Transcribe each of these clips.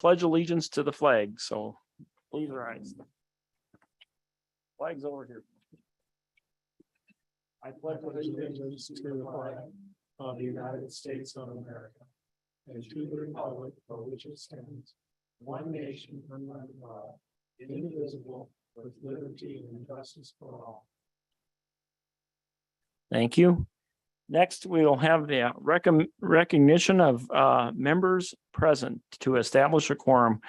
pledge allegiance to the flag. So please rise. Flag's over here. I pledge allegiance to the flag of the United States of America and to the republic for which it stands, one nation under God, indivisible, with liberty and justice for all. Thank you. Next, we will have the recognition of members present to establish a quorum.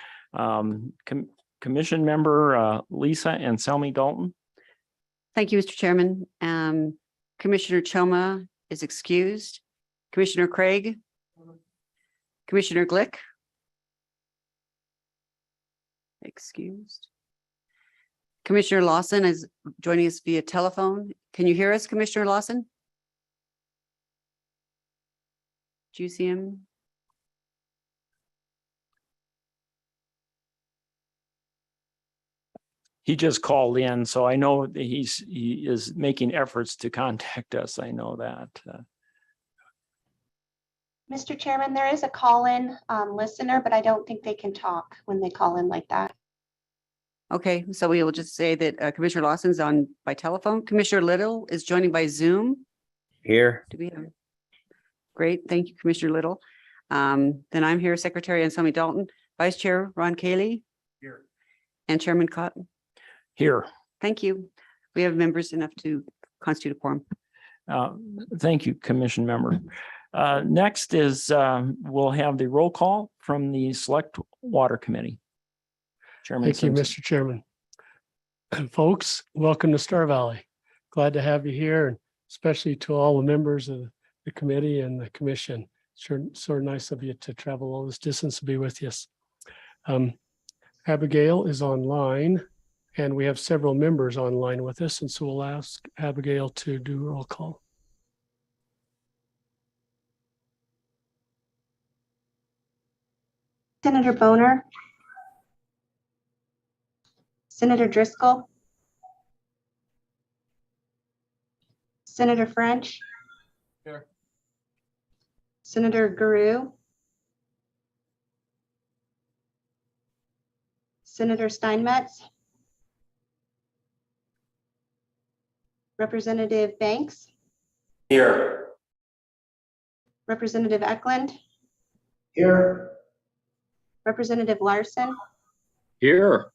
Commission member Lisa Anselmi Dalton. Thank you, Mr. Chairman. Commissioner Choma is excused. Commissioner Craig. Commissioner Glick. Excused. Commissioner Lawson is joining us via telephone. Can you hear us, Commissioner Lawson? Do you see him? He just called in, so I know that he is making efforts to contact us. I know that. Mr. Chairman, there is a call-in listener, but I don't think they can talk when they call in like that. Okay, so we will just say that Commissioner Lawson's on by telephone. Commissioner Little is joining by Zoom. Here. Do we have? Great, thank you, Commissioner Little. Then I'm here, Secretary Anselmi Dalton, Vice Chair Ron Cayley. Here. And Chairman Cotton. Here. Thank you. We have members enough to constitute a quorum. Thank you, Commission member. Next is we'll have the roll call from the Select Water Committee. Chairman Thank you, Simpson. Mr. Chairman. Folks, welcome to Star Valley. Glad to have you here, and especially to all the members of the committee and the commission. Sure, sort of nice of you to travel all this distance to be with us. Abigail is online, and we have several members online with us, and so we'll ask Abigail to do roll call. Senator Boner. Senator Driscoll. Senator French. Here. Senator Guru. Senator Steinmetz. Representative Banks. Here. Representative Eklund. Here. Representative Larson. Here.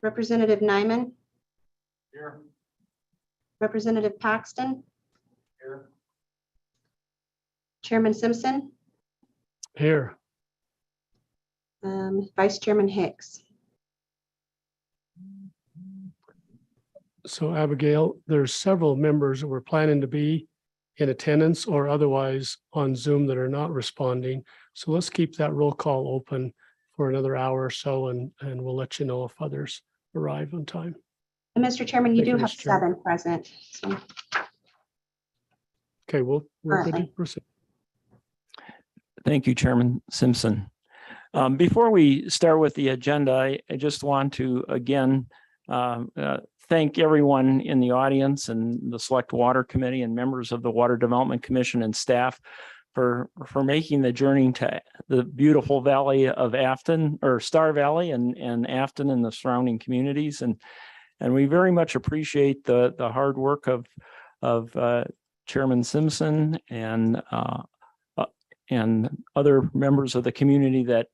Representative Nyman. Here. Representative Paxton. Here. Chairman Simpson. Here. Vice Chairman Hicks. So Abigail, there's several members that were planning to be in attendance or otherwise on Zoom that are not responding. So let's keep that roll call open for another hour or so, and we'll let you know if others arrive on time. And Mr. Chairman, you Thank do you, have Mr. Chairman. 7 present. So Okay, we're good to Currently. proceed. Thank you, Chairman Simpson. Before we start with the agenda, I just want to again thank everyone in the audience and the Select Water Committee and members of the Water Development Commission and staff for making the journey to the beautiful valley of Afton, or Star Valley, and Afton and the surrounding communities. And we very much appreciate the hard work of Chairman Simpson and other members of the community that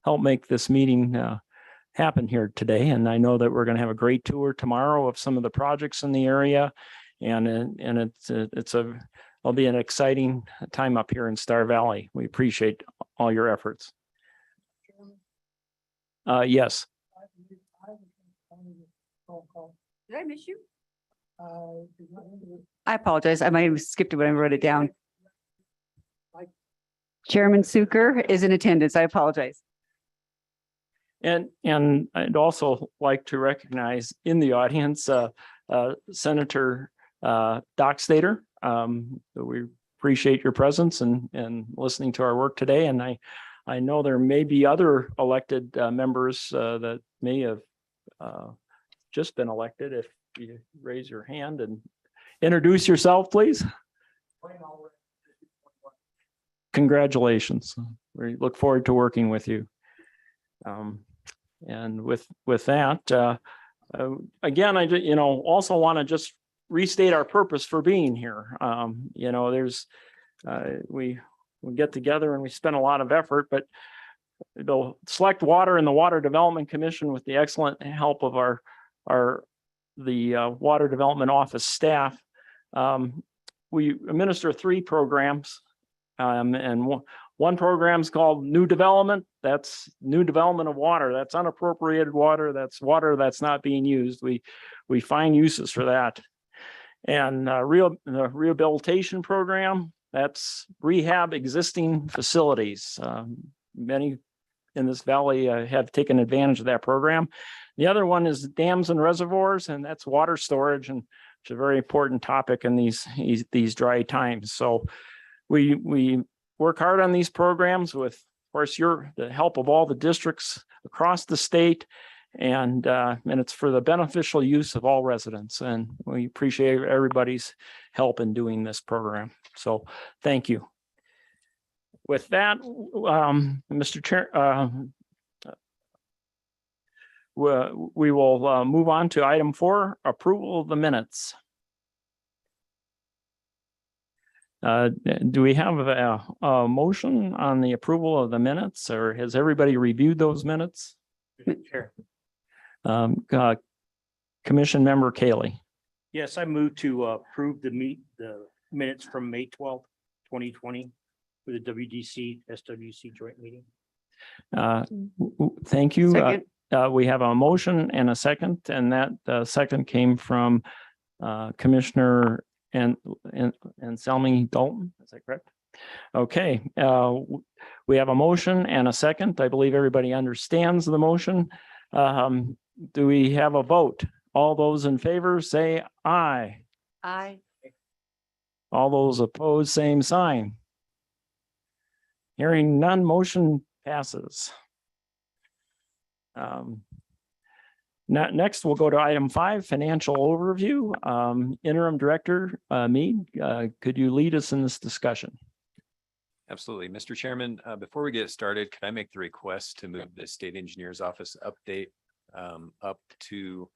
help make this meeting happen here today. And I know that we're going to have a great tour tomorrow of some of the projects in the area, and it'll be an exciting time up here in Star Valley. We appreciate all your efforts. Yes. Did I miss you? I apologize. I might have skipped it when I wrote it down. Chairman Suker is in attendance. I apologize. And I'd also like to recognize in the audience Senator Dockstader. We appreciate your presence and listening to our work today. And I know there may be other elected members that may have just been elected. If you raise your hand and introduce yourself, please. congratulations. We look forward to working with you. And with that, again, also want to just restate our purpose for being here. There's, we get together and we spend a lot of effort, but the Select Water and the Water Development Commission, with the excellent help of the Water Development Office staff, we administer 3 programs, and one program is called New Development. That's new development of water. That's unappropriated water. That's water that's not being used. We find uses for that. And the rehabilitation program, that's rehab existing facilities. Many in this valley have taken advantage of that program. The other one is dams and reservoirs, and that's water storage, and it's a very important topic in these dry times. So we work hard on these programs with, of course, the help of all the districts across the state, and it's for the beneficial use of all residents. And we appreciate everybody's help in doing this program. So thank you. With that, Mr. Chair, we will move on to item 4, approval of the minutes. Do we have a motion on the approval of the minutes, or has everybody reviewed those minutes? Sure. Commission Member Kaylee. Yes, I move to approve the minutes from May 12th, 2020 for the WDC SWC joint meeting. Thank you. Second. We have a motion and a second, and that second came from Commissioner Anselmi Dalton. Is that correct? Okay. We have a motion and a second. I believe everybody understands the motion. Do we have a vote? All those in favor say aye. Aye. All those opposed, same sign. Hearing none, motion passes. Next, we'll go to item 5, financial overview. Interim Director Mead, could you lead us in this discussion? Absolutely. Mr. Chairman, before we get started, can I make the request to move the State Engineer's Office update up to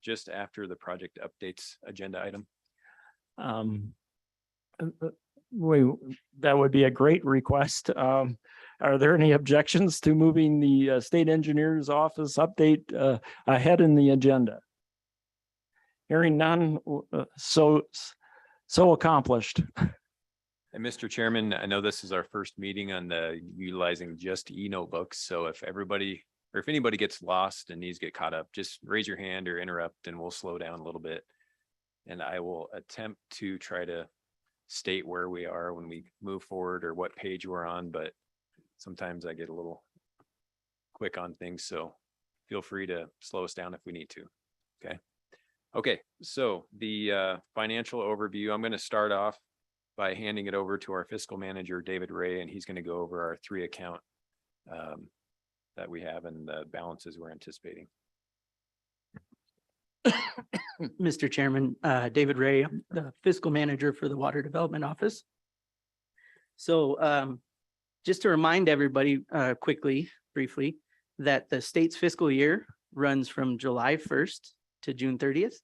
just after the project updates agenda item? That would be a great request. Are there any objections to moving the State Engineer's Office update ahead in the agenda? Hearing none, so accomplished. And Mr. Chairman, I know this is our first meeting on the utilizing just e-notebooks. So if anybody gets lost and needs to get caught up, just raise your hand or interrupt and we'll slow down a little bit. And I will attempt to try to state where we are when we move forward or what page we're on, but sometimes I get a little quick on things. So feel free to slow us down if we need to. Okay. So the financial overview, I'm going to start off by handing it over to our fiscal manager, David Ray, and he's going to go over our 3 account that we have and the balances we're anticipating. Mr. Chairman, David Ray, I'm the fiscal manager for the Water Development Office. So just to remind everybody briefly, that the state's fiscal year runs from July 1st to June 30th.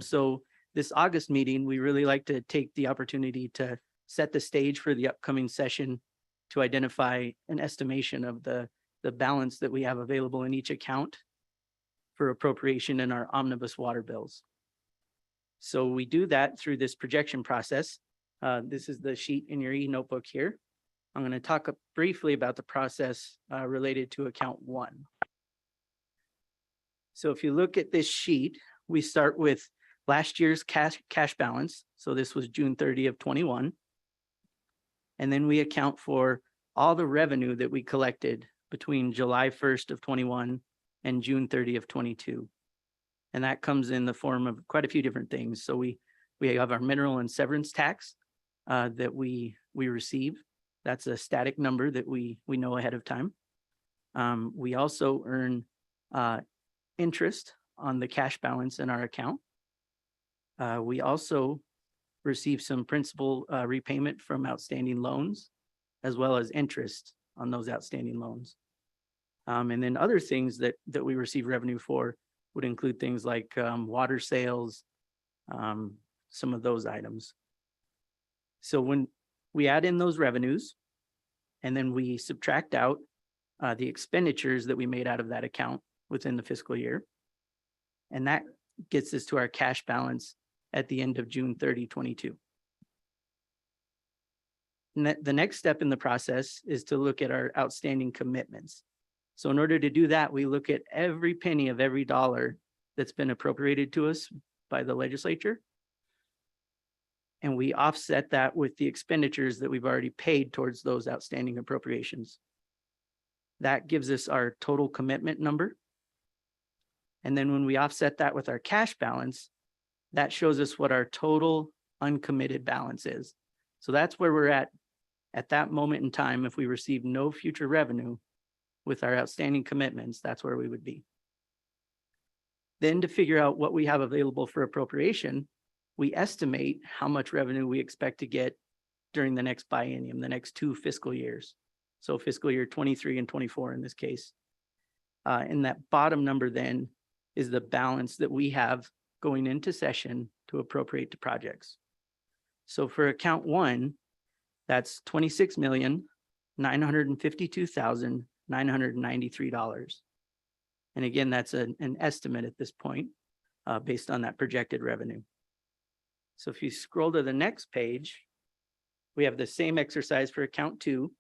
So this August meeting, we really like to take the opportunity to set the stage for the upcoming session to identify an estimation of the balance that we have available in each account for appropriation in our omnibus water bills. So we do that through this projection process. This is the sheet in your e-notebook here. I'm going to talk briefly about the process related to account 1. So if you look at this sheet, we start with last year's cash balance. So this was June 30 of 21. And then we account for all the revenue that we collected between July 1st of 21 and June 30 of 22. And that comes in the form of quite a few different things. So we have our mineral and severance tax that we receive. That's a static number that we know ahead of time. We also earn interest on the cash balance in our account. We also receive some principal repayment from outstanding loans as well as interest on those outstanding loans. And then other things that we receive revenue for would include things like water sales, some of those items. So when we add in those revenues and then we subtract out the expenditures that we made out of that account within the fiscal year, and that gets us to our cash balance at the end of June 30, 22. The next step in the process is to look at our outstanding commitments. So in order to do that, we look at every penny of every dollar that's been appropriated to us by the legislature. And we offset that with the expenditures that we've already paid towards those outstanding appropriations. That gives us our total commitment number. And then when we offset that with our cash balance, that shows us what our total uncommitted balance is. So that's where we're at that moment in time. If we receive no future revenue with our outstanding commitments, that's where we would be. Then to figure out what we have available for appropriation, we estimate how much revenue we expect to get during the next biennium, the next 2 fiscal years. So fiscal year 23 and 24 in this case. And that bottom number then is the balance that we have going into session to appropriate to projects. So for account 1, that's $26,952,993. And again, that's an estimate at this point based on that projected revenue. So if you scroll to the next page, we have the same exercise for account 2.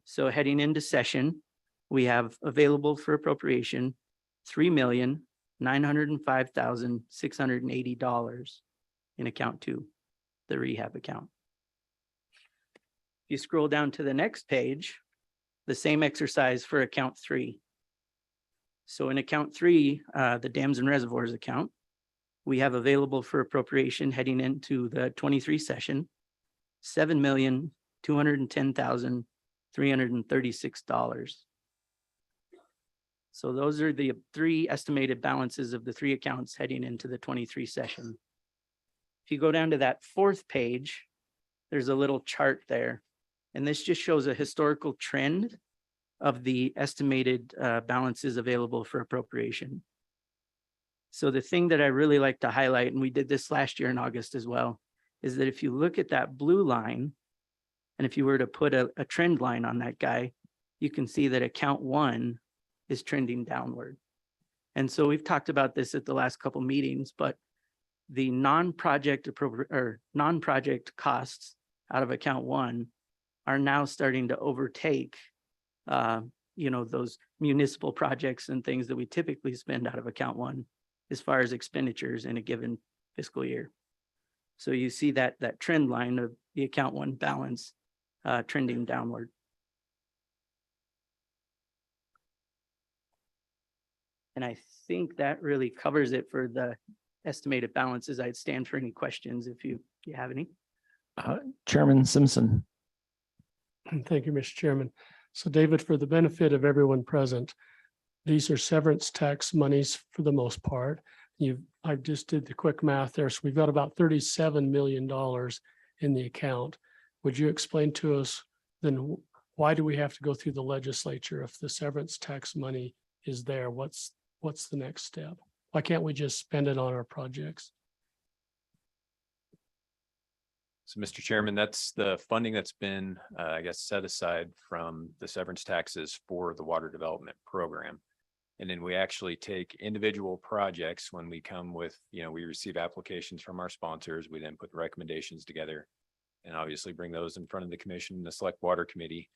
So heading into session, we have available for appropriation $3,905,680 in account 2, the rehab account. If you scroll down to the next page, the same exercise for account 3. So in account 3, the dams and reservoirs account, we have available for appropriation heading into the 23 session, $7,210,336. So those are the 3 estimated balances of the 3 accounts heading into the 23 session. If you go down to that 4th page, there's a little chart there. And this just shows a historical trend of the estimated balances available for appropriation. So the thing that I really like to highlight, and we did this last year in August as well, is that if you look at that blue line, and if you were to put a trend line on that guy, you can see that account 1 is trending downward. And so we've talked about this at the last couple meetings, but the non-project costs out of account 1 are now starting to overtake those municipal projects and things that we typically spend out of account 1 as far as expenditures in a given fiscal year. So you see that trend line of the account 1 balance trending downward. And I think that really covers it for the estimated balances. I'd stand for any questions if you have any. Chairman Simpson. Thank you, Mr. Chairman. So David, for the benefit of everyone present, these are severance tax monies for the most part. I just did the quick math there. So we've got about $37 million in the account. Would you explain to us then why do we have to go through the legislature if the severance tax money is there? What's the next step? Why can't we just spend it on our projects? So, Mr. Chairman, that's the funding that's been, set aside from the severance taxes for the water development program. And then we actually take individual projects when we come with, we receive applications from our sponsors. We then put recommendations together and obviously bring those in front of the commission, the select water committee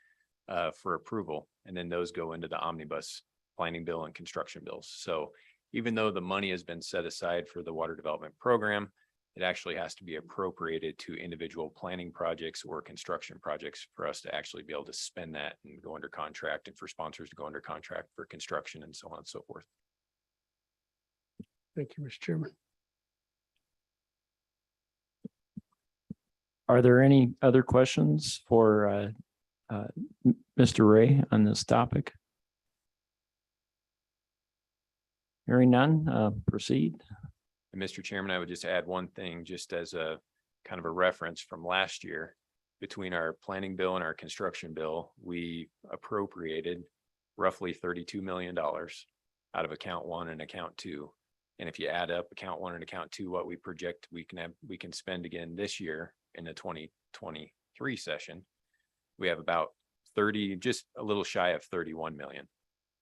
for approval. And then those go into the omnibus planning bill and construction bills. So even though the money has been set aside for the water development program, it actually has to be appropriated to individual planning projects or construction projects for us to actually be able to spend that and go under contract, and for sponsors to go under contract for construction and so on and so forth. Thank you, Mr. Chairman. Are there any other questions for Mr. Ray on this topic? Hearing none, proceed. And Mr. Chairman, I would just add one thing, just as a kind of a reference from last year. between our planning bill and our construction bill, we appropriated roughly $32 million out of account one and account two. And if you add up account one and account two, what we project we can spend again this year in the 2023 session, we have about 30, just a little shy of 31 million.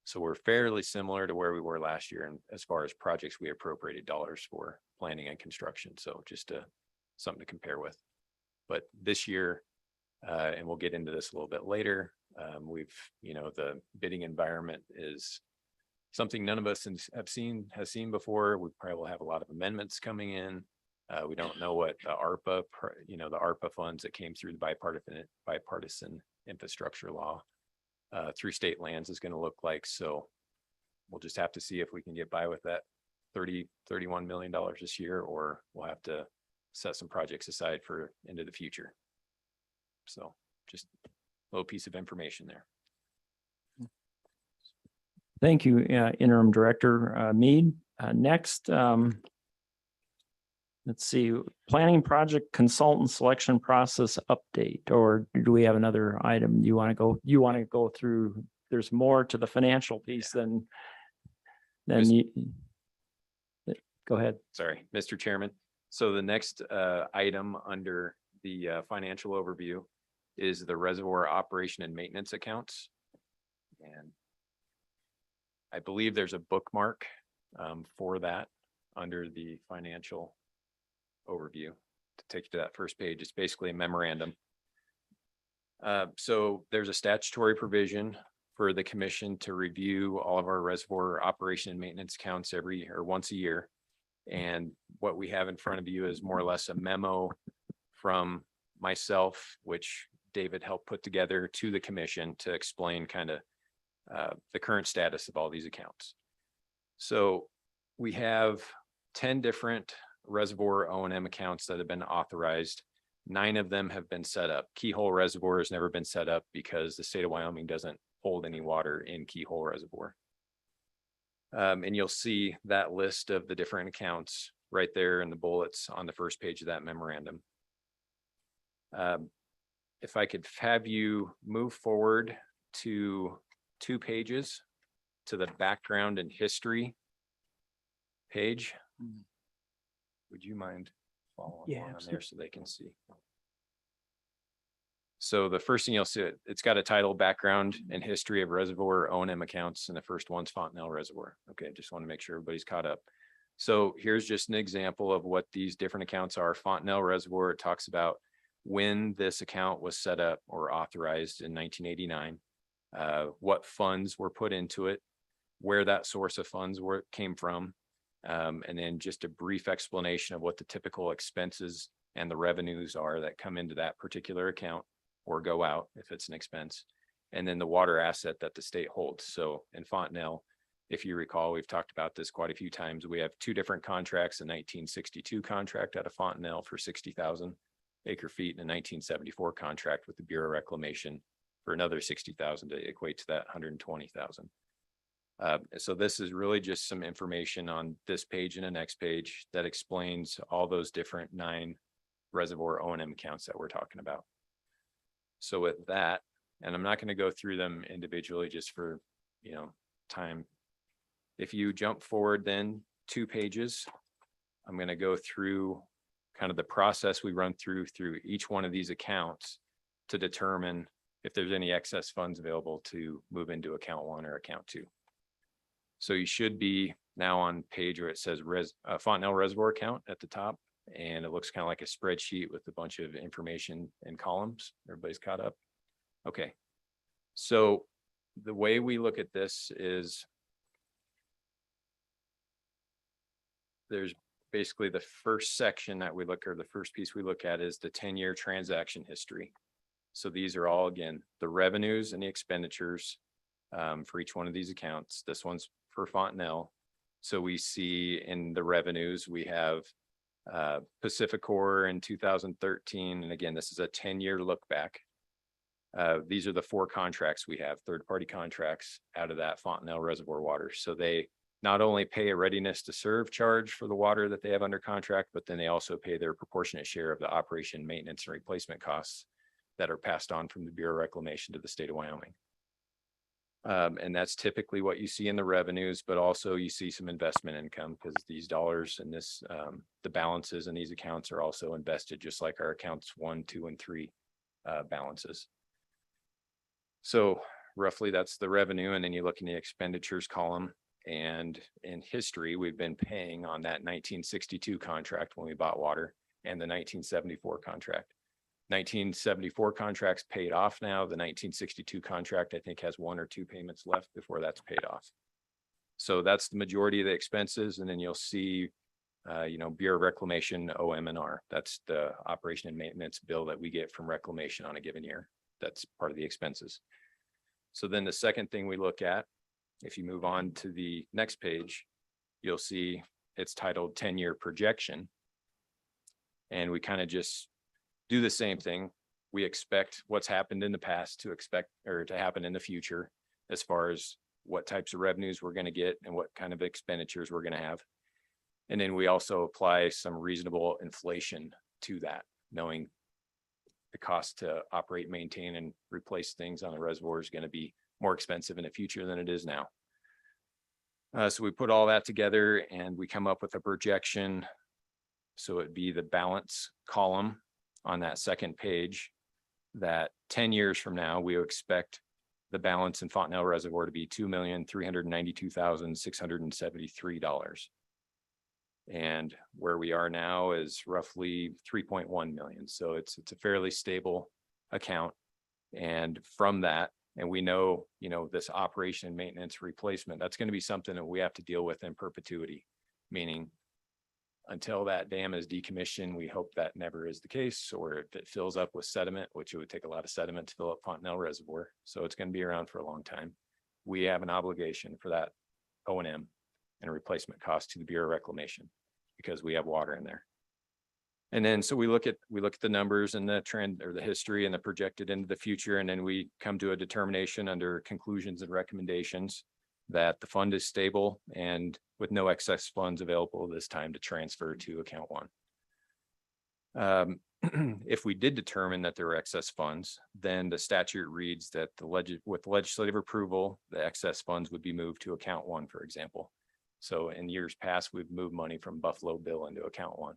So we're fairly similar to where we were last year. And as far as projects, we appropriated dollars for planning and construction. So just something to compare with. But this year, and we'll get into this a little bit later, the bidding environment is something none of us has seen before. We probably will have a lot of amendments coming in. We don't know what the ARPA funds that came through the bipartisan infrastructure law through state lands is going to look like. So we'll just have to see if we can get by with that $31 million this year, or we'll have to set some projects aside for into the future. So just a little piece of information there. Thank you, Interim Director Mead. Next, let's see, planning project consultant selection process update, or do we have another item you want to go through? There's more to the financial piece than you. Go ahead. Sorry, Mr. Chairman. So the next item under the financial overview is the reservoir operation and maintenance accounts. And I believe there's a bookmark for that under the financial overview to take you to that first page. It's basically a memorandum. So there's a statutory provision for the commission to review all of our reservoir operation and maintenance accounts once a year. And what we have in front of you is more or less a memo from myself, which David helped put together, to the commission to explain kind of the current status of all these accounts. So we have 10 different reservoir O&M accounts that have been authorized. 9 of them have been set up. Keyhole Reservoir has never been set up because the state of Wyoming doesn't hold any water in Keyhole Reservoir. And you'll see that list of the different accounts right there in the bullets on the first page of that memorandum. If I could have you move forward to 2 pages to the background and history page. Would you mind following along on there so they can see? So the first thing you'll see, it's got a title, Background and History of Reservoir O&M Accounts, and the first one's Fontenelle Reservoir. Okay, just want to make sure everybody's caught up. So here's just an example of what these different accounts are. Fontenelle Reservoir, it talks about when this account was set up or authorized in 1989, what funds were put into it, where that source of funds came from, and then just a brief explanation of what the typical expenses and the revenues are that come into that particular account or go out if it's an expense, and then the water asset that the state holds. So in Fontenelle, if you recall, we've talked about this quite a few times. We have 2 different contracts, a 1962 contract out of Fontenelle for 60,000 acre feet and a 1974 contract with the Bureau of Reclamation for another 60,000 to equate to that 120,000. So this is really just some information on this page and the next page that explains all those different 9 reservoir O&M accounts that we're talking about. So with that, and I'm not going to go through them individually just for, time. If you jump forward then 2 pages, I'm going to go through kind of the process we run through each one of these accounts to determine if there's any excess funds available to move into account 1 or account 2. So you should be now on page where it says Fontenelle Reservoir account at the top, and it looks kind of like a spreadsheet with a bunch of information and columns. Everybody's caught up? Okay. So the way we look at this is there's basically the first section that we look, or the first piece we look at, is the 10-year transaction history. So these are all, again, the revenues and the expenditures for each one of these accounts. This one's for Fontenelle. So we see in the revenues, we have Pacificor in 2013. And again, this is a 10-year look back. These are the 4 contracts we have, third-party contracts out of that Fontenelle Reservoir water. So they not only pay a readiness to serve charge for the water that they have under contract, but then they also pay their proportionate share of the operation, maintenance, and replacement costs that are passed on from the Bureau of Reclamation to the state of Wyoming. And that's typically what you see in the revenues, but also you see some investment income because these dollars and this, the balances in these accounts are also invested, just like our accounts 1, 2, and 3 balances. So roughly that's the revenue. And then you look in the expenditures column, and in history, we've been paying on that 1962 contract when we bought water and the 1974 contract. 1974 contracts paid off now. The 1962 contract, I think, has 1 or 2 payments left before that's paid off. So that's the majority of the expenses. And then you'll see, Bureau of Reclamation, OM&R. That's the operation and maintenance bill that we get from Reclamation on a given year. That's part of the expenses. So then the second thing we look at, if you move on to the next page, you'll see it's titled 10-year projection. And we kind of just do the same thing. We expect what's happened in the past to happen in the future, as far as what types of revenues we're going to get and what kind of expenditures we're going to have. And then we also apply some reasonable inflation to that, knowing the cost to operate, maintain, and replace things on the reservoir is going to be more expensive in the future than it is now. So we put all that together and we come up with a projection. So it'd be the balance column on that second page, that 10 years from now, we expect the balance in Fontenelle Reservoir to be $2,392,673. And where we are now is roughly 3.1 million. So it's a fairly stable account. And from that, and we know, this operation and maintenance replacement, that's going to be something that we have to deal with in perpetuity, meaning until that dam is decommissioned, we hope that never is the case, or if it fills up with sediment, which it would take a lot of sediment to fill up Fontenelle Reservoir. So it's going to be around for a long time. We have an obligation for that O&M and replacement cost to the Bureau of Reclamation because we have water in there. And then, so we look at the numbers and the trend or the history and the projected into the future. And then we come to a determination under conclusions and recommendations that the fund is stable and with no excess funds available this time to transfer to account 1. If we did determine that there were excess funds, then the statute reads that with legislative approval, the excess funds would be moved to account 1, for example. So in years past, we've moved money from Buffalo Bill into account 1.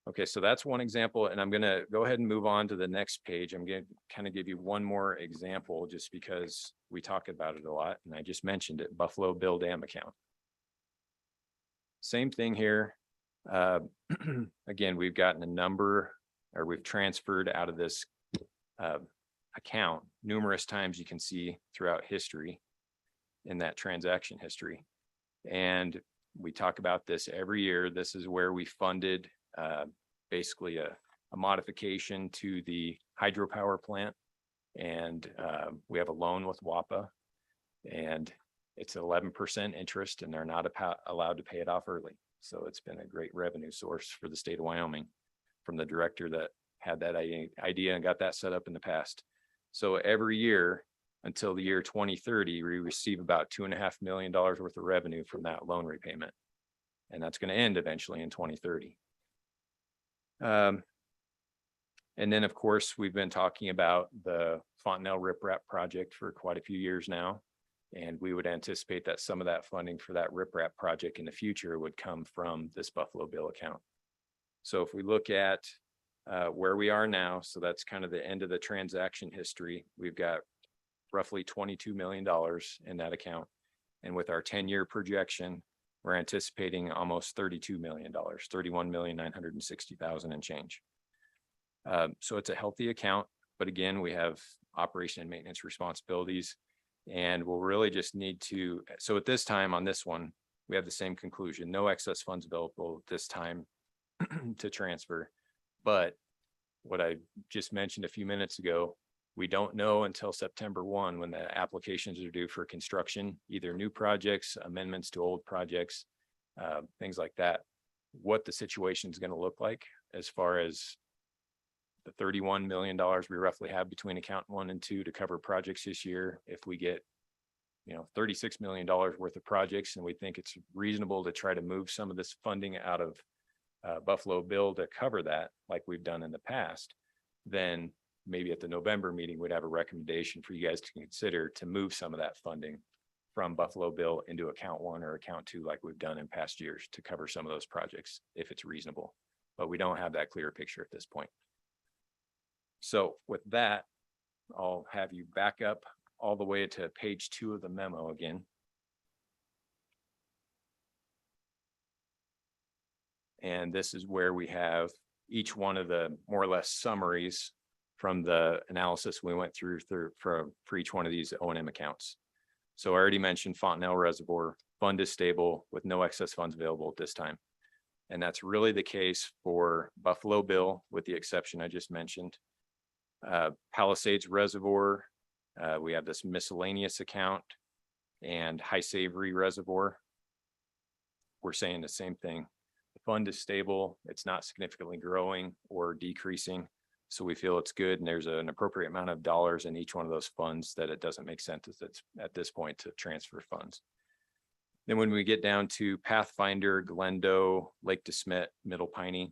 Okay, so that's one example, and I'm going to go ahead and move on to the next page. I'm going to kind of give you one more example just because we talk about it a lot, and I just mentioned it, Buffalo Bill Dam account. Same thing here. Again, we've gotten a number, or we've transferred out of this account numerous times, you can see throughout history in that transaction history. And we talk about this every year. This is where we funded basically a modification to the hydropower plant. And we have a loan with WAPA, and it's 11% interest, and they're not allowed to pay it off early. So it's been a great revenue source for the state of Wyoming from the director that had that idea and got that set up in the past. So every year until the year 2030, we receive about $2.5 million worth of revenue from that loan repayment. And that's going to end eventually in 2030. And then, of course, we've been talking about the Fontenelle riprap project for quite a few years now. And we would anticipate that some of that funding for that riprap project in the future would come from this Buffalo Bill account. So if we look at where we are now, so that's kind of the end of the transaction history, we've got roughly $22 million in that account. And with our 10-year projection, we're anticipating almost $32 million, $31,960,000 and change. So it's a healthy account, but again, we have operation and maintenance responsibilities, and we'll really just need to, so at this time on this one, we have the same conclusion, no excess funds available this time to transfer. But what I just mentioned a few minutes ago, we don't know until September 1 when the applications are due for construction, either new projects, amendments to old projects, things like that, what the situation is going to look like as far as the $31 million we roughly have between account 1 and 2 to cover projects this year. If we get, $36 million worth of projects, and we think it's reasonable to try to move some of this funding out of Buffalo Bill to cover that, like we've done in the past, then maybe at the November meeting, we'd have a recommendation for you guys to consider to move some of that funding from Buffalo Bill into account 1 or account 2, like we've done in past years, to cover some of those projects if it's reasonable. But we don't have that clear picture at this point. So with that, I'll have you back up all the way to page 2 of the memo again. And this is where we have each one of the more or less summaries from the analysis we went through for each one of these O&M accounts. So I already mentioned Fontenelle Reservoir, fund is stable with no excess funds available at this time. And that's really the case for Buffalo Bill, with the exception I just mentioned. Palisades Reservoir, we have this miscellaneous account, and High Savory Reservoir. We're saying the same thing. The fund is stable. It's not significantly growing or decreasing. So we feel it's good, and there's an appropriate amount of dollars in each one of those funds that it doesn't make sense at this point to transfer funds. Then when we get down to Pathfinder, Glendo, Lake DeSmet, Middle Piney,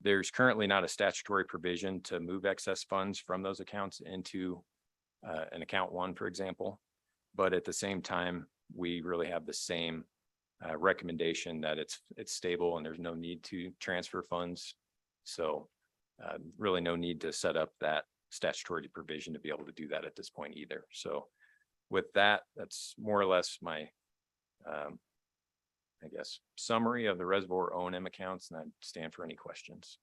there's currently not a statutory provision to move excess funds from those accounts into an account 1, for example. But at the same time, we really have the same recommendation that it's stable and there's no need to transfer funds. So really no need to set up that statutory provision to be able to do that at this point either. So with that, that's more or less my, I guess, summary of the reservoir O&M accounts, and I stand for any questions.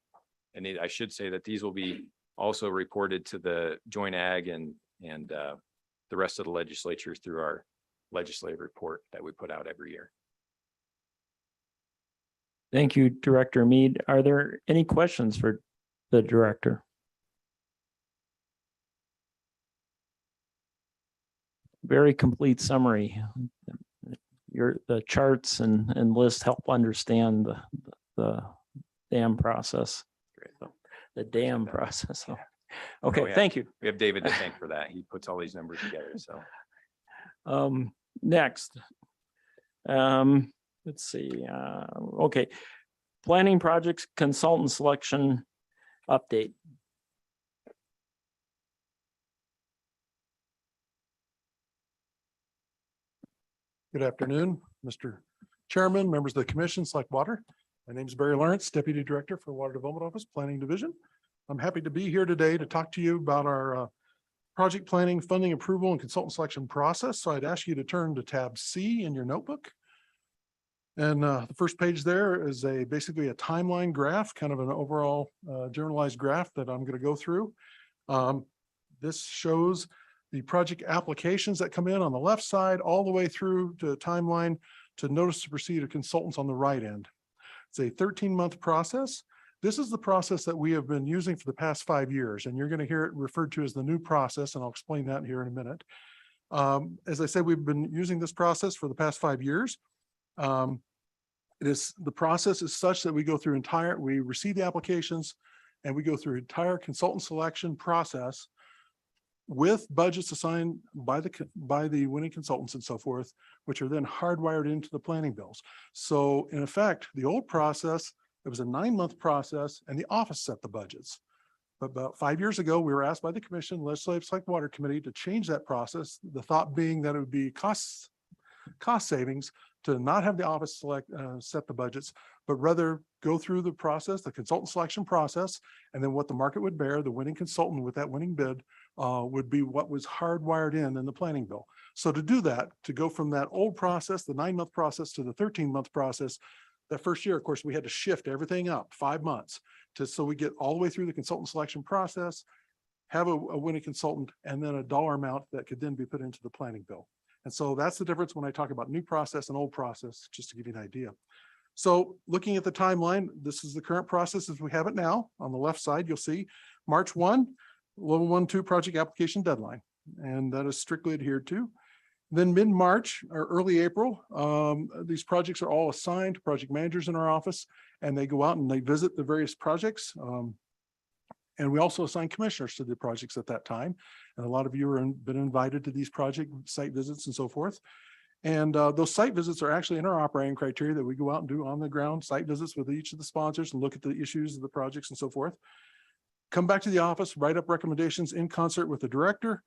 And I should say that these will be also reported to the joint ag and the rest of the legislature through our legislative report that we put out every year. Thank you, Director Mead. Are there any questions for the director? Very complete summary. The charts and list help understand the dam process. Great. The dam process. Oh, Okay, yeah. thank you. We have David to thank for that. He puts all these numbers together, so. Next. Let's see, okay. Planning projects consultant selection update. Good afternoon, Mr. Chairman, members of the commission, Select Water. My name is Barry Lawrence, Deputy Director for Water Development Office, Planning Division. I'm happy to be here today to talk to you about our project planning, funding approval, and consultant selection process. So I'd ask you to turn to tab C in your notebook. And the first page there is basically a timeline graph, kind of an overall generalized graph that I'm going to go through. This shows the project applications that come in on the left side, all the way through to timeline to notice to proceed of consultants on the right end. It's a 13-month process. This is the process that we have been using for the past 5 years, and you're going to hear it referred to as the new process, and I'll explain that here in a minute. As I said, we've been using this process for the past 5 years. The process is such that we go through we receive the applications and we go through entire consultant selection process with budgets assigned by the winning consultants and so forth, which are then hardwired into the planning bills. So in effect, the old process, it was a 9-month process and the office set the budgets. But about 5 years ago, we were asked by the commission, Legislative Select Water Committee, to change that process. The thought being that it would be cost savings to not have the office set the budgets, but rather go through the process, the consultant selection process, and then what the market would bear, the winning consultant with that winning bid would be what was hardwired in the planning bill. So to do that, to go from that old process, the 9-month process, to the 13-month process, that first year, of course, we had to shift everything up 5 months so we get all the way through the consultant selection process, have a winning consultant, and then a dollar amount that could then be put into the planning bill. And so that's the difference when I talk about new process and old process, just to give you an idea. So looking at the timeline, this is the current process as we have it now. On the left side, you'll see March 1, level 1-2 project application deadline, and that is strictly adhered to. Then mid-March or early April, these projects are all assigned to project managers in our office, and they go out and they visit the various projects. And we also assign commissioners to the projects at that time. And a lot of you have been invited to these project site visits and so forth. And those site visits are actually in our operating criteria that we go out and do on the ground site visits with each of the sponsors and look at the issues of the projects and so forth. come back to the office, write up recommendations in concert with the director.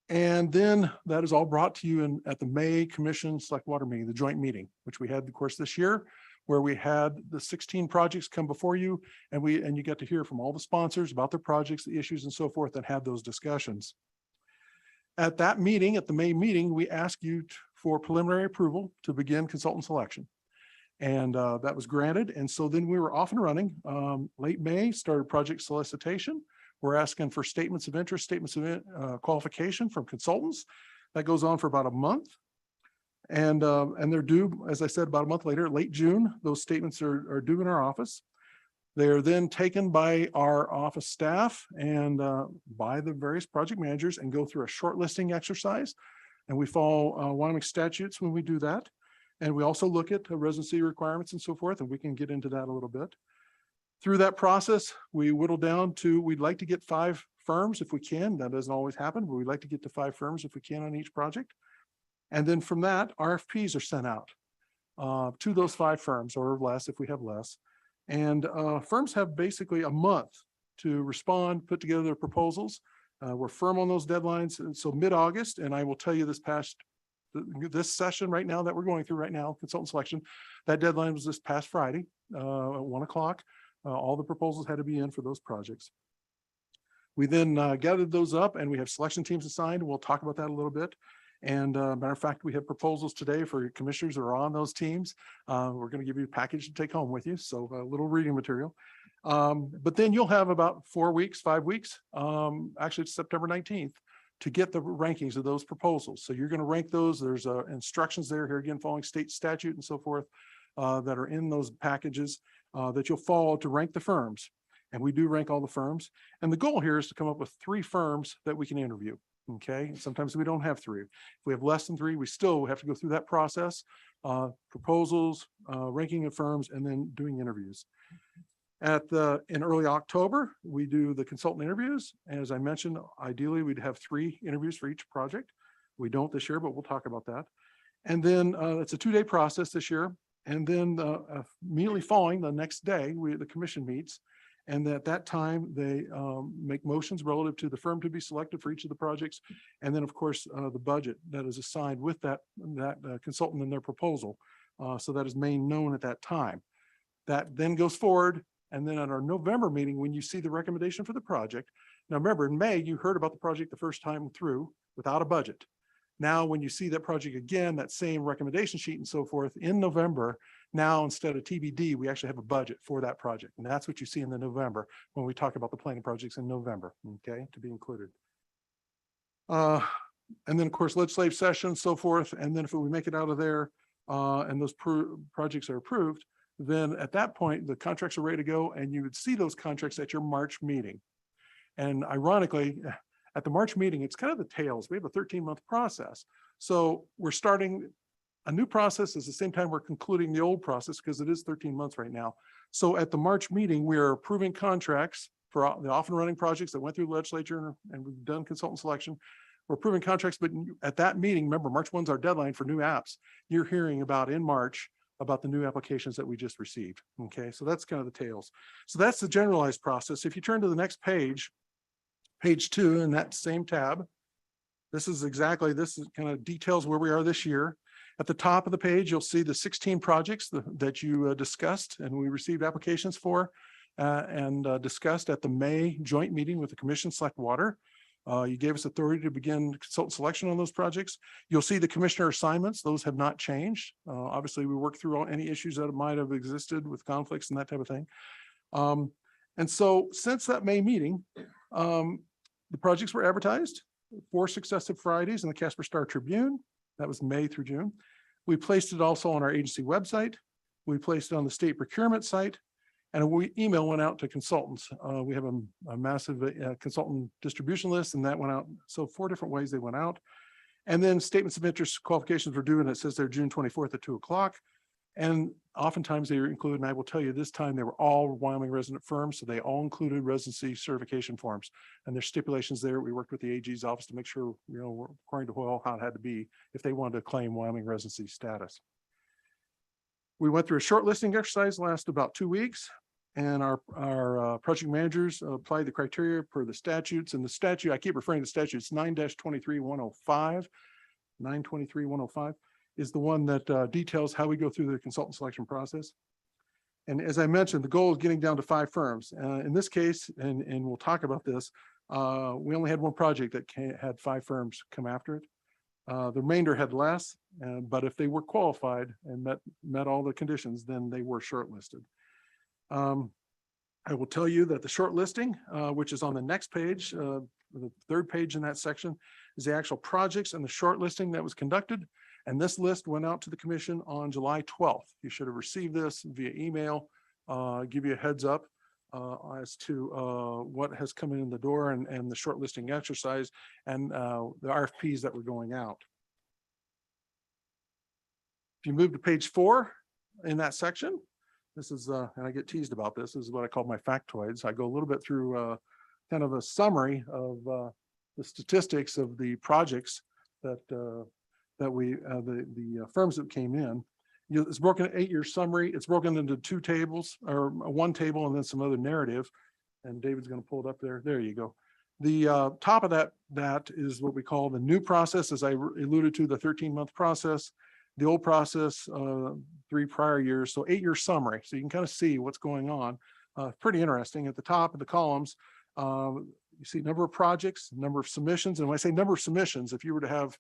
And then that is all brought to you at the May Commission Select Water meeting, the joint meeting, which we had, of course, this year, where we had the 16 projects come before you, and you get to hear from all the sponsors about their projects, the issues and so forth, and have those discussions. At that meeting, at the May meeting, we asked you for preliminary approval to begin consultant selection. And that was granted. And so then we were off and running. Late May, started project solicitation. We're asking for statements of interest, statements of qualification from consultants. That goes on for about a month. And they're due, as I said, about a month later, late June. Those statements are due in our office. They're then taken by our office staff and by the various project managers and go through a shortlisting exercise. And we follow Wyoming statutes when we do that. And we also look at residency requirements and so forth, and we can get into that a little bit. Through that process, we whittle down to, we'd like to get 5 firms if we can. That doesn't always happen, but we'd like to get to 5 firms if we can on each project. And then from that, RFPs are sent out to those 5 firms or less if we have less. And firms have basically a month to respond, put together their proposals. We're firm on those deadlines. And so mid-August, and I will tell you this session right now that we're going through right now, consultant selection, that deadline was this past Friday at 1 o'clock. All the proposals had to be in for those projects. We then gathered those up and we have selection teams assigned. We'll talk about that a little bit. And matter of fact, we have proposals today for commissioners that are on those teams. We're going to give you a package to take home with you. So a little reading material. But then you'll have about 4 weeks, 5 weeks, actually it's September 19th, to get the rankings of those proposals. So you're going to rank those. There's instructions there here again, following state statute and so forth that are in those packages that you'll follow to rank the firms. And we do rank all the firms. And the goal here is to come up with 3 firms that we can interview. Okay. Sometimes we don't have 3. If we have less than 3, we still have to go through that process, proposals, ranking of firms, and then doing interviews. In early October, we do the consultant interviews. And as I mentioned, ideally we'd have 3 interviews for each project. We don't this year, but we'll talk about that. And then it's a 2-day process this year. And then immediately following the next day, the commission meets. And at that time, they make motions relative to the firm to be selected for each of the projects. And then, of course, the budget that is assigned with that consultant in their proposal. So that is made known at that time. That then goes forward. And then at our November meeting, when you see the recommendation for the project. Now, remember, in May, you heard about the project the first time through without a budget. Now, when you see that project again, that same recommendation sheet and so forth in November, now instead of TBD, we actually have a budget for that project. And that's what you see in the November when we talk about the planning projects in November, okay, to be included. And then, of course, legislative session, so forth. And then if we make it out of there and those projects are approved, then at that point, the contracts are ready to go and you would see those contracts at your March meeting. And ironically, at the March meeting, it's kind of the tails. We have a 13-month process. So we're starting a new process at the same time we're concluding the old process because it is 13 months right now. So at the March meeting, we are approving contracts for the off and running projects that went through the legislature and we've done consultant selection. We're approving contracts, but at that meeting, remember, March 1 is our deadline for new apps. You're hearing about in March about the new applications that we just received. Okay, so that's kind of the tails. So that's the generalized process. If you turn to the next page, page 2 in that same tab, this is kind of details where we are this year. At the top of the page, you'll see the 16 projects that you discussed and we received applications for and discussed at the May joint meeting with the Commission Select Water. You gave us authority to begin consultant selection on those projects. You'll see the commissioner assignments. Those have not changed. Obviously, we work through any issues that might have existed with conflicts and that type of thing. And so since that May meeting, the projects were advertised 4 successive Fridays in the Casper Star Tribune. That was May through June. We placed it also on our agency website. We placed it on the state procurement site. And an email went out to consultants. We have a massive consultant distribution list and that went out. So 4 different ways they went out. And then statements of interest qualifications were due and it says they're June 24th at 2 o'clock. And oftentimes they are included, and I will tell you this time they were all Wyoming resident firms. So they all included residency certification forms and there's stipulations there. We worked with the AG's office to make sure, according to Hoyle, how it had to be if they wanted to claim Wyoming residency status. We went through a shortlisting exercise last about 2 weeks. and our project managers apply the criteria per the statutes, and the statute, I keep referring to statutes 9-23-105. 923-105 is the one that details how we go through the consultant selection process. And as I mentioned, the goal is getting down to 5 firms. In this case, and we'll talk about this, we only had one project that had 5 firms come after it. The remainder had less, but if they were qualified and met all the conditions, then they were shortlisted. I will tell you that the shortlisting, which is on the next page, the 3rd page in that section, is the actual projects and the shortlisting that was conducted. And this list went out to the commission on July 12th. You should have received this via email, give you a heads up as to what has come in the door and the shortlisting exercise and the RFPs that were going out. If you move to page 4 in that section, this is, and I get teased about this, is what I call my factoids. I go a little bit through kind of a summary of the statistics of the projects that the firms that came in. It's broken 8-year summary. It's broken into 2 tables, or 1 table and then some other narrative. And David's going to pull it up there. There you go. The top of that is what we call the new process, as I alluded to, the 13-month process. The old process, 3 prior years, so 8-year summary. So you can kind of see what's going on. Pretty interesting. At the top of the columns, you see number of projects, number of submissions. And when I say number of submissions, if you were to have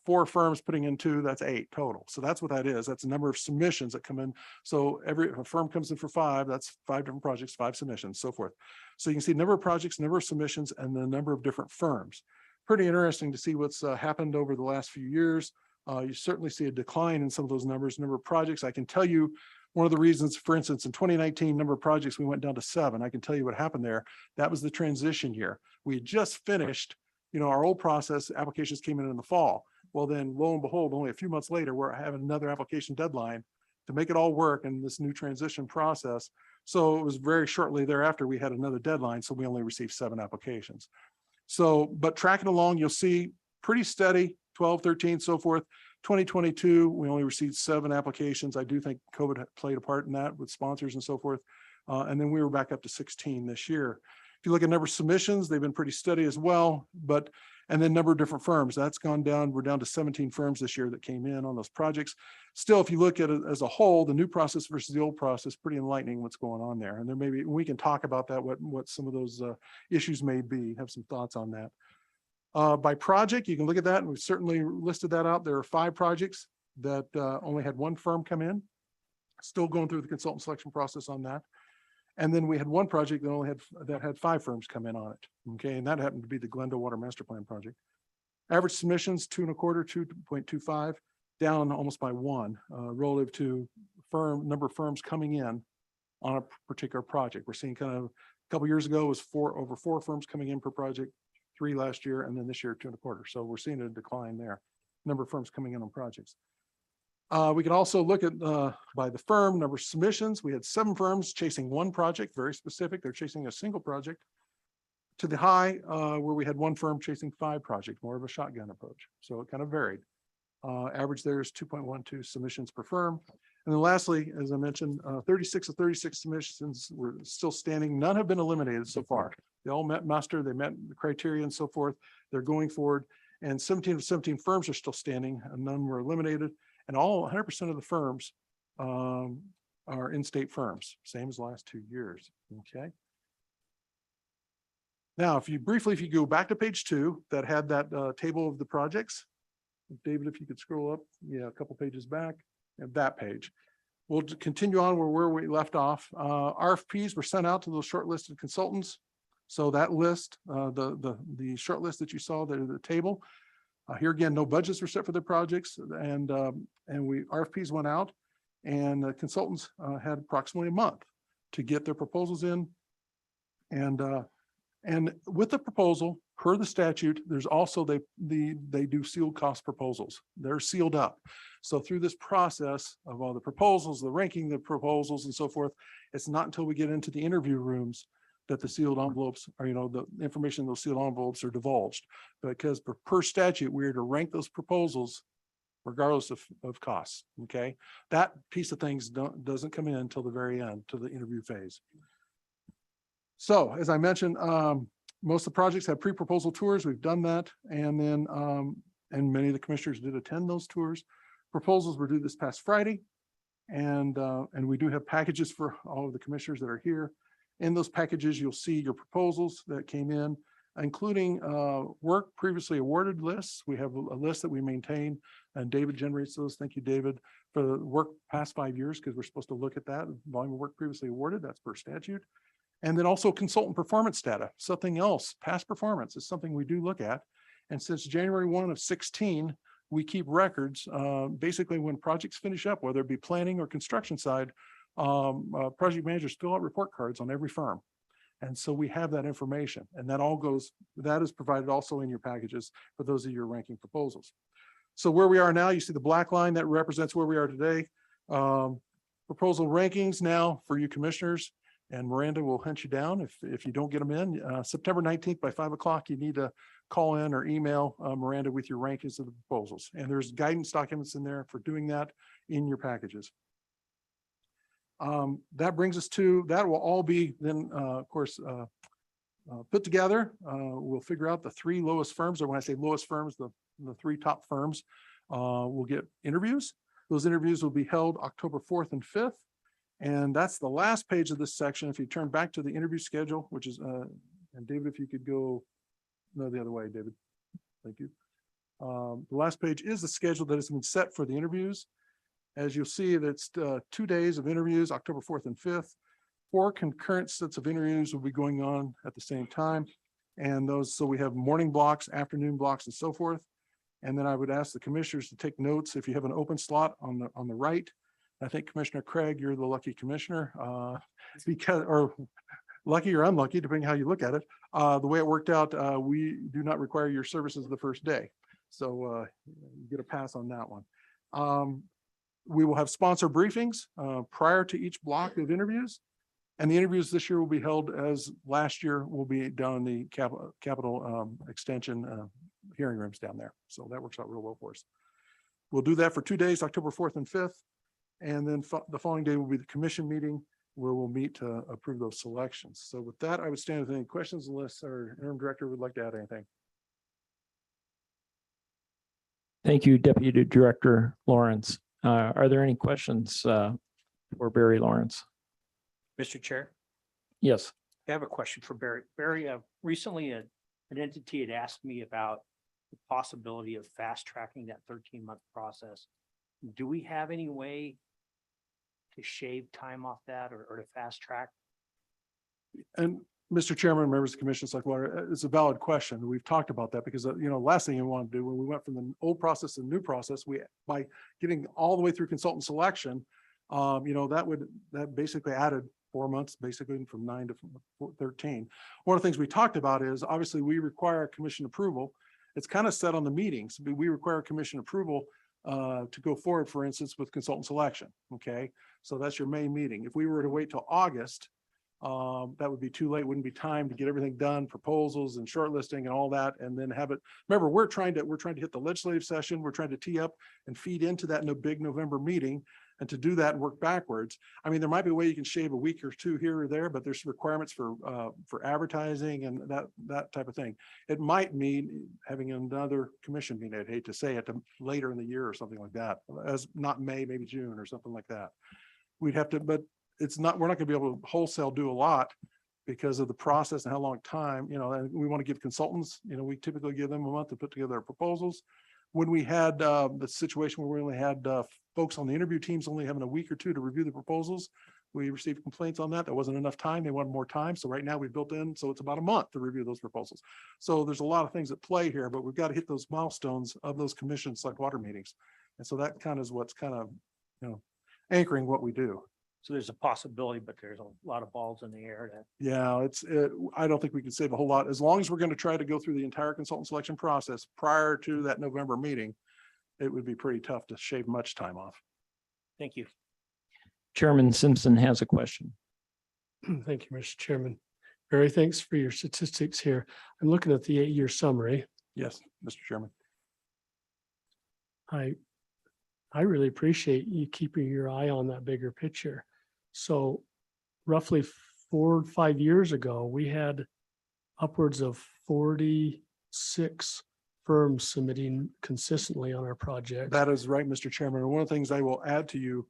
4 firms putting in 2, that's 8 total. So that's what that is. That's the number of submissions that come in. So if a firm comes in for 5, that's 5 different projects, 5 submissions, so forth. So you can see number of projects, number of submissions, and the number of different firms. Pretty interesting to see what's happened over the last few years. You certainly see a decline in some of those numbers, number of projects. I can tell you one of the reasons, for instance, in 2019, number of projects, we went down to 7. I can tell you what happened there. That was the transition year. We had just finished, our old process, applications came in the fall. Well, then lo and behold, only a few months later, we're having another application deadline to make it all work in this new transition process. So it was very shortly thereafter, we had another deadline. So we only received 7 applications. So, but tracking along, you'll see pretty steady, 12, 13, so forth. 2022, we only received 7 applications. I do think COVID played a part in that with sponsors and so forth. And then we were back up to 16 this year. If you look at number of submissions, they've been pretty steady as well, and then number of different firms, that's gone down. We're down to 17 firms this year that came in on those projects. Still, if you look at it as a whole, the new process versus the old process, pretty enlightening what's going on there. And there may be, we can talk about that, what some of those issues may be, have some thoughts on that. By project, you can look at that, and we've certainly listed that out. There are 5 projects that only had 1 firm come in. Still going through the consultant selection process on that. And then we had 1 project that had 5 firms come in on it. Okay, and that happened to be the Glendale Water Master Plan project. Average submissions 2.25, 2.25, down almost by 1 relative to number of firms coming in on a particular project. We're seeing kind of a couple years ago was over 4 firms coming in per project, 3 last year, and then this year 2.25. So we're seeing a decline there. Number of firms coming in on projects. We can also look at by the firm number of submissions. We had 7 firms chasing 1 project, very specific. They're chasing a single project, to the high where we had 1 firm chasing 5 projects, more of a shotgun approach. So it kind of varied. Average there is 2.12 submissions per firm. And then lastly, as I mentioned, 36 of 36 submissions were still standing. None have been eliminated so far. They all met muster, they met the criteria and so forth. They're going forward. And 17 of 17 firms are still standing, and none were eliminated. And all 100% of the firms are in-state firms, same as the last 2 years. Okay. Now, if you go back to page 2, that had that table of the projects. David, if you could scroll up, a couple pages back, and that page. We'll continue on where we left off. RFPs were sent out to those shortlisted consultants. So that list, the short list that you saw there, the table. Here again, no budgets were set for the projects, and RFPs went out, and the consultants had approximately a month to get their proposals in. And with the proposal, per the statute, there's also they do sealed cost proposals. They're sealed up. So through this process of all the proposals, the ranking the proposals and so forth, it's not until we get into the interview rooms that the sealed envelopes or, the information in those sealed envelopes are divulged. Because per statute, we are to rank those proposals regardless of costs. Okay. That piece of things doesn't come in until the very end, to the interview phase. So as I mentioned, most of the projects have pre-proposal tours. We've done that. And then, and many of the commissioners did attend those tours. Proposals were due this past Friday. And we do have packages for all of the commissioners that are here. In those packages, you'll see your proposals that came in, including work previously awarded lists. We have a list that we maintain, and David generates those. Thank you, David, for the work past 5 years, because we're supposed to look at that volume of work previously awarded. That's per statute. And then also consultant performance data, something else. Past performance is something we do look at. And since January 1 of 16, we keep records, basically when projects finish up, whether it be planning or construction side, project managers fill out report cards on every firm. And so we have that information, and that all goes, that is provided also in your packages for those of your ranking proposals. So where we are now, you see the black line that represents where we are today. Proposal rankings now for you commissioners, and Miranda will hunt you down if you don't get them in. September 19th by 5 o'clock, you need to call in or email Miranda with your rankings of the proposals. And there's guidance documents in there for doing that in your packages. That brings us to, that will all be then, of course, put together. We'll figure out the 3 lowest firms, or when I say lowest firms, the 3 top firms will get interviews. Those interviews will be held October 4th and 5th. And that's the last page of this section. If you turn back to the interview schedule, which is, and David, if you could go, no, the other way, David. Thank you. The last page is the schedule that has been set for the interviews. As you'll see, that's 2 days of interviews, October 4th and 5th. 4 concurrent sets of interviews will be going on at the same time. And those, so we have morning blocks, afternoon blocks, and so forth. And then I would ask the commissioners to take notes if you have an open slot on the right. I think Commissioner Craig, you're the lucky commissioner, because, or lucky or unlucky, depending how you look at it. The way it worked out, we do not require your services the first day. So you get a pass on that one. We will have sponsor briefings prior to each block of interviews. And the interviews this year will be held as last year will be down in the Capitol Extension hearing rooms down there. So that works out real well for us. We'll do that for 2 days, October 4th and 5th. And then the following day will be the commission meeting where we'll meet to approve those selections. So with that, I would stand with any questions unless our interim director would like to add anything. Thank you, Deputy Director Lawrence. Are there any questions for Barry Lawrence? Mr. Chair, Yes. I have a question for Barry. Barry, recently an entity had asked me about the possibility of fast tracking that 13-month process. Do we have any way to shave time off that or to fast track? And Mr. Chairman, members of the Commission, it's a valid question. We've talked about that because, last thing you want to do when we went from the old process to the new process, by getting all the way through consultant selection, that basically added 4 months, basically from 9 to 13. One of the things we talked about is obviously we require commission approval. It's kind of set on the meetings, but we require commission approval to go forward, for instance, with consultant selection. Okay, so that's your May meeting. If we were to wait till August, that would be too late. Wouldn't be time to get everything done, proposals and shortlisting and all that, and then have it. Remember, we're trying to hit the legislative session. We're trying to tee up and feed into that big November meeting. And to do that and work backwards, I mean, there might be a way you can shave a week or 2 here or there, but there's requirements for advertising and that type of thing. It might mean having another commission meeting. I'd hate to say it, later in the year or something like that, as not May, maybe June or something like that. We'd have to, but it's not. We're not going to be able to wholesale do a lot because of the process and how long time. And we want to give consultants. We typically give them a month to put together our proposals. When we had the situation where we only had folks on the interview teams only having a week or 2 to review the proposals, we received complaints on that. There wasn't enough time. They wanted more time. So right now we built in, so it's about a month to review those proposals. So there's a lot of things at play here, but we've got to hit those milestones of those commission select water meetings. And so that kind of is what's kind of, anchoring what we do. So there's a possibility, but there's a lot of balls in the air. Yeah, I don't think we can save a whole lot. As long as we're going to try to go through the entire consultant selection process prior to that November meeting, it would be pretty tough to shave much time off. Thank you. Chairman Simpson has a question. Thank you, Mr. Chairman. Barry, thanks for your statistics here. I'm looking at the 8-year summary. Yes, Mr. Chairman. I I really appreciate you keeping your eye on that bigger picture. So roughly 4 or 5 years ago, we had upwards of 46 firms submitting consistently on our projects. That is right, Mr. Chairman. And one of the things I will add to you,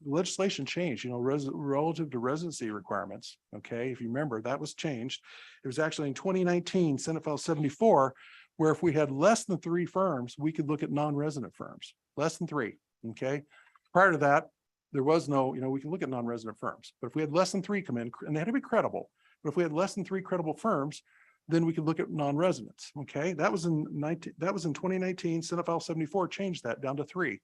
legislation changed, relative to residency requirements. Okay, if you remember, that was changed. It was actually in 2019, Senate File 74, where if we had less than 3 firms, we could look at non-resident firms, less than 3. Okay, prior to that, there was no, we can look at non-resident firms, but if we had less than 3 come in, and they had to be credible, but if we had less than 3 credible firms, then we could look at non-residents. Okay, that was in 2019, Senate File 74 changed that down to 3.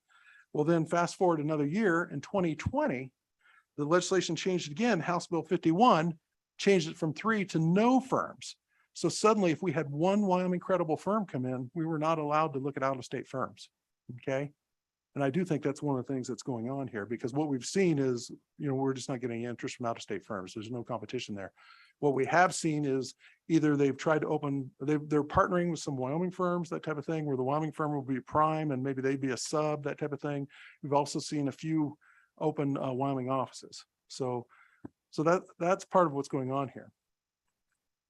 Well, then fast forward another year in 2020, the legislation changed again. House Bill 51 changed it from 3 to no firms. So suddenly, if we had one Wyoming credible firm come in, we were not allowed to look at out-of-state firms. Okay. And I do think that's one of the things that's going on here, because what we've seen is, we're just not getting interest from out-of-state firms. There's no competition there. What we have seen is either they've tried to open, they're partnering with some Wyoming firms, that type of thing, where the Wyoming firm will be prime and maybe they'd be a sub, that type of thing. We've also seen a few open Wyoming offices. So that's part of what's going on here.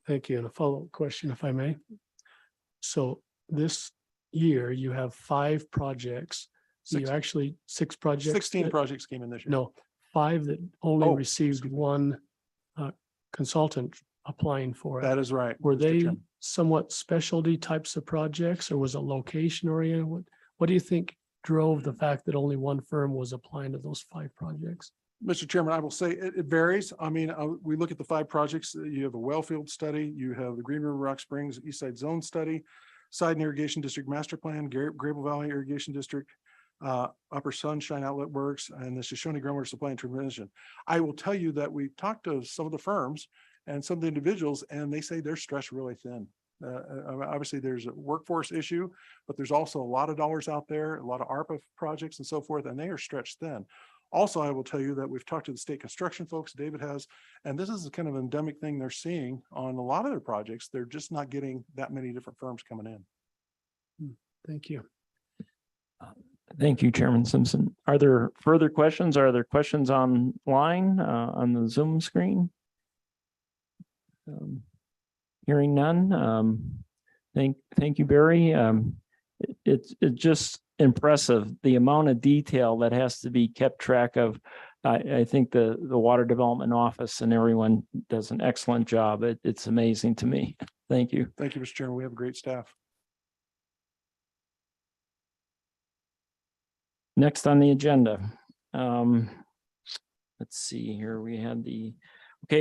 Thank you. And a follow-up question, if I may. So this year you have 5 projects. You Six- actually 6 projects. 16 that- projects came in this year. No, 5 that only Oh, received excuse me. one consultant applying for it. That is right. Were Mr. they Chairman. somewhat specialty types of projects, or was it location oriented? What do you think drove the fact that only one firm was applying to those 5 projects? Mr. Chairman, I will say it varies. I mean, we look at the 5 projects. You have a Wellfield study, you have the Green River Rock Springs East Side Zone Study, Side Irrigation District Master Plan, Grable Valley Irrigation District, Upper Sunshine Outlet Works, and the Shoshone Groundwater Supply and Transmission. I will tell you that we talked to some of the firms and some of the individuals, and they say they're stretched really thin. Obviously, there's a workforce issue, but there's also a lot of dollars out there, a lot of ARPA projects and so forth, and they are stretched thin. Also, I will tell you that we've talked to the state construction folks, David has, and this is a kind of endemic thing they're seeing on a lot of their projects. They're just not getting that many different firms coming in. Thank you. Thank you, Chairman Simpson. Are there further questions? Are there questions online on the Zoom screen? Hearing none. Thank you, Barry. It's just impressive, the amount of detail that has to be kept track of. I think the Water Development Office and everyone does an excellent job. It's amazing to me. Thank you. Thank you, Mr. Chairman. We have great staff. Next on the agenda. Let's see here. We had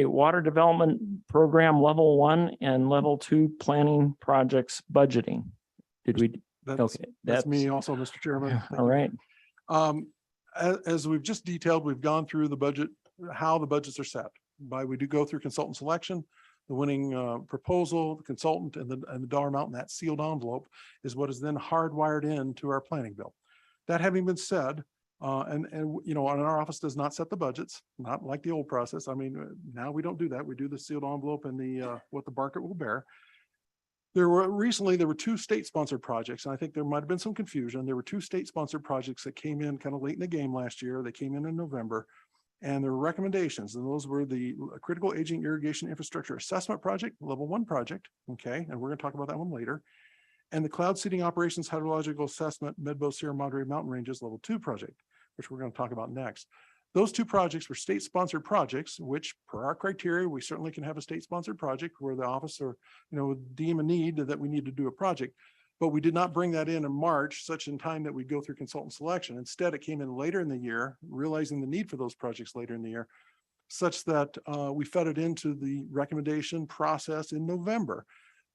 Water Development Program Level 1 and Level 2 Planning Projects Budgeting. Did we? Okay. That's me also, Mr. Chairman. Thank All you. right. As we've just detailed, we've gone through the budget, how the budgets are set. We do go through consultant selection, the winning proposal, the consultant, and the dollar amount in that sealed envelope is what is then hardwired into our planning bill. That having been said, and our office does not set the budgets, not like the old process. I mean, now we don't do that. We do the sealed envelope and the what the market will bear. There were 2 state-sponsored projects, and I think there might have been some confusion. There were 2 state-sponsored projects that came in kind of late in the game last year. They came in November, and there were recommendations, and those were the Critical Aging Irrigation Infrastructure Assessment Project, Level 1 project, okay, and we're going to talk about that one later, and the Cloud Seeding Operations Hydrological Assessment Medbo Sierra Madre Mountain Ranges Level 2 project, which we're going to talk about next. Those 2 projects were state-sponsored projects, which per our criteria, we certainly can have a state-sponsored project where the office or, deem a need that we need to do a project. But we did not bring that in March, such in time that we go through consultant selection. Instead, it came in later in the year, realizing the need for those projects later in the year, such that we fed it into the recommendation process in November.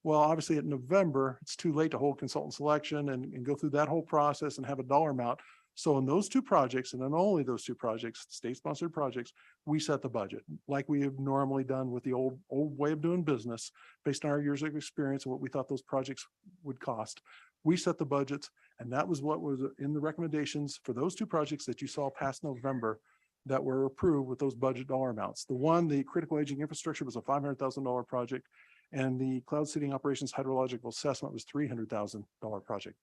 Well, obviously at November, it's too late to hold consultant selection and go through that whole process and have a dollar amount. So in those 2 projects, and then only those 2 projects, state-sponsored projects, we set the budget like we have normally done with the old way of doing business based on our years of experience and what we thought those projects would cost. We set the budgets, and that was what was in the recommendations for those 2 projects that you saw past November that were approved with those budget dollar amounts. The Critical Aging Infrastructure was a $500,000 project, and the Cloud Seeding Operations Hydrological Assessment was $300,000 project.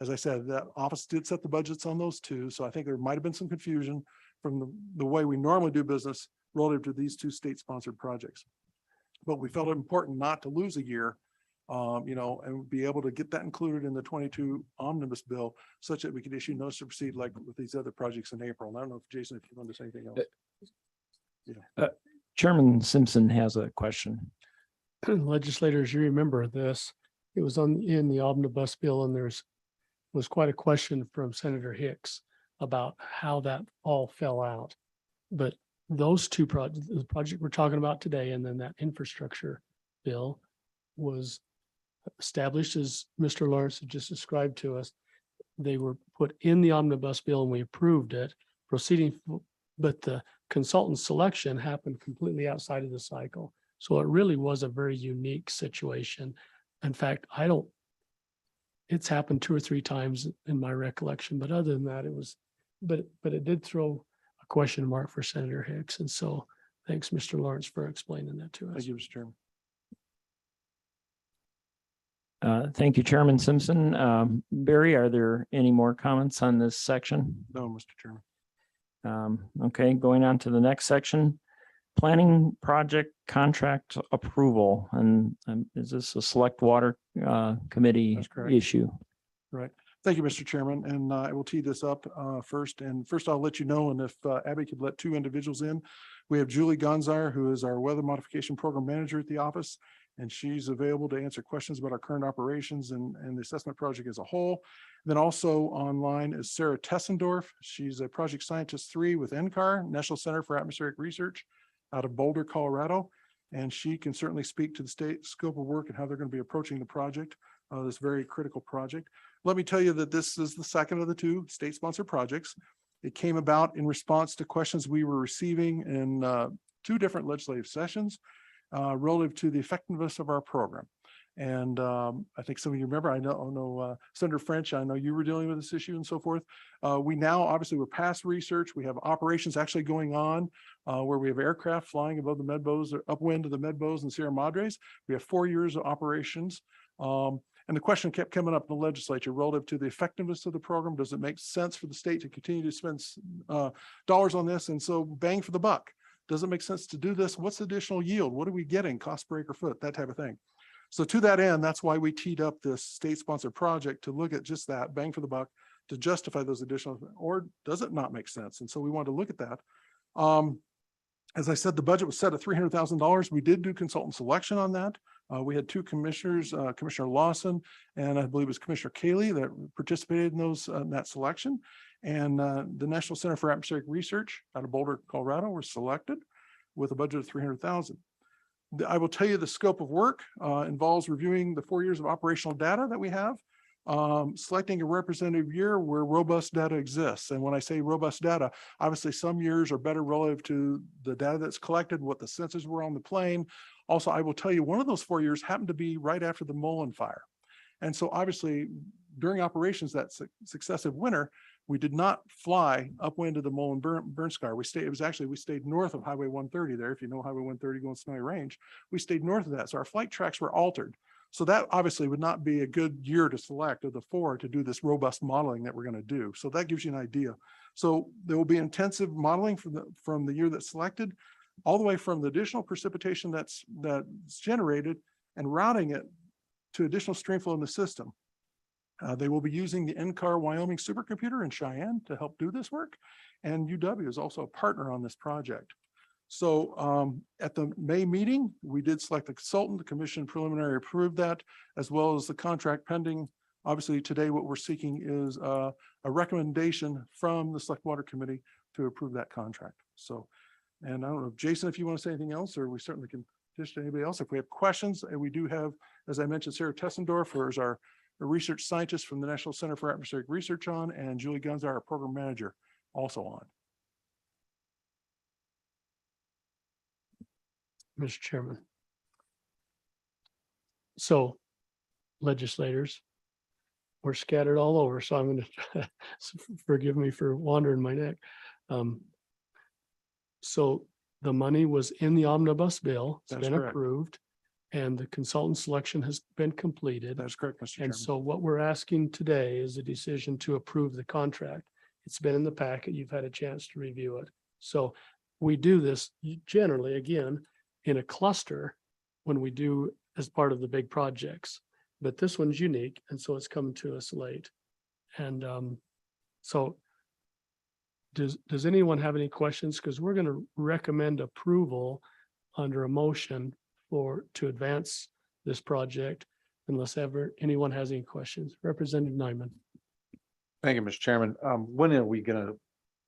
As I said, that office did set the budgets on those two, so I think there might have been some confusion from the way we normally do business relative to these two state-sponsored projects. But we felt it important not to lose a year, and be able to get that included in the 22 omnibus bill such that we could issue notice to proceed like with these other projects in April. And I don't know if Jason, if you want to say anything else. Chairman Simpson has a question. Legislators, you remember this, it was in the omnibus bill, and was quite a question from Senator Hicks about how that all fell out. But those two projects, the project we're talking about today, and then that infrastructure bill was established, as Mr. Lawrence had just described to us. They were put in the omnibus bill and we approved it, but the consultant selection happened completely outside of the cycle. So it really was a very unique situation. In fact, it's happened 2 or 3 times in my recollection, but other than that, but it did throw a question mark for Senator Hicks. And so thanks, Mr. Lawrence, for explaining that to us. Thank you, Mr. Chairman. Thank you, Chairman Simpson. Barry, are there any more comments on this section? No, Mr. Chairman. Okay, going on to the next section. Planning project contract approval, and is this a select water committee That's correct. issue? Right. Thank you, Mr. Chairman. And I will tee this up first. And first I'll let you know, and if Abby could let 2 individuals in. We have Julie Gonzar, who is our weather modification program manager at the office, and she's available to answer questions about our current operations and the assessment project as a whole. Then also online is Sarah Tessendorf. She's a project scientist 3 with NCAR, National Center for Atmospheric Research, out of Boulder, Colorado. And she can certainly speak to the state scope of work and how they're going to be approaching the project, this very critical project. Let me tell you that this is the second of the 2 state-sponsored projects. It came about in response to questions we were receiving in 2 different legislative sessions relative to the effectiveness of our program. And I think some of you remember, I know Senator French, I know you were dealing with this issue and so forth. We now, obviously, we're past research. We have operations actually going on where we have aircraft flying above the Medbos or upwind of the Medbos and Sierra Madres. We have 4 years of operations. And the question kept coming up in the legislature relative to the effectiveness of the program. Does it make sense for the state to continue to spend dollars on this? And so bang for the buck. Does it make sense to do this? What's the additional yield? What are we getting? Cost per acre foot, that type of thing. So to that end, that's why we teed up this state-sponsored project to look at just that, bang for the buck, to justify those additional, or does it not make sense? And so we wanted to look at that. As I said, the budget was set at $300,000. We did do consultant selection on that. We had 2 commissioners, Commissioner Lawson, and I believe it was Commissioner Cayley that participated in that selection. And the National Center for Atmospheric Research out of Boulder, Colorado, were selected with a budget of $300,000. I will tell you the scope of work involves reviewing the 4 years of operational data that we have, selecting a representative year where robust data exists. And when I say robust data, obviously some years are better relative to the data that's collected, what the sensors were on the plane. Also, I will tell you one of those 4 years happened to be right after the Mullen fire. And so obviously during operations that successive winter, we did not fly upwind of the Mullen burn scar. We stayed north of Highway 130 there. If you know Highway 130 going Snowy Range, we stayed north of that. So our flight tracks were altered. So that obviously would not be a good year to select of the 4 to do this robust modeling that we're going to do. So that gives you an idea. So there will be intensive modeling from the year that's selected, all the way from the additional precipitation that's generated and routing it to additional streamflow in the system. They will be using the NCAR Wyoming supercomputer in Cheyenne to help do this work. And UW is also a partner on this project. So at the May meeting, we did select a consultant. The commission preliminary approved that, as well as the contract pending. Obviously, today what we're seeking is a recommendation from the Select Water Committee to approve that contract. So, and I don't know, Jason, if you want to say anything else, or we certainly can dish to anybody else. If we have questions, and we do have, as I mentioned, Sarah Tessendorf, who is our research scientist from the National Center for Atmospheric Research on, and Julie Gonzar, our program manager, also on. Mr. Chairman. So legislators, we're scattered all over, so I'm going to forgive me for wandering my neck. So the money was in the omnibus bill. It's That's been correct. approved. And the consultant selection has been completed. That's correct, Mr. Chairman. And so what we're asking today is a decision to approve the contract. It's been in the packet. You've had a chance to review it. So we do this generally, again, in a cluster when we do as part of the big projects. But this one's unique, and so it's coming to us late. And so does anyone have any questions? Because we're going to recommend approval under a motion to advance this project unless anyone has any questions. Representative Nyman. Thank you, Mr. Chairman. When are we going to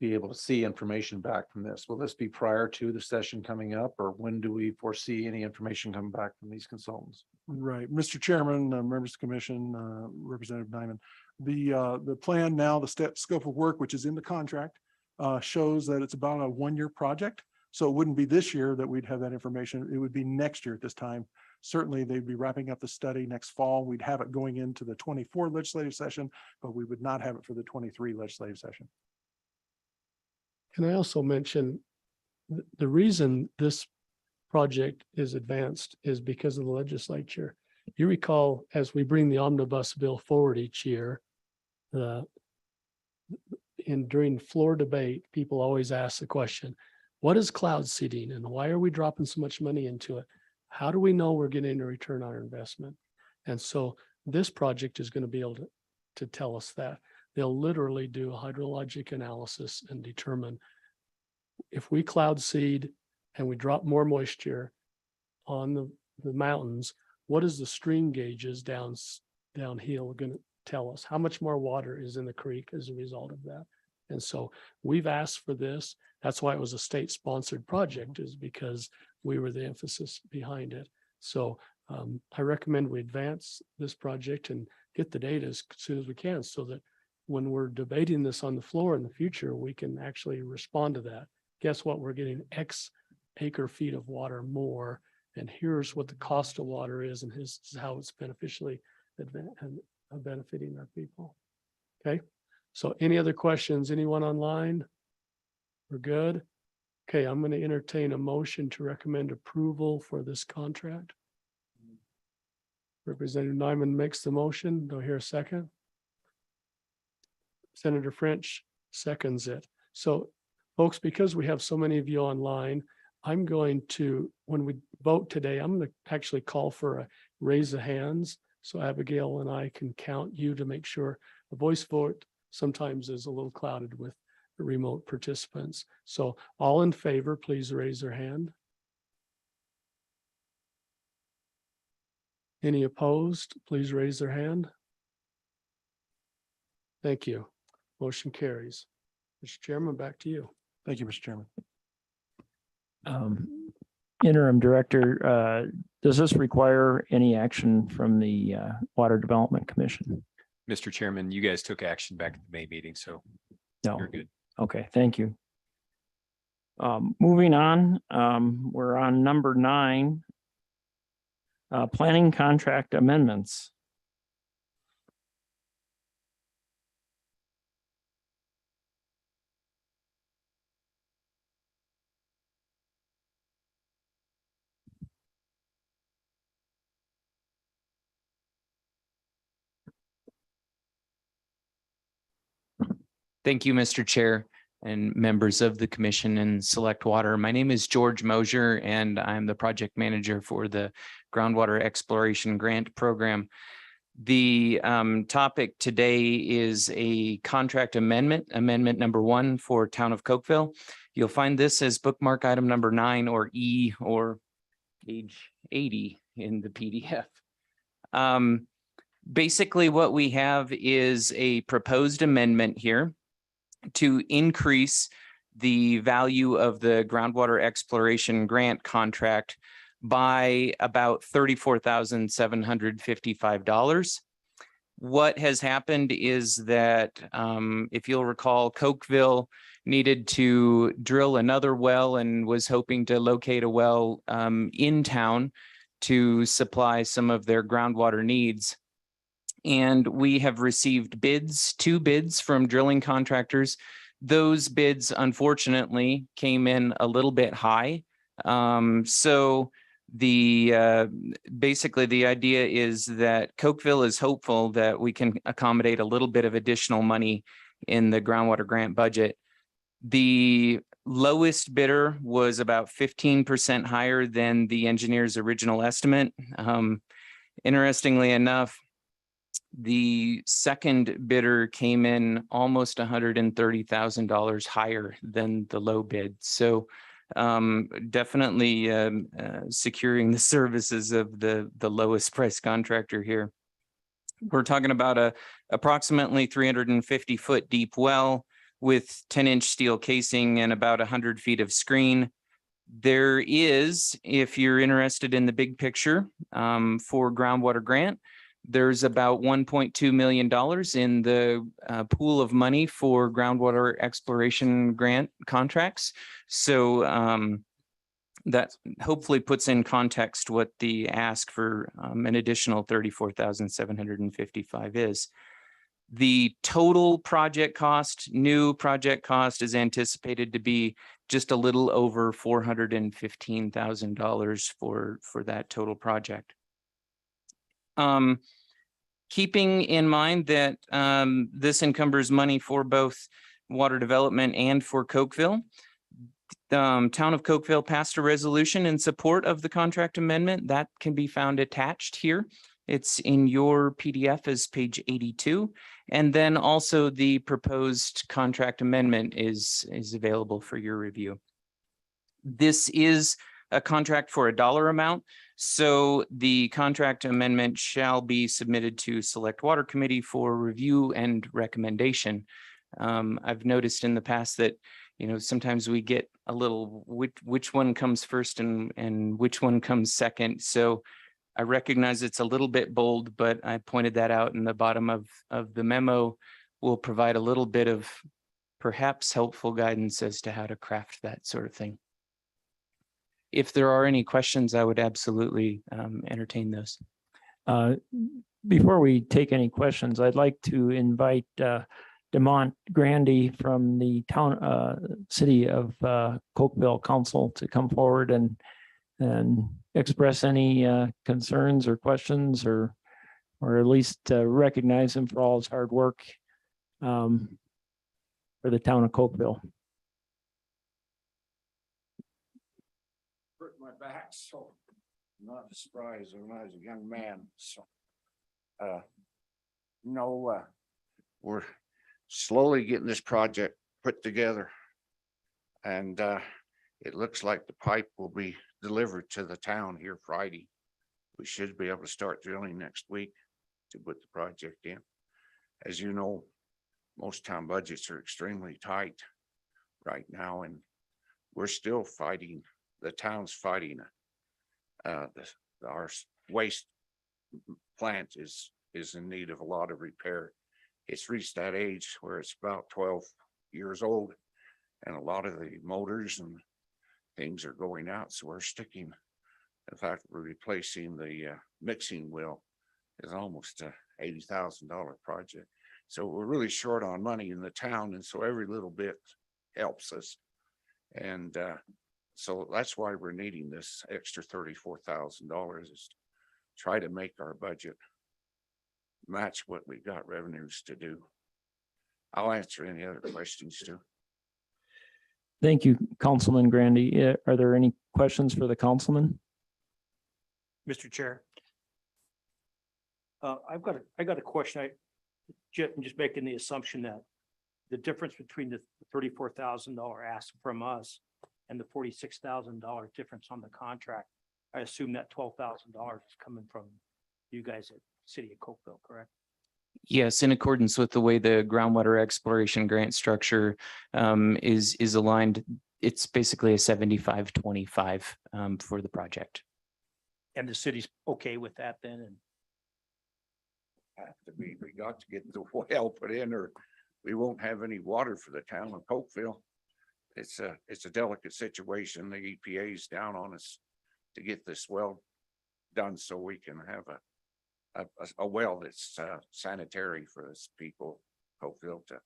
be able to see information back from this? Will this be prior to the session coming up, or when do we foresee any information coming back from these consultants? Right, Mr. Chairman, members of the commission, Representative Nyman, the plan now, the scope of work, which is in the contract, shows that it's about a 1-year project. So it wouldn't be this year that we'd have that information. It would be next year at this time. Certainly, they'd be wrapping up the study next fall. We'd have it going into the 24 legislative session, but we would not have it for the 23 legislative session. Can I also mention the reason this project is advanced is because of the legislature. You recall, as we bring the omnibus bill forward each year, during floor debate, people always ask the question, what is cloud seeding and why are we dropping so much money into it? How do we know we're getting a return on our investment? And so this project is going to be able to tell us that. They'll literally do a hydrologic analysis and determine if we cloud seed and we drop more moisture on the mountains, what is the stream gauges downhill going to tell us? How much more water is in the creek as a result of that? And so we've asked for this. That's why it was a state-sponsored project, is because we were the emphasis behind it. So I recommend we advance this project and get the data as soon as we can so that when we're debating this on the floor in the future, we can actually respond to that. Guess what? We're getting X acre feet of water more, and here's what the cost of water is, and this is how it's beneficially benefiting our people. Okay, so any other questions? Anyone online? We're good. Okay, I'm going to entertain a motion to recommend approval for this contract. Representative Nyman makes the motion. Do I hear a second? Senator French seconds it. So folks, because we have so many of you online, I'm going to, when we vote today, I'm going to actually call for a raise of hands. So Abigail and I can count you to make sure a voice vote sometimes is a little clouded with the remote participants. So all in favor, please raise their hand. Any opposed, please raise their hand. Thank you. Motion carries. Mr. Chairman, back to you. Thank you, Mr. Chairman. Interim Director, does this require any action from the Water Development Commission? Mr. Chairman, you guys took action back at the May meeting, so No. you're good. Okay, thank you. Moving on, we're on number 9. Planning contract amendments. Thank you, Mr. Chair and members of the Commission and Select Water. My name is George Mosier, and I'm the project manager for the Groundwater Exploration Grant Program. The topic today is a contract amendment number 1 for Town of Cokeville. You'll find this as bookmark item number 9 or E or page 80 in the PDF. Basically, what we have is a proposed amendment here to increase the value of the groundwater exploration grant contract by about $34,755. What has happened is that, if you'll recall, Cokeville needed to drill another well and was hoping to locate a well in town to supply some of their groundwater needs. And we have received bids, 2 bids from drilling contractors. Those bids, unfortunately, came in a little bit high. So Basically, the idea is that Cokeville is hopeful that we can accommodate a little bit of additional money in the groundwater grant budget. The lowest bidder was about 15% higher than the engineer's original estimate. Interestingly enough, the second bidder came in almost $130,000 higher than the low bid. So definitely securing the services of the lowest price contractor here. We're talking about a approximately 350-foot deep well with 10-inch steel casing and about 100 feet of screen. There is, if you're interested in the big picture for groundwater grant, there's about $1.2 million in the pool of money for groundwater exploration grant contracts. So that hopefully puts in context what the ask for an additional $34,755 is. The total project cost, new project cost, is anticipated to be just a little over $415,000 for that total project. Keeping in mind that this encumbers money for both water development and for Cokeville, Town of Cokeville passed a resolution in support of the contract amendment that can be found attached here. It's in your PDF as page 82. And then also the proposed contract amendment is available for your review. This is a contract for a dollar amount. So the contract amendment shall be submitted to Select Water Committee for review and recommendation. I've noticed in the past that, sometimes we get a little, which one comes first and which one comes second. So I recognize it's a little bit bold, but I pointed that out in the bottom of the memo. Will provide a little bit of perhaps helpful guidance as to how to craft that sort of thing. If there are any questions, I would absolutely entertain those. Before we take any questions, I'd like to invite Demont Grandy from the city of Cokeville Council to come forward and express any concerns or questions, or at least recognize him for all his hard work for the town of Cokeville. Hurt my back, so I'm not surprised when I was a young man. So, we're slowly getting this project put together, and it looks like the pipe will be delivered to the town here Friday. We should be able to start drilling next week to put the project in. As you know, most town budgets are extremely tight right now, and we're still fighting. The town's fighting. Our waste plant is in need of a lot of repair. It's reached that age where it's about 12 years old, and a lot of the motors and things are going out. So we're sticking. In fact, we're replacing the mixing wheel. Is almost a $80,000 project. So we're really short on money in the town, and so every little bit helps us. And so that's why we're needing this extra $34,000, is to try to make our budget match what we got revenues to do. I'll answer any other questions too. Thank you, Councilman Grandy. Are there any questions for the councilman? Mr. Chair. I got a question. I'm just making the assumption that the difference between the $34,000 ask from us and the $46,000 difference on the contract, I assume that $12,000 is coming from you guys at City of Cokeville, correct? Yes, in accordance with the way the groundwater exploration grant structure is aligned, it's basically a 75-25 for the project. And the city's okay with that then? And Have to be, we got to get the well put in, or we won't have any water for the town of Cokeville. It's a delicate situation. The EPA's down on us to get this well done so we can have a well that's sanitary for us people, Cokeville, to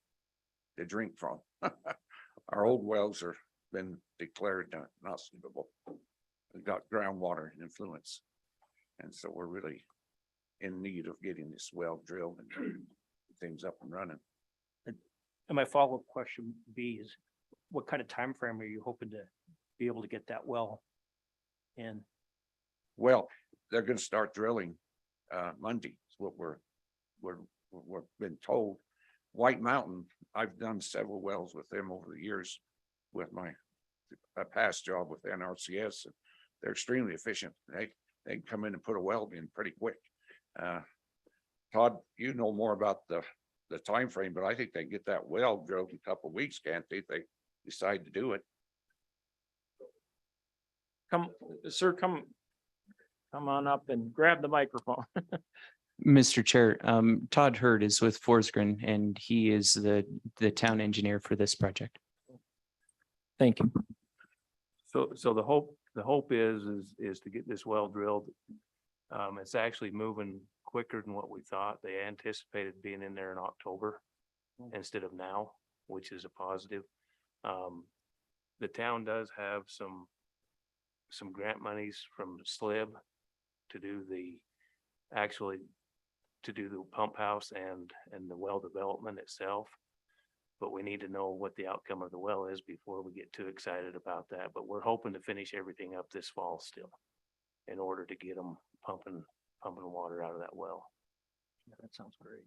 drink from. Our old wells are been declared not suitable. got groundwater influence. And so we're really in need of getting this well drilled and things up and running. And my follow-up question would be is what kind of time frame are you hoping to be able to get that well in? Well, they're gonna start drilling Monday, is what we're been told. White Mountain, I've done several wells with them over the years with my past job with NRCS. And they're extremely efficient. They can come in and put a well in pretty quick. Todd, you know more about the time frame, but I think they can get that well drilled in a couple of weeks, can't they? If they decide to do it. Come, sir, come on up and grab the microphone. Mr. Chair, Todd Hurd is with Forsgren and he is the town engineer for this project. Thank you. So the hope is to get this well drilled. It's actually moving quicker than what we thought. They anticipated being in there in October instead of now, which is a positive. The town does have some grant monies from SLIB to do the pump house and the well development itself. But we need to know what the outcome of the well is before we get too excited about that. But we're hoping to finish everything up this fall still in order to get them pumping water out of that well. Yeah, that sounds great.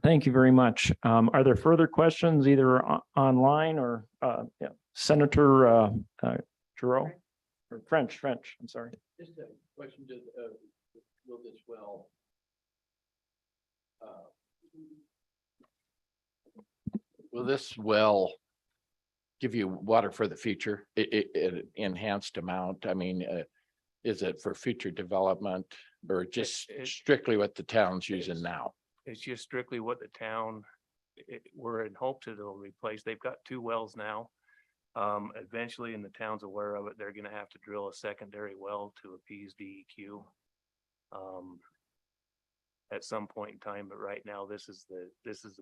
Thank you very much. Are there further questions either online or yeah, Senator Giroux or French, I'm sorry. Just a question, will this well will this well give you water for the future, enhanced amount? I mean, is it for future development or just strictly what the town's using now? It's just strictly what the town, we're in hopes that it'll replace. They've got 2 wells now. Eventually, and the town's aware of it, they're gonna have to drill a secondary well to appease DEQ. At some point in time, but right now, this is the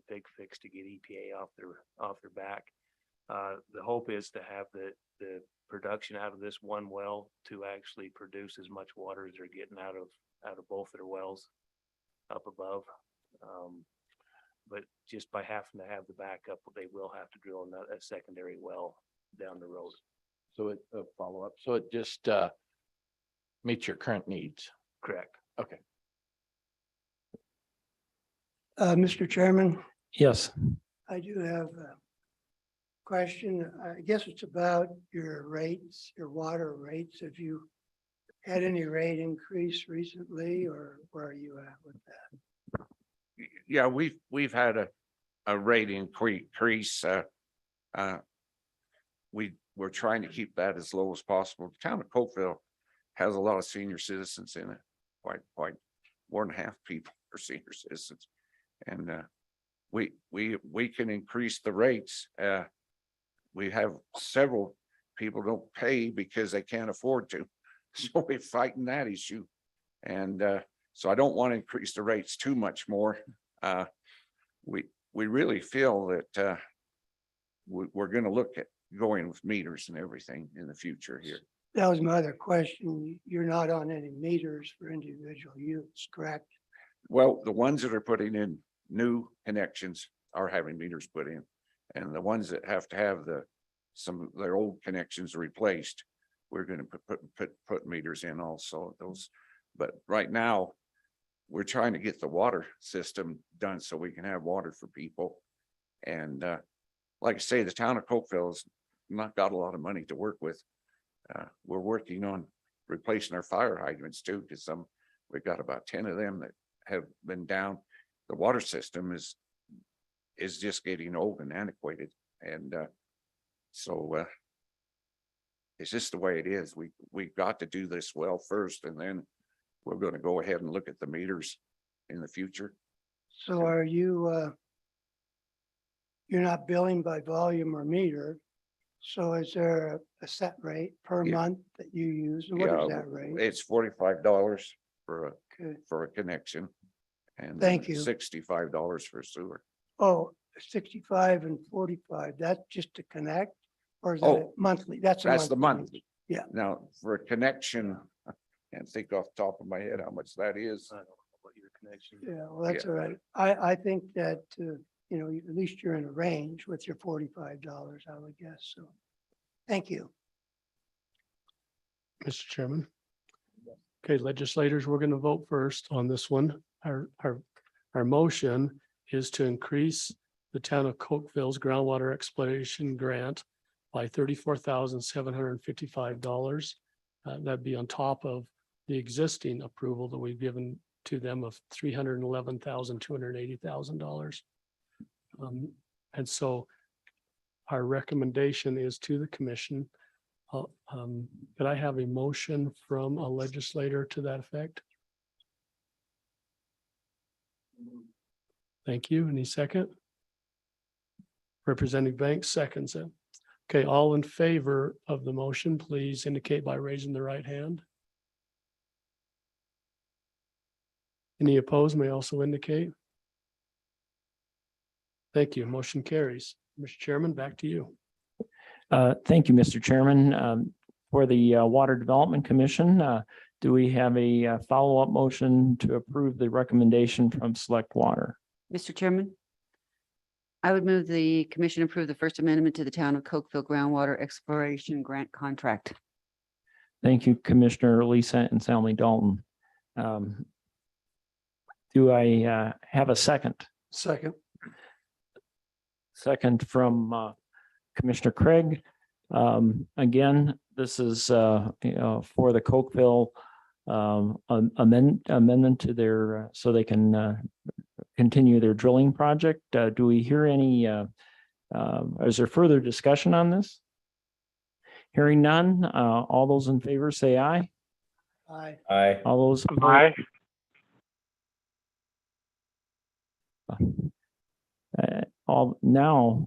big fix to get EPA off their back. The hope is to have the production out of this one well to actually produce as much water as they're getting out of both their wells up above. But just by having to have the backup, they will have to drill a secondary well down the road. So it follow up. So it just meets your current needs. Correct. Okay. Mr. Chairman, Yes. I do have a question. I guess it's about your rates, your water rates. Have you had any rate increase recently, or where are you at with that? Yeah, we've had a rate increase. We're trying to keep that as low as possible. The town of Cokeville has a lot of senior citizens in it. Quite more than half people are senior citizens. And we can increase the rates. We have several people don't pay because they can't afford to. So we're fighting that issue. And so I don't want to increase the rates too much more. We really feel that we're going to look at going with meters and everything in the future here. That was my other question. You're not on any meters for individual use, correct? Well, the ones that are putting in new connections are having meters put in. And the ones that have to have some of their old connections replaced, we're going to put meters in also those. But right now, we're trying to get the water system done so we can have water for people. And like I say, the town of Cokeville has not got a lot of money to work with. We're working on replacing our fire hydrants too, because we've got about 10 of them that have been down. The water system is just getting old and antiquated. And so it's just the way it is. We've got to do this well first, and then we're going to go ahead and look at the meters in the future. So are you, you're not billing by volume or meter? So is there a set rate per month that you use? And what is that rate? It's $45 for Okay. a connection. And Thank you. $65 for sewer. Oh, 65 and 45, that's just to connect, Or is Oh, that monthly? That's a That's the monthly. monthly. Yeah. Now, for a connection, I can't think off the top of my head how much that is. I don't know what your connection. Yeah, well, that's all right. I think that, you know, at least you're in a range with your $45, I would guess. So, thank you. Mr. Chairman. Okay, legislators, we're going to vote first on this one. Our motion is to increase the town of Cokeville's groundwater exploration grant by $34,755. That'd be on top of the existing approval that we've given to them of $311,280,000. And so our recommendation is to the commission. Could I have a motion from a legislator to that effect? Thank you. Any second? Representative Banks seconds it. Okay, all in favor of the motion, please indicate by raising the right hand. Any opposed may also indicate. Thank you. Motion carries. Mr. Chairman, back to you. Thank you, Mr. Chairman. For the Water Development Commission, do we have a follow-up motion to approve the recommendation from Select Water? Mr. Chairman, I would move the commission approve the first amendment to the town of Cokeville groundwater exploration grant contract. Thank you, Commissioner Lisa and Sally Dalton. Do I have a second? Second. Second from Commissioner Craig. Again, this is for the Cokeville amendment to their, so they can continue their drilling project. Do we hear any, is there further discussion on this? Hearing none, all those in favor say aye. Aye. Aye. All those.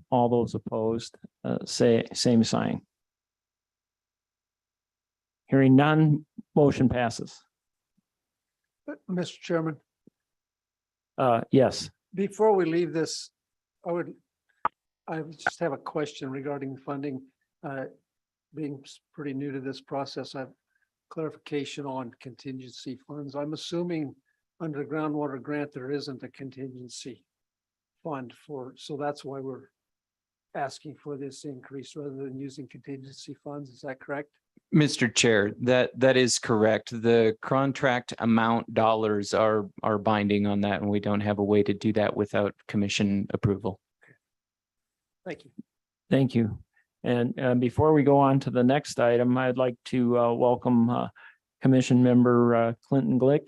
All those opposed, say same sign. Hearing none, motion passes. Mr. Chairman, Yes, before we leave this, I would just have a question regarding funding. Being pretty new to this process, I have clarification on contingency funds. I'm assuming under the groundwater grant, there isn't a contingency fund for, so that's why we're asking for this increase rather than using contingency funds. Is that correct? Mr. Chair, that is correct. The contract amount dollars are binding on that, and we don't have a way to do that without commission approval. Thank you. thank you. And before we go on to the next item, I'd like to welcome Commission Member Clinton Glick.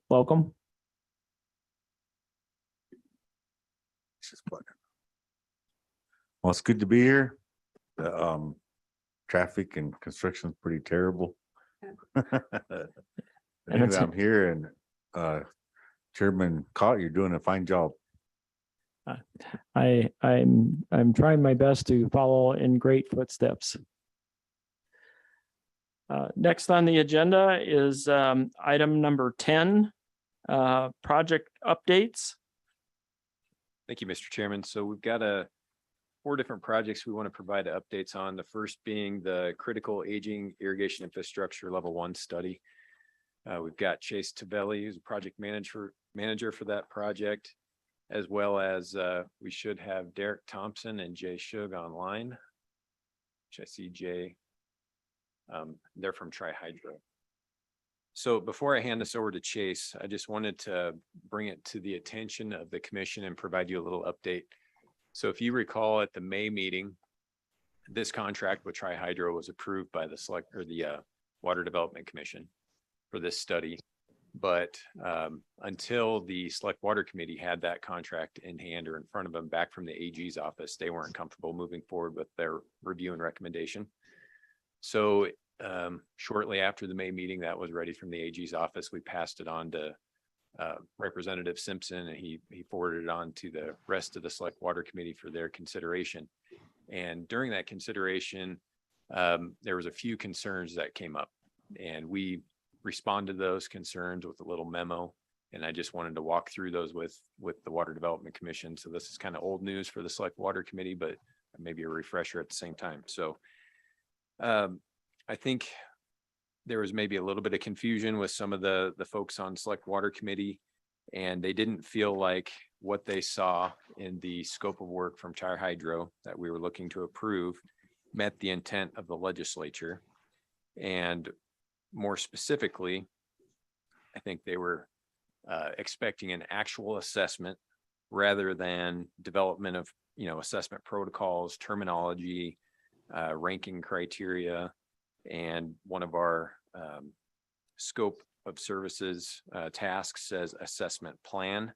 Welcome. Well, it's good to be here. The traffic and construction is pretty terrible. Anyway, I'm here and Chairman Cott, you're doing a fine job. I'm trying my best to follow in great footsteps. Next on the agenda is item number 10, project updates. Thank you, Mr. Chairman. So we've got 4 different projects we want to provide updates on. The first being the critical aging irrigation infrastructure level 1 study. We've got Chase Tavelli, who's a project manager for that project, as well as we should have Derek Thompson and Jay Shug online, which I see Jay. They're from Tri-Hydro. So before I hand this over to Chase, I just wanted to bring it to the attention of the commission and provide you a little update. So if you recall at the May meeting, this contract with Tri-Hydro was approved by the Water Development Commission for this study. But until the Select Water Committee had that contract in hand or in front of them back from the AG's office, they weren't comfortable moving forward with their review and recommendation. So shortly after the May meeting that was ready from the AG's office, we passed it on to Representative Simpson, and he forwarded it on to the rest of the Select Water Committee for their consideration. And during that consideration, there was a few concerns that came up, and we responded to those concerns with a little memo. And I just wanted to walk through those with the Water Development Commission. So this is kind of old news for the Select Water Committee, but maybe a refresher at the same time. So I think there was maybe a little bit of confusion with some of the folks on Select Water Committee, and they didn't feel like what they saw in the scope of work from Char Hydro that we were looking to approve met the intent of the legislature. And more specifically, I think they were expecting an actual assessment rather than development of, assessment protocols, terminology, ranking criteria. And one of our scope of services tasks says assessment plan.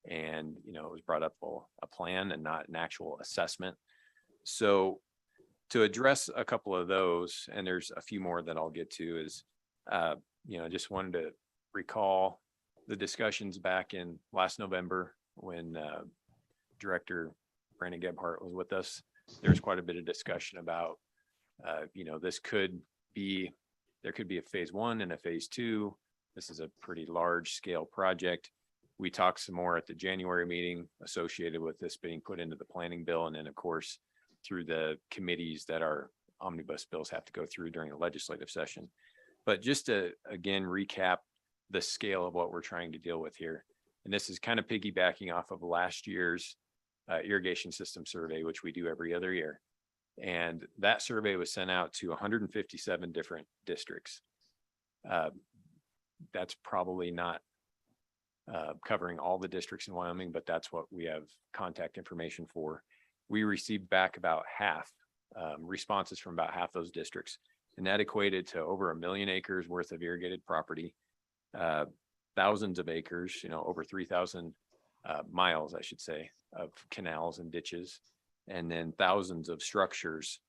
And, it was brought up, well, a plan and not an actual assessment. So to address a couple of those, and there's a few more that I'll get to, is, just wanted to recall the discussions back in last November when Director Brandon Gebhardt was with us. There's quite a bit of discussion about, this there could be a phase 1 and a phase 2. This is a pretty large scale project. We talked some more at the January meeting associated with this being put into the planning bill. And then of course, through the committees that our omnibus bills have to go through during the legislative session. But just to, again, recap the scale of what we're trying to deal with here. And this is kind of piggybacking off of last year's irrigation system survey, which we do every other year. And that survey was sent out to 157 different districts. That's probably not covering all the districts in Wyoming, but that's what we have contact information for. We received back about half responses from about half those districts, and that equated to over 1 million acres worth of irrigated property, thousands of acres, over 3,000 miles, I should say, of canals and ditches, and then thousands of structures,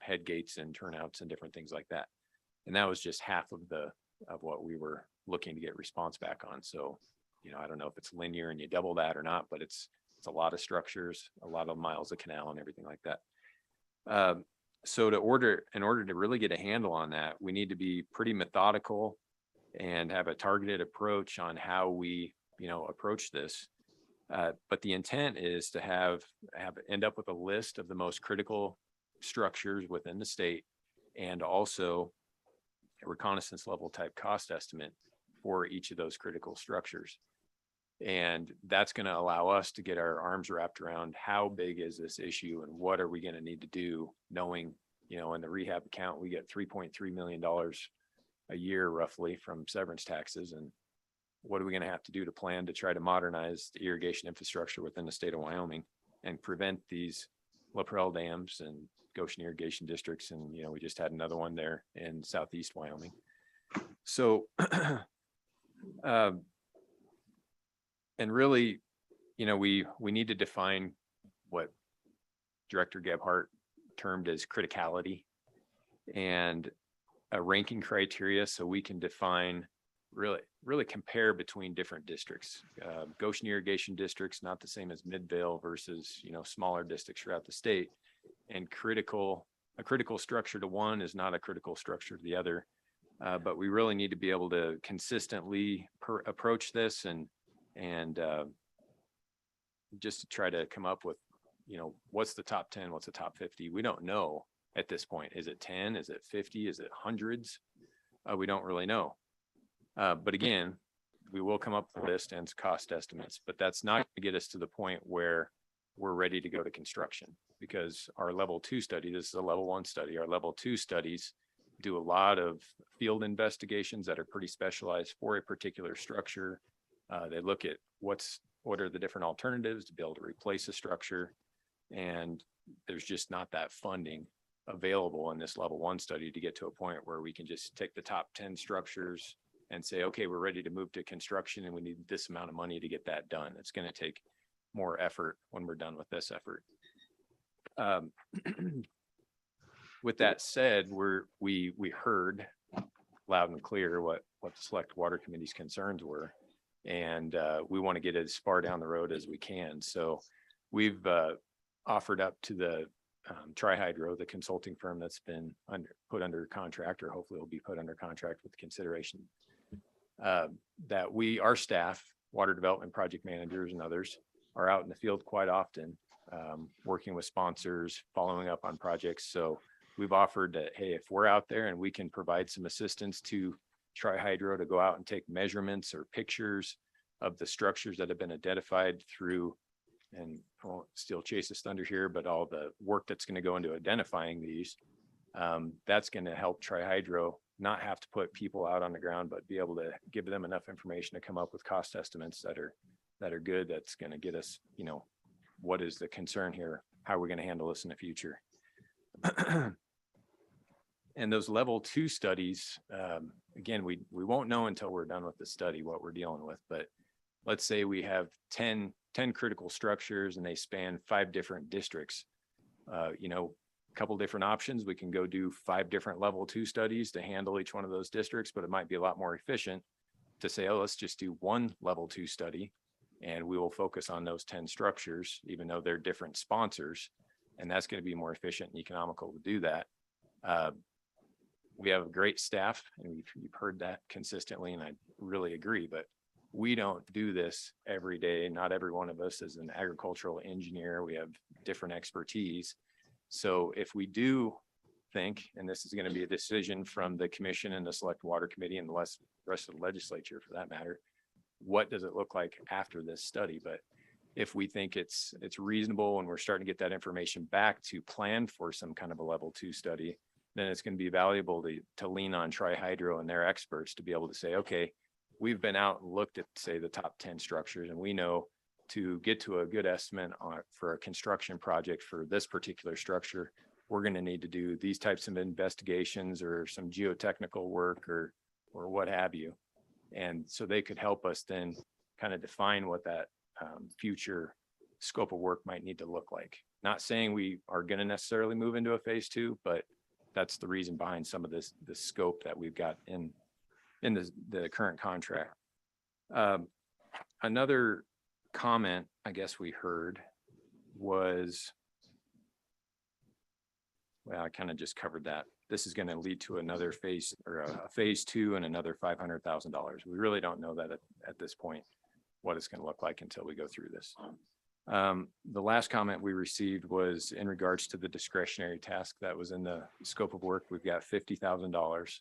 head gates and turnouts and different things like that. And that was just half of what we were looking to get response back on. So, I don't know if it's linear and you double that or not, but it's a lot of structures, a lot of miles of canal and everything like that. So in order to really get a handle on that, we need to be pretty methodical and have a targeted approach on how we, approach this. But the intent is to end up with a list of the most critical structures within the state, and also a reconnaissance level type cost estimate for each of those critical structures. And that's going to allow us to get our arms wrapped around how big is this issue and what are we going to need to do, knowing, in the rehab account, we get $3.3 million a year roughly from severance taxes. And what are we going to have to do to plan to try to modernize the irrigation infrastructure within the state of Wyoming and prevent these Laprelle dams and Goshen irrigation districts? And, we just had another one there in southeast Wyoming. So, and really, we need to define what Director Gebhardt termed as criticality and a ranking criteria, so we can define, really compare between different districts. Goshen irrigation districts, not the same as Midvale versus, smaller districts throughout the state. And a critical structure to one is not a critical structure to the other. But we really need to be able to consistently approach this and just to try to come up with, what's the top 10, what's the top 50? We don't know at this point. Is it 10? Is it 50? Is it hundreds? We don't really know. But again, we will come up with a list and cost estimates, but that's not going to get us to the point where we're ready to go to construction, because our level 2 study, this is a level 1 study, our level 2 studies do a lot of field investigations that are pretty specialized for a particular structure. They look at what are the different alternatives to be able to replace a structure. And there's just not that funding available in this level 1 study to get to a point where we can just take the top 10 structures and say, okay, we're ready to move to construction and we need this amount of money to get that done. It's going to take more effort when we're done with this effort. With that said, we heard loud and clear what the Select Water Committee's concerns were, and we want to get as far down the road as we can. So we've offered up to the Tri-Hydro, the consulting firm that's been put under contract, or hopefully will be put under contract with consideration, that our staff, water development project managers and others, are out in the field quite often, working with sponsors, following up on projects. So we've offered that, hey, if we're out there and we can provide some assistance to Tri-Hydro to go out and take measurements or pictures of the structures that have been identified through, and I won't steal Chase's thunder here, but all the work that's going to go into identifying these, that's going to help Tri-Hydro not have to put people out on the ground, but be able to give them enough information to come up with cost estimates that are good. That's going to get us, you know, what is the concern here? How are we going to handle this in the future? And those level 2 studies, again, we won't know until we're done with the study what we're dealing with. But let's say we have 10 critical structures and they span 5 different districts. You know, a couple different options. We can go do 5 different level 2 studies to handle each one of those districts, but it might be a lot more efficient to say, oh, let's just do 1 level 2 study and we will focus on those 10 structures, even though they're different sponsors. And that's going to be more efficient and economical to do that. We have a great staff, and you've heard that consistently, and I really agree, but we don't do this every day. Not every one of us is an agricultural engineer. We have different expertise. So if we do think, and this is going to be a decision from the commission and the select water committee and the rest of the legislature for that matter, what does it look like after this study? But if we think it's reasonable and we're starting to get that information back to plan for some kind of a level 2 study, then it's going to be valuable to lean on Tri-Hydro and their experts to be able to say, okay, we've been out and looked at, say, the top 10 structures, and we know to get to a good estimate for a construction project for this particular structure, we're going to need to do these types of investigations or some geotechnical work or what have you. And so they could help us then kind of define what that future scope of work might need to look like. Not saying we are going to necessarily move into a phase 2, but that's the reason behind some of this scope that we've got in the current contract. Another comment I guess we heard was, well, I kind of just covered that. This is going to lead to another phase or a phase 2 and another $500,000. We really don't know that at this point, what it's going to look like until we go through this. The last comment we received was in regards to the discretionary task that was in the scope of work. We've got $50,000,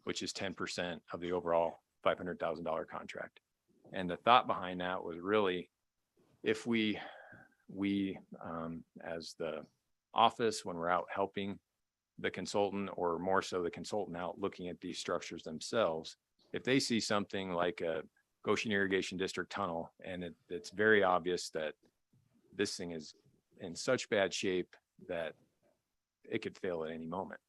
which is 10% of the overall $500,000 contract. And the thought behind that was really, if we as the office, when we're out helping the consultant, or more so the consultant out looking at these structures themselves, if they see something like a Goshen Irrigation District tunnel, and it's very obvious that this thing is in such bad shape that it could fail at any moment,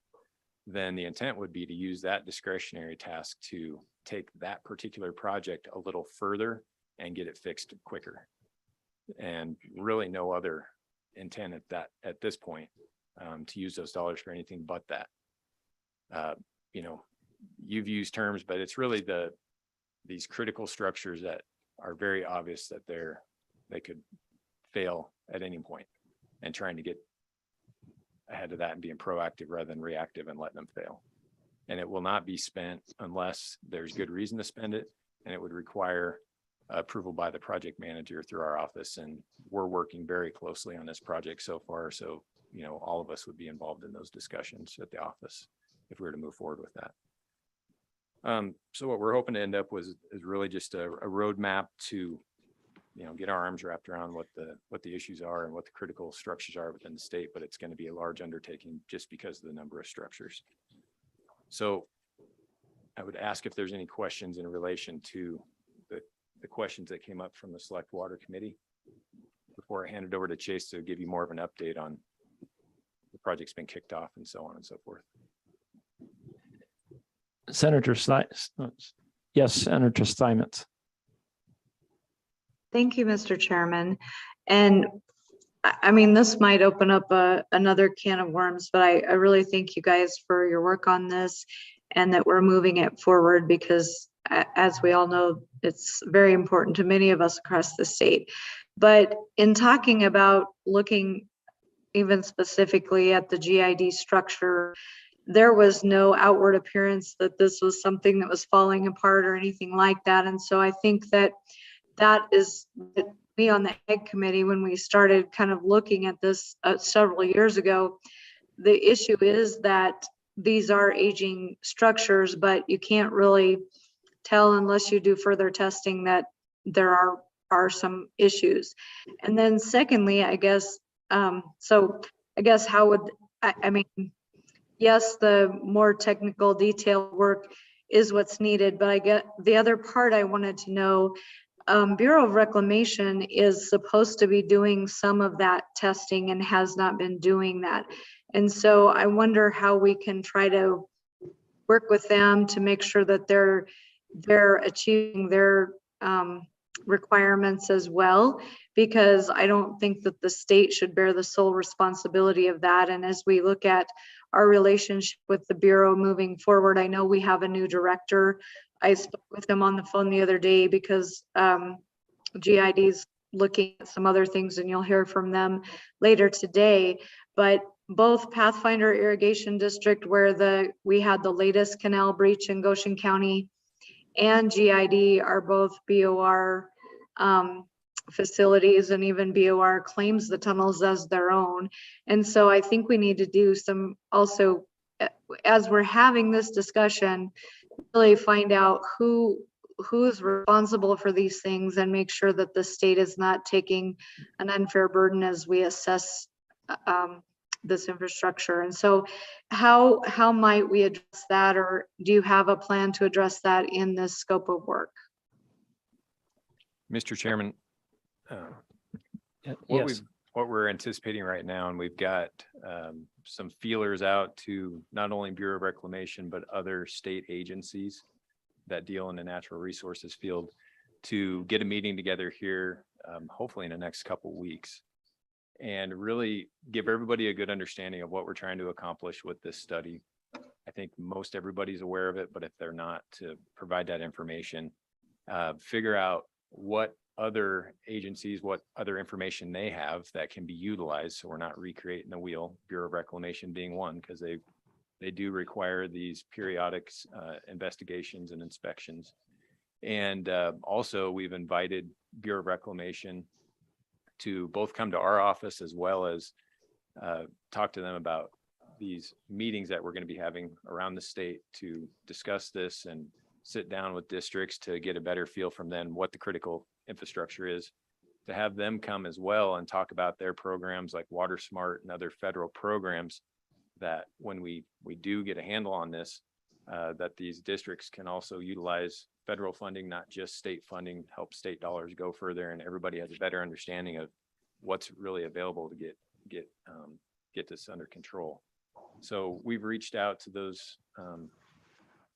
then the intent would be to use that discretionary task to take that particular project a little further and get it fixed quicker. And really no other intent at this point to use those dollars for anything but that. You know, you've used terms, but it's really these critical structures that are very obvious that they could fail at any point, and trying to get ahead of that and being proactive rather than reactive and letting them fail. And it will not be spent unless there's good reason to spend it, and it would require approval by the project manager through our office. And we're working very closely on this project so far. So, you know, all of us would be involved in those discussions at the office if we were to move forward with that. So what we're hoping to end up with is really just a roadmap to, you know, get our arms wrapped around what the issues are and what the critical structures are within the state, but it's going to be a large undertaking just because of the number of structures. So I would ask if there's any questions in relation to the questions that came up from the Select Water Committee before I hand it over to Chase to give you more of an update on the project's been kicked off and so on and so forth. Senator yes, Senator Steinmetz. Thank you, Mr. Chairman. And I mean, this might open up another can of worms, but I really thank you guys for your work on this and that we're moving it forward, because as we all know, it's very important to many of us across the state. But in talking about looking even specifically at the GID structure, there was no outward appearance that this was something that was falling apart or anything like that. And so I think that that is me on the Ag Committee, when we started kind of looking at this several years ago, the issue is that these are aging structures, but you can't really tell unless you do further testing that there are some issues. And then secondly, I guess, so I guess how would, I mean, yes, the more technical detailed work is what's needed, but I get the other part I wanted to know, Bureau of Reclamation is supposed to be doing some of that testing and has not been doing that. And so I wonder how we can try to work with them to make sure that they're achieving their requirements as well, because I don't think that the state should bear the sole responsibility of that. And as we look at our relationship with the Bureau moving forward, I know we have a new director. I spoke with him on the phone the other day because GID's looking at some other things, and you'll hear from them later today. But both Pathfinder Irrigation District, where we had the latest canal breach in Goshen County, and GID are both BOR facilities, and even BOR claims the tunnels as their own. And so I think we need to do some also, as we're having this discussion, really find out who's responsible for these things and make sure that the state is not taking an unfair burden as we assess this infrastructure. And so how might we address that, or do you have a plan to address that in this scope of work? Mr. Chairman, Yes. what we're anticipating right now, and we've got some feelers out to not only Bureau of Reclamation, but other state agencies that deal in the natural resources field, to get a meeting together here, hopefully in the next couple of weeks, and really give everybody a good understanding of what we're trying to accomplish with this study. I think most everybody's aware of it, but if they're not, to provide that information, figure out what other agencies, what other information they have that can be utilized, so we're not recreating the wheel, Bureau of Reclamation being one, because they do require these periodic investigations and inspections. And also we've invited Bureau of Reclamation to both come to our office, as well as talk to them about these meetings that we're going to be having around the state to discuss this and sit down with districts to get a better feel from them what the critical infrastructure is, to have them come as well and talk about their programs like Water Smart and other federal programs, that when we do get a handle on this, that these districts can also utilize federal funding, not just state funding, help state dollars go further, and everybody has a better understanding of what's really available to get this under control. So we've reached out to those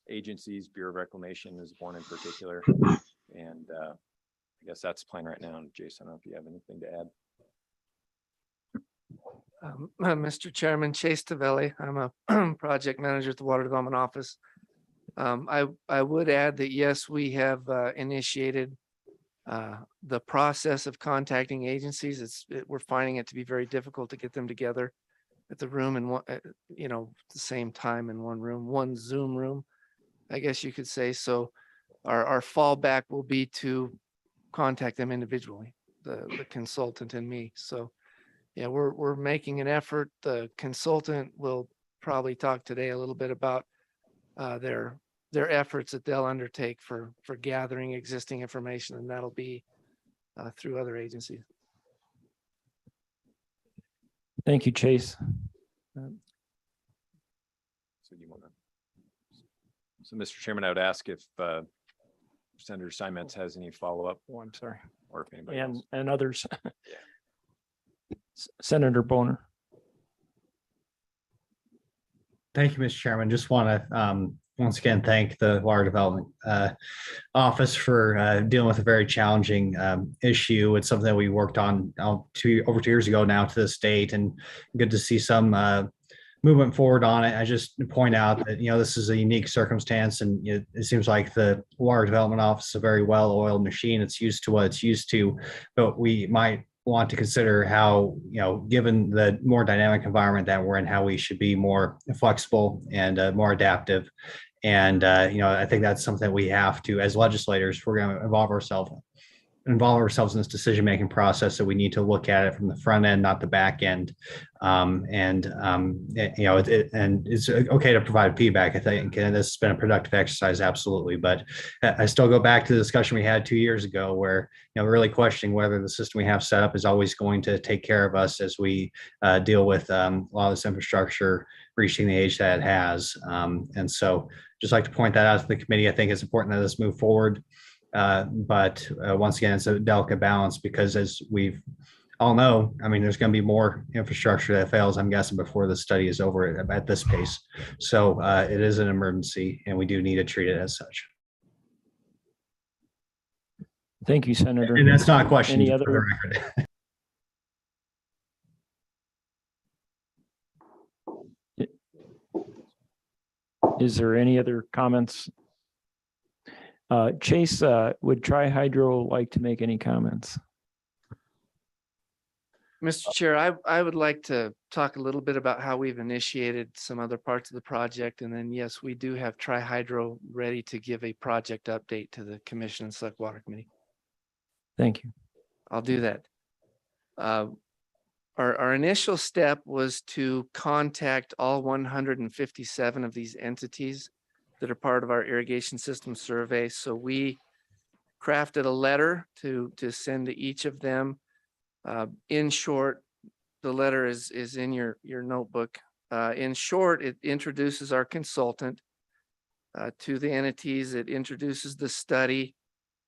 agencies. Bureau of Reclamation is one in particular, and I guess that's the plan right now. And Jason, I don't know if you have anything to add. Mr. Chairman, Chase Tavelli. I'm a project manager at the Water Development Office. I would add that, yes, we have initiated the process of contacting agencies. We're finding it to be very difficult to get them together at the room and the same time in one room, one Zoom room, I guess you could say. So our fallback will be to contact them individually, the consultant and me. So yeah, we're making an effort. The consultant will probably talk today a little bit about their efforts that they'll undertake for gathering existing information, and that'll be through other agencies. Thank you, Chase. So Mr. Chairman, I would ask if Senator Simons has any follow-up. Oh, I'm sorry. Or if anybody else. And others. Senator Boner. Thank you, Mr. Chairman. Just want to once again thank the Water Development Office for dealing with a very challenging issue. It's something that we worked on over 2 years ago now to this date, and good to see some movement forward on it. I just point out that this is a unique circumstance, and it seems like the Water Development Office is a very well-oiled machine. It's used to what it's used to, but we might want to consider how, given the more dynamic environment that we're in, how we should be more flexible and more adaptive. And, I think that's something we have to, as legislators, if we're going to involve ourselves involve ourselves in this decision-making process, so we need to look at it from the front end, not the back end. And it's okay to provide feedback, I think, and this has been a productive exercise, absolutely. But I still go back to the discussion we had 2 years ago where, really questioning whether the system we have set up is always going to take care of us as we deal with a lot of this infrastructure reaching the age that it has. And so just like to point that out to the committee. I think it's important that this move forward. But once again, it's a delicate balance because as we've all know, I mean, there's going to be more infrastructure that fails, I'm guessing, before the study is over at this pace. So it is an emergency and we do need to treat it as such. Thank you, Senator. And that's not a question. Any for the other? record. Is there any other comments? Chase, would Tri-Hydro like to make any comments? Mr. Chair, I would like to talk a little bit about how we've initiated some other parts of the project. And then, yes, we do have Tri-Hydro ready to give a project update to the Commission and Select Water Committee. Thank you. I'll do that. Our initial step was to contact all 157 of these entities that are part of our irrigation system survey. So we crafted a letter to send to each of them. In short, the letter is in your notebook. In short, it introduces our consultant to the entities. It introduces the study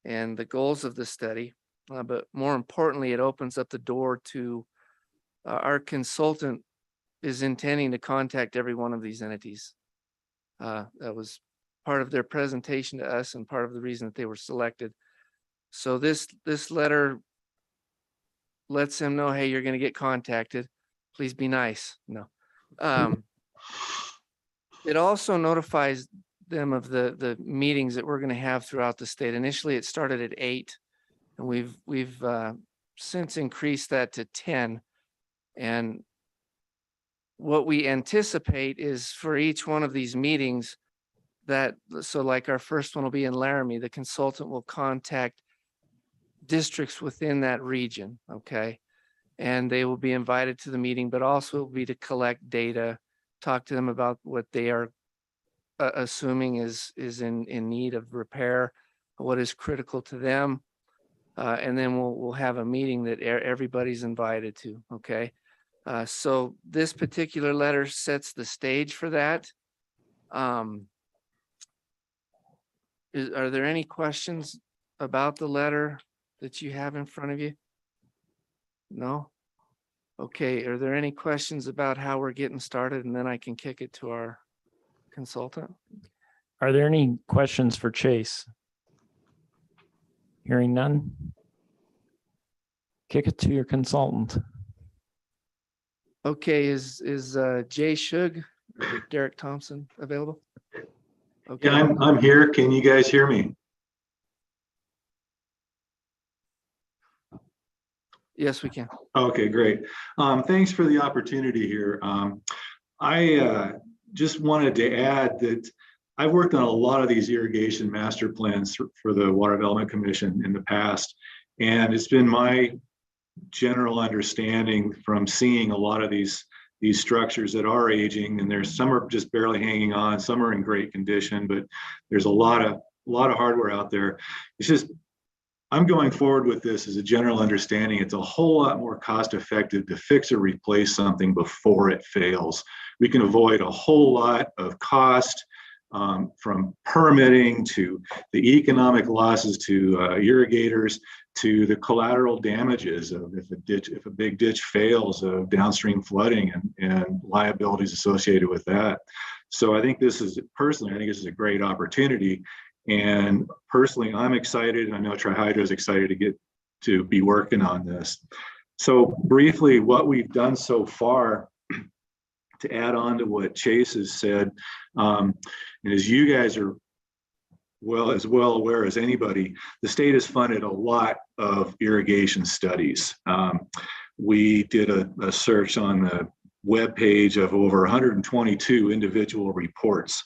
and the goals of the study. But more importantly, it opens up the door to our consultant is intending to contact every one of these entities. That was part of their presentation to us and part of the reason that they were selected. So this letter lets them know, hey, you're going to get contacted. Please be nice. No. It also notifies them of the meetings that we're going to have throughout the state. Initially, it started at 8, and we've since increased that to 10. And what we anticipate is for each one of these meetings so like our first one will be in Laramie, the consultant will contact districts within that region, okay? And they will be invited to the meeting, but also will be to collect data, talk to them about what they are assuming is in need of repair, what is critical to them. And then we'll have a meeting that everybody's invited to, okay? So this particular letter sets the stage for that. Are there any questions about the letter that you have in front of you? No? Okay, are there any questions about how we're getting started? And then I can kick it to our consultant. Are there any questions for Chase? Hearing none. Kick it to your consultant. Okay, is Jay Shug or Derek Thompson available? Okay. Yeah, I'm here. Can you guys hear me? Yes, we can. Okay, great. Thanks for the opportunity here. I just wanted to add that I've worked on a lot of these irrigation master plans for the Water Development Commission in the past, and it's been my general understanding from seeing a lot of these structures that are aging, and there's some are just barely hanging on, some are in great condition, but there's a lot of hardware out there. It's just, I'm going forward with this as a general understanding. It's a whole lot more cost effective to fix or replace something before it fails. We can avoid a whole lot of cost from permitting to the economic losses to irrigators, to the collateral damages of if a big ditch fails, of downstream flooding and liabilities associated with that. So I think this is a great opportunity. And personally, I'm excited, and I know Tri-Hydro is excited to be working on this. So briefly, what we've done so far, to add on to what Chase has said, and as you guys are as well aware as anybody, the state has funded a lot of irrigation studies. We did a search on the webpage of over 122 individual reports.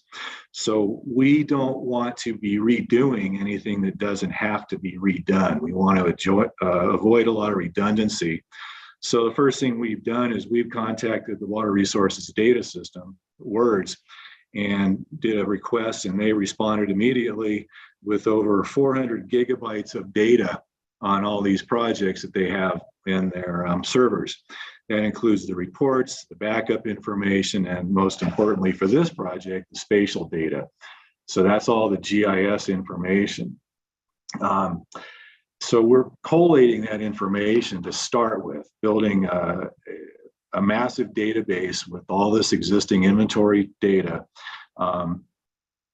So we don't want to be redoing anything that doesn't have to be redone. We want to avoid a lot of redundancy. So the first thing we've done is we've contacted the Water Resources Data System, WRDS, and did a request, and they responded immediately with over 400 gigabytes of data on all these projects that they have in their servers. That includes the reports, the backup information, and most importantly for this project, the spatial data. So that's all the GIS information. So we're collating that information to start with, building a massive database with all this existing inventory data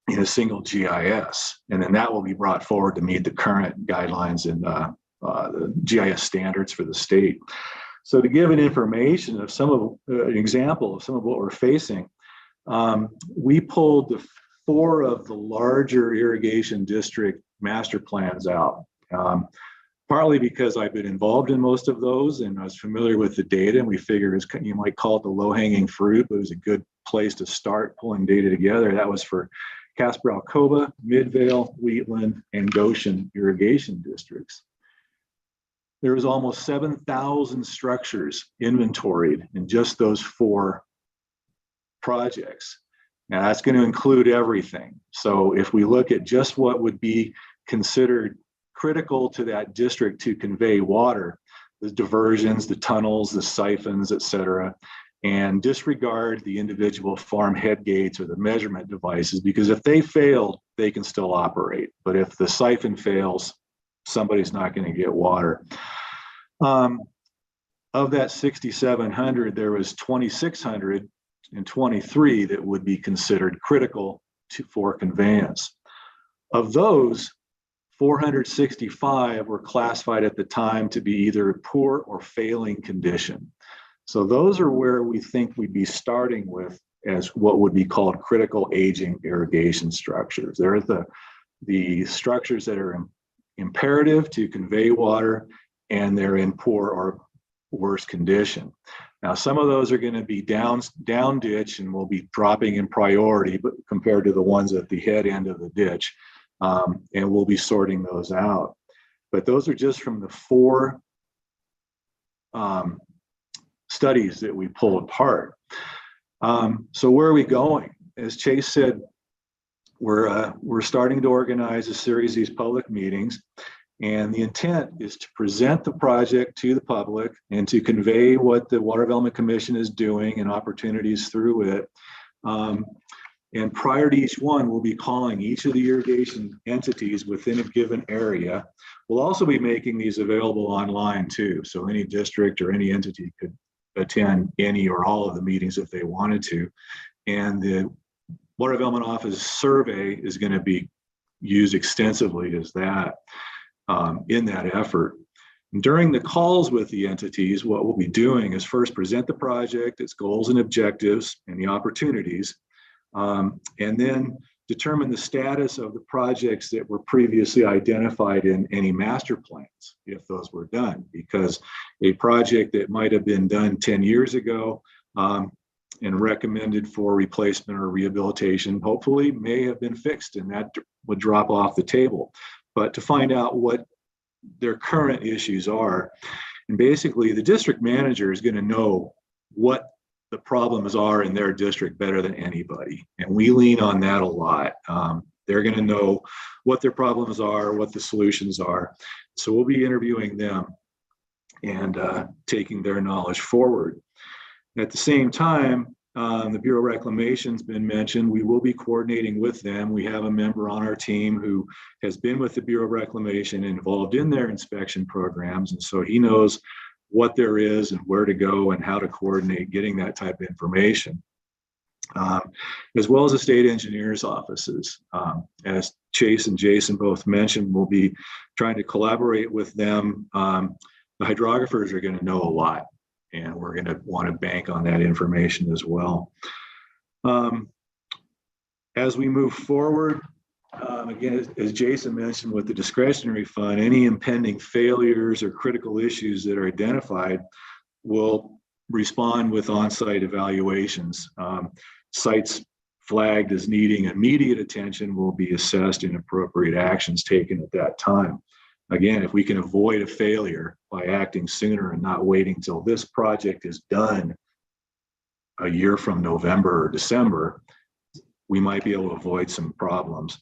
in a single GIS. And then that will be brought forward to meet the current guidelines and the GIS standards for the state. So to give an information of an example of some of what we're facing, we pulled the 4 of the larger irrigation district master plans out. Partly because I've been involved in most of those and I was familiar with the data, and we figured you might call it the low-hanging fruit, but it was a good place to start pulling data together. That was for Casper Alcoba, Midvale, Wheatland, and Goshen irrigation districts. There was almost 7,000 structures inventoried in just those 4 projects. Now that's going to include everything. So if we look at just what would be considered critical to that district to convey water, the diversions, the tunnels, the siphons, et cetera, and disregard the individual farm head gates or the measurement devices, because if they failed, they can still operate. But if the siphon fails, somebody's not going to get water. Of that 6,700, there was 2,623 that would be considered critical for conveyance. Of those, 465 were classified at the time to be either poor or failing condition. So those are where we think we'd be starting with as what would be called critical aging irrigation structures. They're the structures that are imperative to convey water, and they're in poor or worse condition. Now, some of those are going to be down ditch and will be dropping in priority, but compared to the ones at the head end of the ditch. And we'll be sorting those out. But those are just from the 4 studies that we pulled apart. So where are we going? As Chase said, we're starting to organize a series of these public meetings. And the intent is to present the project to the public and to convey what the Water Development Commission is doing and opportunities through it. And prior to each one, we'll be calling each of the irrigation entities within a given area. We'll also be making these available online too. So any district or any entity could attend any or all of the meetings if they wanted to. And the Water Development Office survey is going to be used extensively as that in that effort. And during the calls with the entities, what we'll be doing is first present the project, its goals and objectives, and the opportunities. And then determine the status of the projects that were previously identified in any master plans, if those were done, because a project that might have been done 10 years ago and recommended for replacement or rehabilitation, hopefully may have been fixed, and that would drop off the table. But to find out what their current issues are, and basically the district manager is going to know what the problems are in their district better than anybody. And we lean on that a lot. They're going to know what their problems are, what the solutions are. So we'll be interviewing them and taking their knowledge forward. At the same time, the Bureau of Reclamation's been mentioned. We will be coordinating with them. We have a member on our team who has been with the Bureau of Reclamation involved in their inspection programs. And so he knows what there is and where to go and how to coordinate getting that type of information, as well as the state engineers offices. As Chase and Jason both mentioned, we'll be trying to collaborate with them. The hydrographers are going to know a lot, and we're going to want to bank on that information as well. As we move forward, again, as Jason mentioned with the discretionary fund, any impending failures or critical issues that are identified will respond with on-site evaluations. Sites flagged as needing immediate attention will be assessed and appropriate actions taken at that time. Again, if we can avoid a failure by acting sooner and not waiting till this project is done a year from November or December, we might be able to avoid some problems.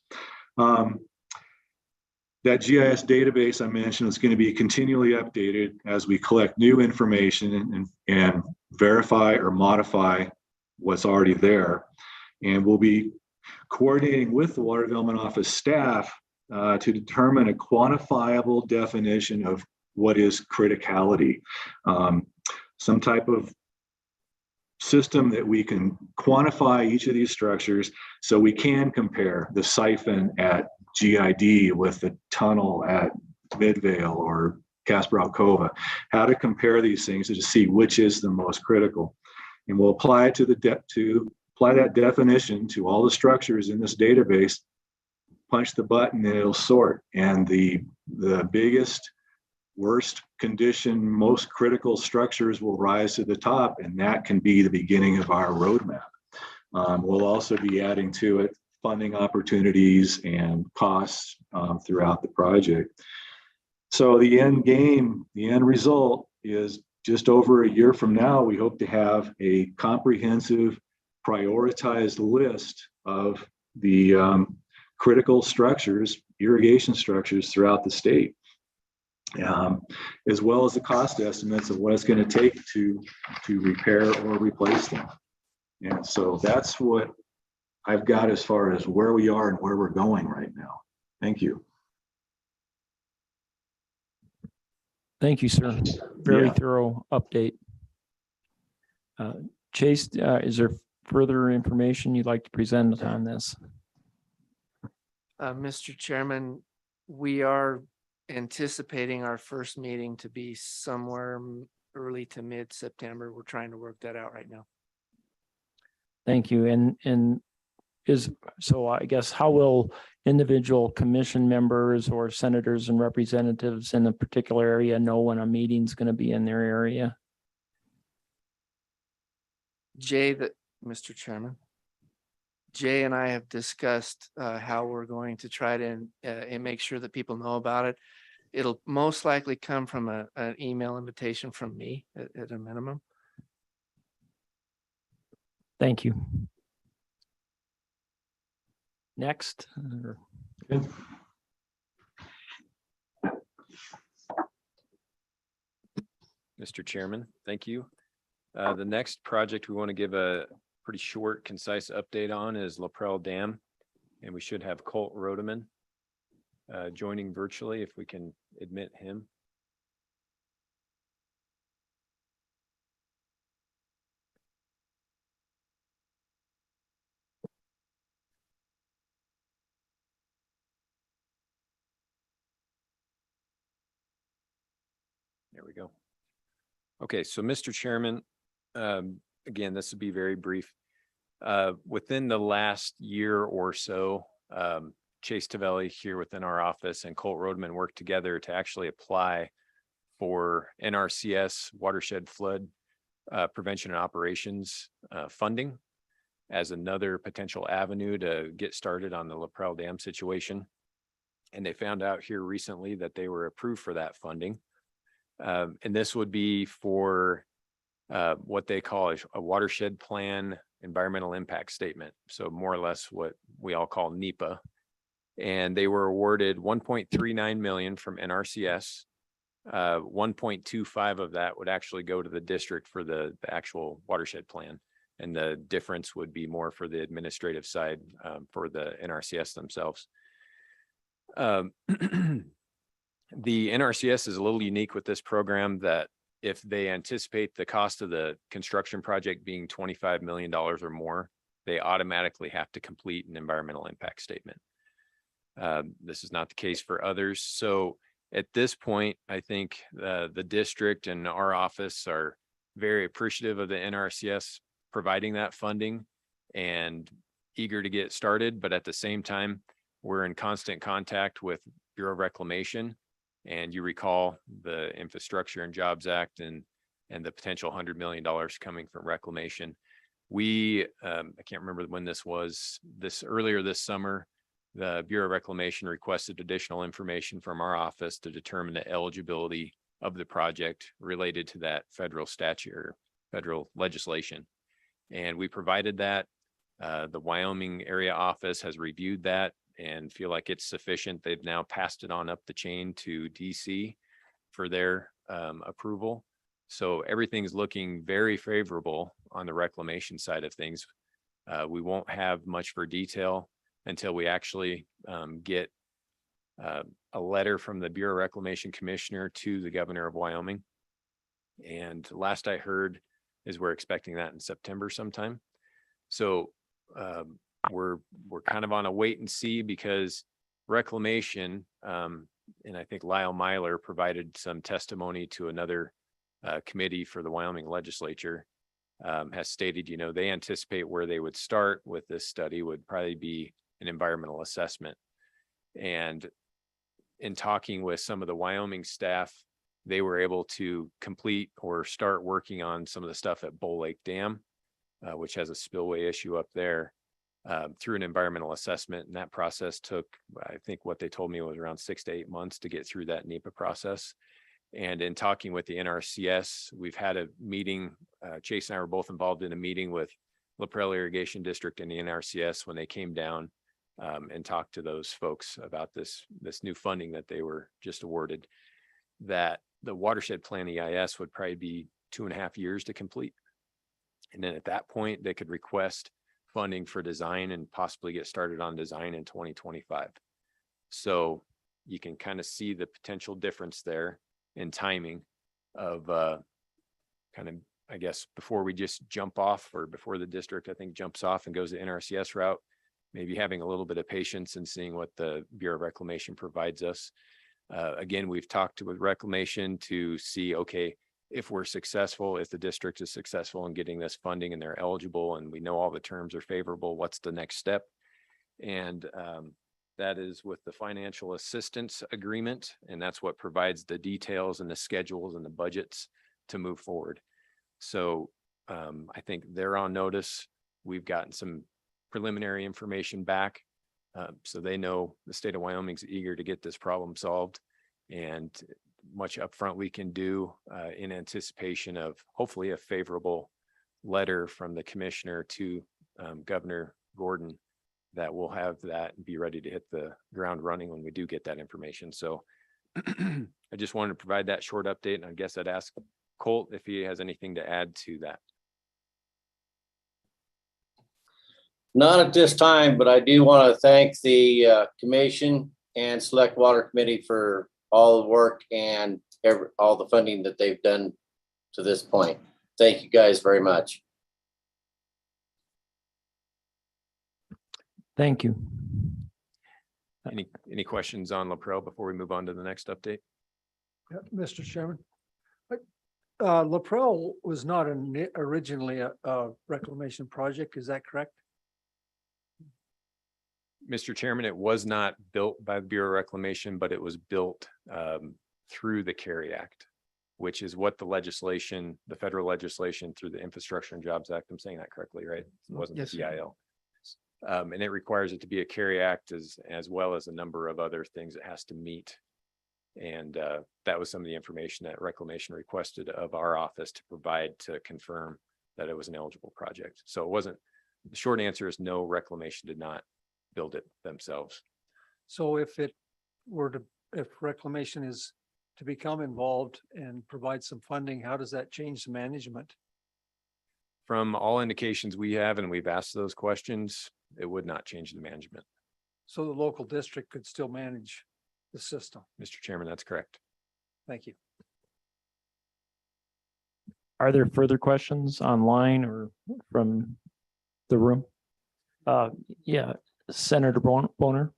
That GIS database I mentioned is going to be continually updated as we collect new information and verify or modify what's already there. And we'll be coordinating with the Water Development Office staff to determine a quantifiable definition of what is criticality. Some type of system that we can quantify each of these structures so we can compare the siphon at GID with the tunnel at Midvale or Casper Alcova, how to compare these things to see which is the most critical. And we'll apply it to apply that definition to all the structures in this database, punch the button and it'll sort. And the biggest, worst condition, most critical structures will rise to the top, and that can be the beginning of our roadmap. We'll also be adding to it funding opportunities and costs throughout the project. So the end game, the end result is just over a year from now, we hope to have a comprehensive, prioritized list of the critical structures, irrigation structures throughout the state, as well as the cost estimates of what it's going to take to repair or replace them. And so that's what I've got as far as where we are and where we're going right now. Thank you. Thank you, sir. Very Yeah. thorough update. Chase, is there further information you'd like to present on this? Mr. Chairman, we are anticipating our first meeting to be somewhere early to mid-September. We're trying to work that out right now. Thank you. And so I guess how will individual commission members or senators and representatives in a particular area know when a meeting's going to be in their area? Mr. Chairman, Jay and I have discussed how we're going to try to and make sure that people know about it. It'll most likely come from an email invitation from me at a minimum. Thank you. Next. Mr. Chairman, thank you. The next project we want to give a pretty short, concise update on is LaPrelle Dam. And we should have Colt Rodeman joining virtually if we can admit him. There we go. Okay, so Mr. Chairman, again, this will be very brief. Within the last year or so, Chase Tavelli here within our office and Colt Rodeman worked together to actually apply for NRCS watershed flood prevention and operations funding as another potential avenue to get started on the LaPrelle Dam situation. And they found out here recently that they were approved for that funding. And this would be for what they call a watershed plan environmental impact statement. So more or less what we all call NEPA. And they were awarded 1.39 million from NRCS. 1.25 of that would actually go to the district for the actual watershed plan. And the difference would be more for the administrative side for the NRCS themselves. The NRCS is a little unique with this program that if they anticipate the cost of the construction project being $25 million or more, they automatically have to complete an environmental impact statement. This is not the case for others. So at this point, I think the district and our office are very appreciative of the NRCS providing that funding and eager to get started. But at the same time, we're in constant contact with Bureau of Reclamation. And you recall the Infrastructure and Jobs Act and and the potential $100 million coming from reclamation. We, I can't remember when this was, earlier this summer, the Bureau of Reclamation requested additional information from our office to determine the eligibility of the project related to that federal statute or federal legislation. And we provided that. The Wyoming area office has reviewed that and feel like it's sufficient. They've now passed it on up the chain to DC for their approval. So everything's looking very favorable on the reclamation side of things. We won't have much for detail until we actually get a letter from the Bureau of Reclamation Commissioner to the governor of Wyoming. And last I heard is we're expecting that in September sometime. So we're kind of on a wait and see, because reclamation, and I think Lyle Myler provided some testimony to another committee for the Wyoming legislature, has stated, you know, they anticipate where they would start with this study would probably be an environmental assessment. And in talking with some of the Wyoming staff, they were able to complete or start working on some of the stuff at Bull Lake Dam, which has a spillway issue up there, through an environmental assessment. And that process took, I think what they told me was around 6 to 8 months to get through that NEPA process. And in talking with the NRCS, we've had a meeting, Chase and I were both involved in a meeting with LaPrelle Irrigation District and the NRCS when they came down and talked to those folks about this new funding that they were just awarded, that the watershed plan EIS would probably be 2.5 years to complete. And then at that point, they could request funding for design and possibly get started on design in 2025. So you can kind of see the potential difference there in timing of kind of, I guess, before we just jump off, or before the district, I think, jumps off and goes the NRCS route, maybe having a little bit of patience and seeing what the Bureau of Reclamation provides us. Again, we've talked with Reclamation to see, okay, if we're successful, if the district is successful in getting this funding and they're eligible and we know all the terms are favorable, what's the next step? And that is with the financial assistance agreement. And that's what provides the details and the schedules and the budgets to move forward. So I think they're on notice. We've gotten some preliminary information back. So they know the state of Wyoming's eager to get this problem solved, and much upfront we can do in anticipation of hopefully a favorable letter from the commissioner to Governor Gordon, that we'll have that and be ready to hit the ground running when we do get that information. So I just wanted to provide that short update, and I guess I'd ask Colt if he has anything to add to that. Not at this time, but I do want to thank the commission and Select Water Committee for all the work and all the funding that they've done to this point. Thank you guys very much. Thank you. Any questions on LaPrelle before we move on to the next update? Yeah, Mr. Chairman. LaPrelle was not originally a reclamation project, is that correct? Mr. Chairman, it was not built by the Bureau of Reclamation, but it was built through the CARE Act, which is what the legislation, the federal legislation through the Infrastructure and Jobs Act, I'm saying that correctly, right? It wasn't the PIL. And it requires it to be a CARE Act as well as a number of other things it has to meet. And that was some of the information that Reclamation requested of our office to provide to confirm that it was an eligible project. So it wasn't, the short answer is no, Reclamation did not build it themselves. So if Reclamation is to become involved and provide some funding, how does that change the management? From all indications we have, and we've asked those questions, it would not change the management. So the local district could still manage the system? Mr. Chairman, that's correct. Thank you. Are there further questions online or from the room? Yeah, Senator Boner.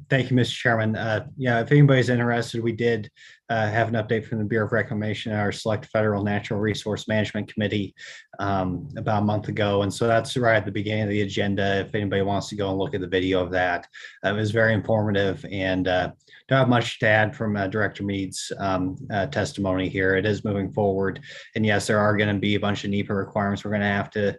Thank you, Mr. Chairman. Yeah, if anybody's interested, we did have an update from the Bureau of Reclamation, our Select Federal Natural Resource Management Committee about a month ago. And so that's right at the beginning of the agenda. If anybody wants to go and look at the video of that, it was very informative and don't have much to add from Director Mead's testimony here. It is moving forward. And yes, there are going to be a bunch of NEPA requirements we're going to have to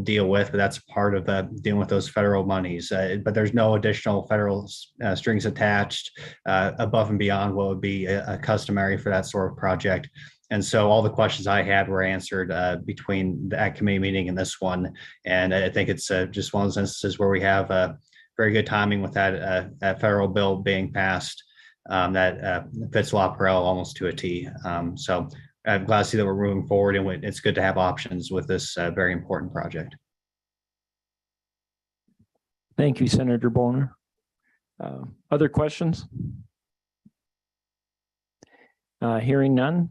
deal with, but that's part of dealing with those federal monies. But there's no additional federal strings attached above and beyond what would be customary for that sort of project. And so all the questions I had were answered between that committee meeting and this one. And I think it's just one of those instances where we have very good timing with that federal bill being passed that fits La Perrelle almost to a T. So I'm glad to see that we're moving forward, and it's good to have options with this very important project. Thank you, Senator Bonner. Other questions? Hearing none,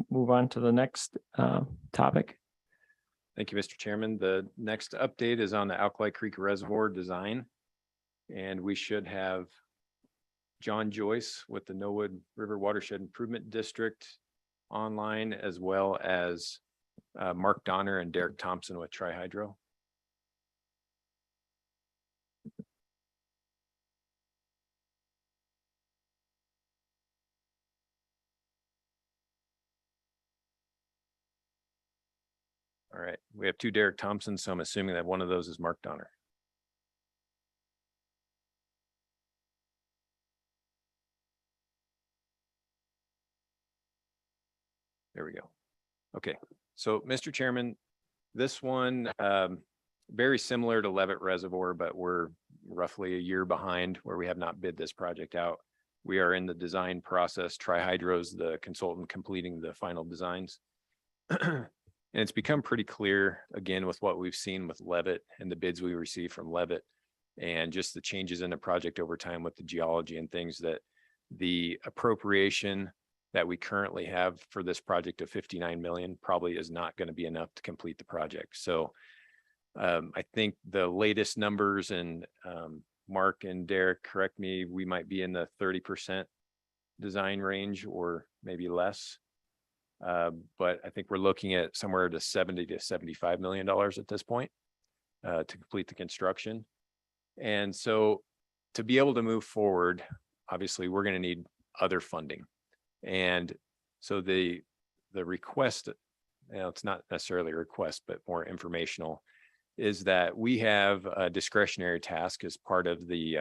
move on to the next topic. Thank you, Mr. Chairman. The next update is on the Alkali Creek Reservoir design. And we should have John Joyce with the Norwood River Watershed Improvement District online, as well as Mark Donner and Derek Thompson with Tri-Hydro. All right, we have two Derek Thompson, so I'm assuming that one of those is Mark Donner. There we go. Okay, so Mr. Chairman, this one, very similar to Levitt Reservoir, but we're roughly a year behind where we have not bid this project out. We are in the design process. Tri-Hydro's the consultant completing the final designs. And it's become pretty clear, again, with what we've seen with Levitt and the bids we received from Levitt and just the changes in the project over time with the geology and things, that the appropriation that we currently have for this project of 59 million probably is not going to be enough to complete the project. So I think the latest numbers, and Mark and Derek, correct me, we might be in the 30% design range or maybe less. But I think we're looking at somewhere to 70 to $75 million at this point to complete the construction. And so to be able to move forward, obviously we're going to need other funding. And so the request, it's not necessarily a request, but more informational, is that we have a discretionary task as part of the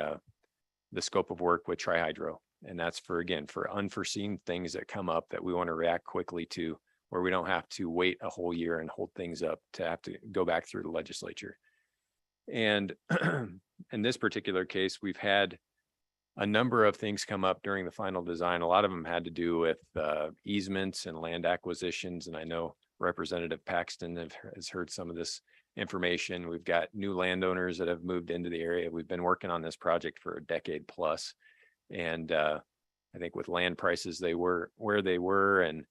scope of work with Tri-Hydro. And that's for, again, for unforeseen things that come up that we want to react quickly to, where we don't have to wait a whole year and hold things up to have to go back through the legislature. And in this particular case, we've had a number of things come up during the final design. A lot of them had to do with easements and land acquisitions. And I know Representative Paxton has heard some of this information. We've got new landowners that have moved into the area. We've been working on this project for a decade plus. And I think with land prices, they were where they were. And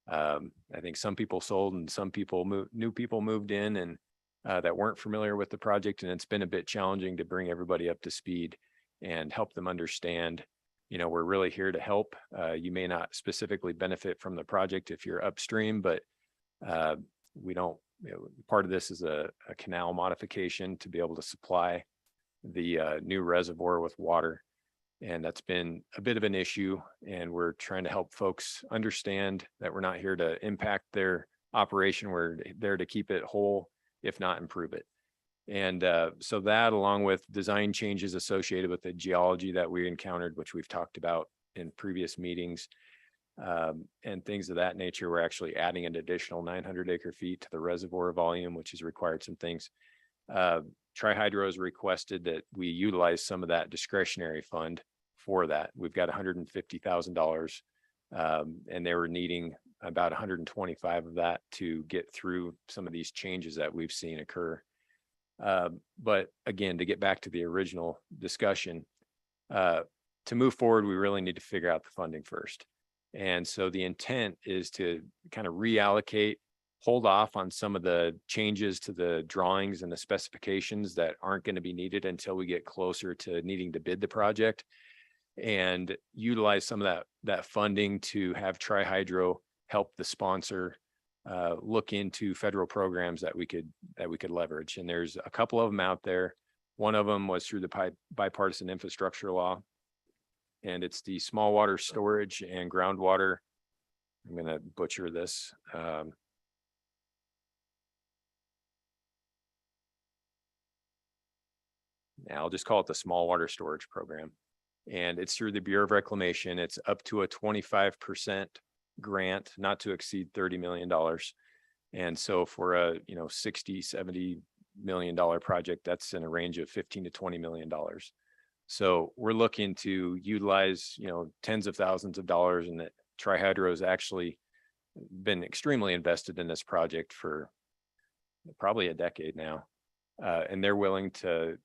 I think some people sold and some people new people moved in and that weren't familiar with the project. And it's been a bit challenging to bring everybody up to speed and help them understand, we're really here to help. You may not specifically benefit from the project if you're upstream, but we don't, part of this is a canal modification to be able to supply the new reservoir with water. And that's been a bit of an issue. And we're trying to help folks understand that we're not here to impact their operation. We're there to keep it whole, if not improve it. And so that, along with design changes associated with the geology that we encountered, which we've talked about in previous meetings, and things of that nature, we're actually adding an additional 900 acre feet to the reservoir volume, which has required some things. Tri-Hydro has requested that we utilize some of that discretionary fund for that. We've got $150,000 and they were needing about 125 of that to get through some of these changes that we've seen occur. But again, to get back to the original discussion, to move forward, we really need to figure out the funding first. And so the intent is to kind of reallocate hold off on some of the changes to the drawings and the specifications that aren't going to be needed until we get closer to needing to bid the project, and utilize some of that funding to have Tri-Hydro help the sponsor look into federal programs that we could leverage. And there's a couple of them out there. One of them was through the bipartisan infrastructure law, and it's the small water storage and groundwater. I'm going to butcher this. I'll just call it the small water storage program. And it's through the Bureau of Reclamation. It's up to a 25% grant, not to exceed $30 million. And so for a, $60-70 million project, that's in a range of $15 to $20 million. So we're looking to utilize, tens of thousands of dollars, and that Tri-Hydro has actually been extremely invested in this project for probably a decade now. And they're willing to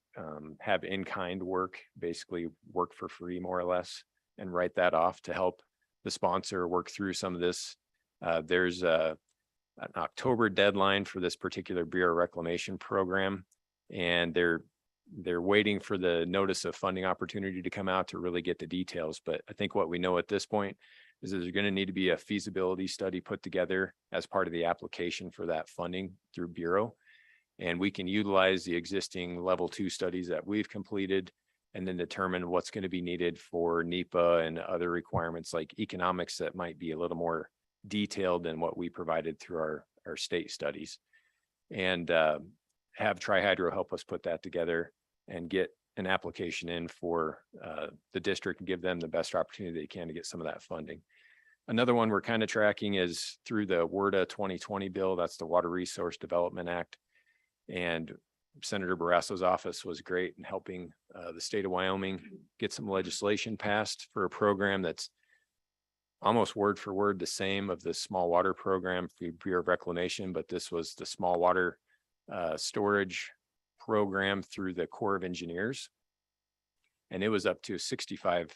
have in-kind work, basically work for free, more or less, and write that off to help the sponsor work through some of this. There's an October deadline for this particular Bureau of Reclamation program, and they're waiting for the notice of funding opportunity to come out to really get the details. But I think what we know at this point is that there's going to need to be a feasibility study put together as part of the application for that funding through Bureau. And we can utilize the existing level 2 studies that we've completed, and then determine what's going to be needed for NEPA and other requirements like economics that might be a little more detailed than what we provided through our state studies, and have Tri-Hydro help us put that together and get an application in for the district and give them the best opportunity they can to get some of that funding. Another one we're kind of tracking is through the WRDA 2020 bill. That's the Water Resource Development Act. And Senator Barrasso's office was great in helping the state of Wyoming get some legislation passed for a program that's almost word for word the same of the small water program for Bureau of Reclamation, but this was the small water storage program through the Corps of Engineers. And it was up to a 65%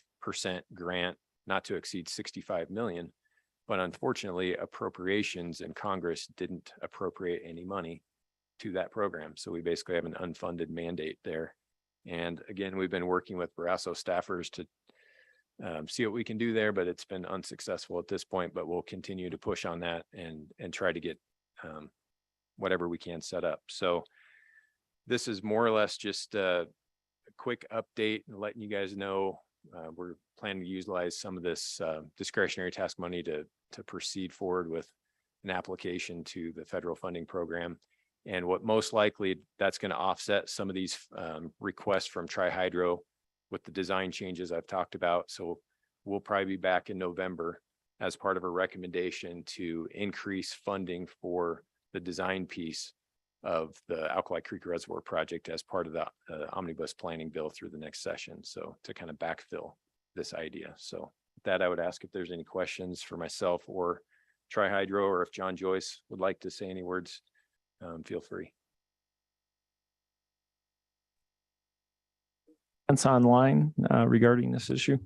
grant, not to exceed 65 million. But unfortunately, appropriations in Congress didn't appropriate any money to that program. So we basically have an unfunded mandate there. And again, we've been working with Barrasso staffers to see what we can do there, but it's been unsuccessful at this point. But we'll continue to push on that and try to get whatever we can set up. So this is more or less just a quick update and letting you guys know we're planning to utilize some of this discretionary task money to proceed forward with an application to the federal funding program. And what most likely that's going to offset some of these requests from Tri-Hydro with the design changes I've talked about. So we'll probably be back in November as part of a recommendation to increase funding for the design piece of the Alkali Creek Reservoir project as part of the omnibus planning bill through the next session. So to kind of backfill this idea. So with that, I would ask if there's any questions for myself or Tri-Hydro, or if John Joyce would like to say any words. Feel free. Comments online regarding this issue?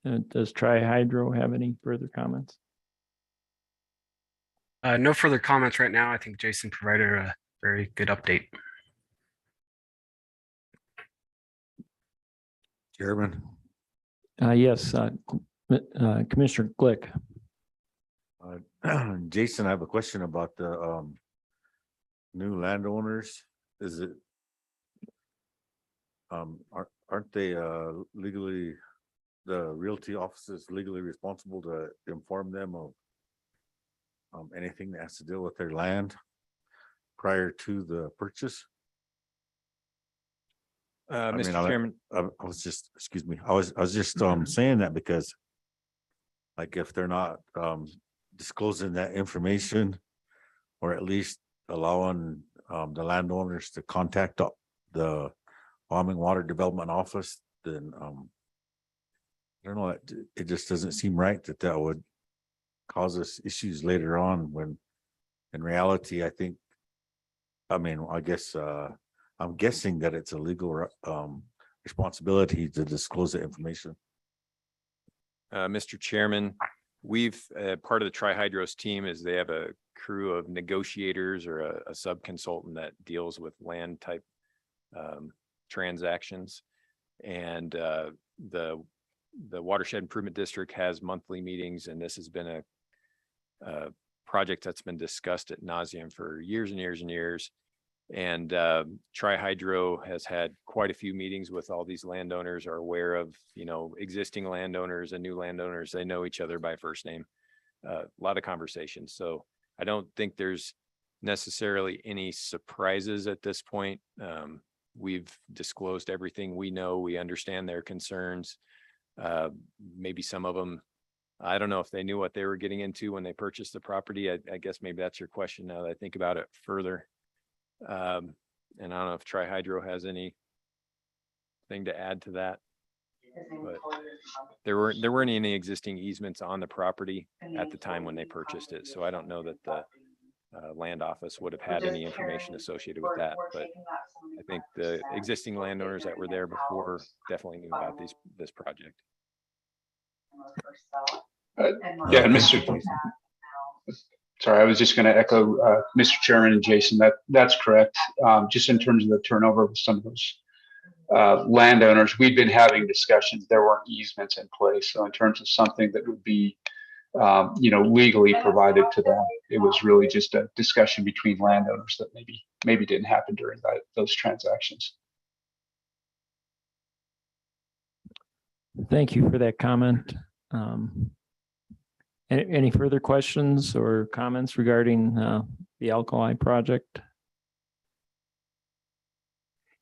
Does Tri-Hydro have any further comments? No further comments right now. I think Jason provided a very good update. Chairman. Yes, Commissioner Glick. Jason, I have a question about the new landowners. Is it aren't they legally, the realty offices legally responsible to inform them of anything that has to deal with their land prior to the purchase? Mr. Chairman, I was just, excuse me, I was just saying that because like if they're not disclosing that information, or at least allowing the landowners to contact the Wyoming Water Development Office, then I don't know, it just doesn't seem right that would cause us issues later on, when in reality, I think, I guess I'm guessing that it's a legal responsibility to disclose the information. Mr. Chairman, we've, part of the Tri-Hydros team is they have a crew of negotiators or a sub-consultant that deals with land type transactions. And the Watershed Improvement District has monthly meetings, and this has been a project that's been discussed ad nauseum for years and years and years. And Tri-Hydro has had quite a few meetings with all these landowners, are aware of, you know, existing landowners and new landowners. They know each other by first name. A lot of conversations. So I don't think there's necessarily any surprises at this point. We've disclosed everything we know. We understand their concerns. Maybe some of them, I don't know if they knew what they were getting into when they purchased the property. I guess maybe that's your question now that I think about it further. And I don't know if Tri-Hydro has anything to add to that. But there weren't any existing easements on the property at the time when they purchased it. So I don't know that the land office would have had any information associated with that. But I think the existing landowners that were there before definitely knew about this project. Yeah, sorry, I was just going to echo Mr. Chairman and Jason, that's correct. Just in terms of the turnover with some of those landowners, we've been having discussions. There weren't easements in place. So in terms of something that would be, legally provided to them, it was really just a discussion between landowners that maybe didn't happen during those transactions. Thank you for that comment. Any further questions or comments regarding the alkali project?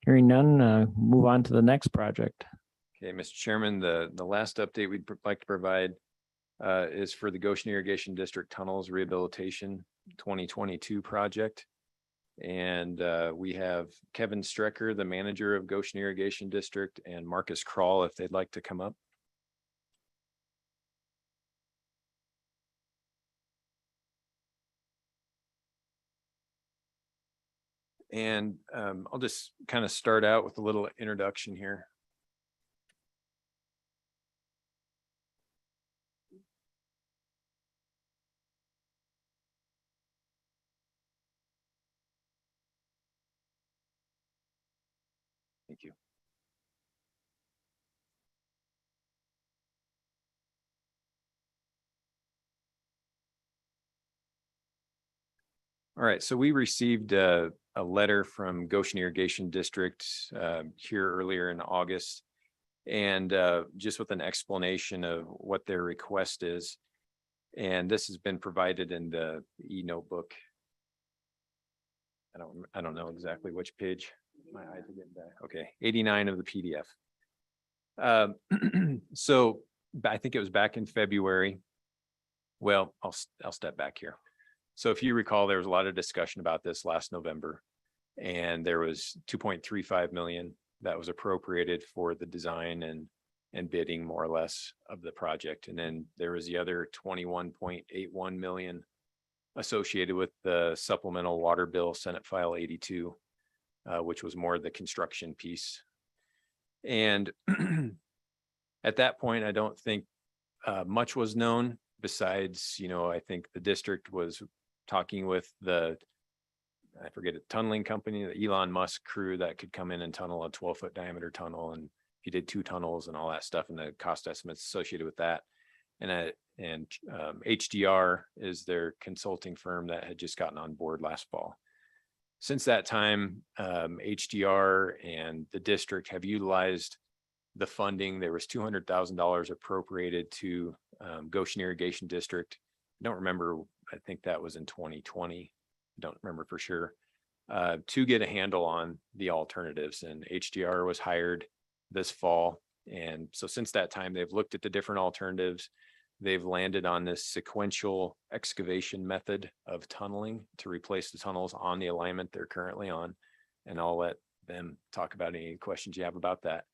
Hearing none, move on to the next project. Okay, Mr. Chairman, the last update we'd like to provide is for the Goshen Irrigation District Tunnels Rehabilitation 2022 project. And we have Kevin Strecker, the manager of Goshen Irrigation District, and Marcus Kroll, if they'd like to come up. And I'll just kind of start out with a little introduction here. Thank you. All right, so we received a letter from Goshen Irrigation District here earlier in August, and just with an explanation of what their request is. And this has been provided in the e-notebook. I don't know exactly which page. My eyes are getting back. Okay, 89 of the PDF. So I think it was back in February. Well, I'll step back here. So if you recall, there was a lot of discussion about this last November, and there was 2.35 million that was appropriated for the design and bidding more or less of the project. And then there was the other 21.81 million associated with the supplemental water bill, Senate File 82, which was more the construction piece. And at that point, I don't think much was known besides, I think the district was talking with I forget it, tunneling company, the Elon Musk crew that could come in and tunnel a 12-foot diameter tunnel. And he did 2 tunnels and all that stuff and the cost estimates associated with that. And HDR is their consulting firm that had just gotten on board last fall. Since that time, HDR and the district have utilized the funding. There was $200,000 appropriated to Goshen Irrigation District. I don't remember, I think that was in 2020. I don't remember for sure, to get a handle on the alternatives. And HDR was hired this fall. And so since that time, they've looked at the different alternatives. They've landed on this sequential excavation method of tunneling to replace the tunnels on the alignment they're currently on. And I'll let them talk about any questions you have about that.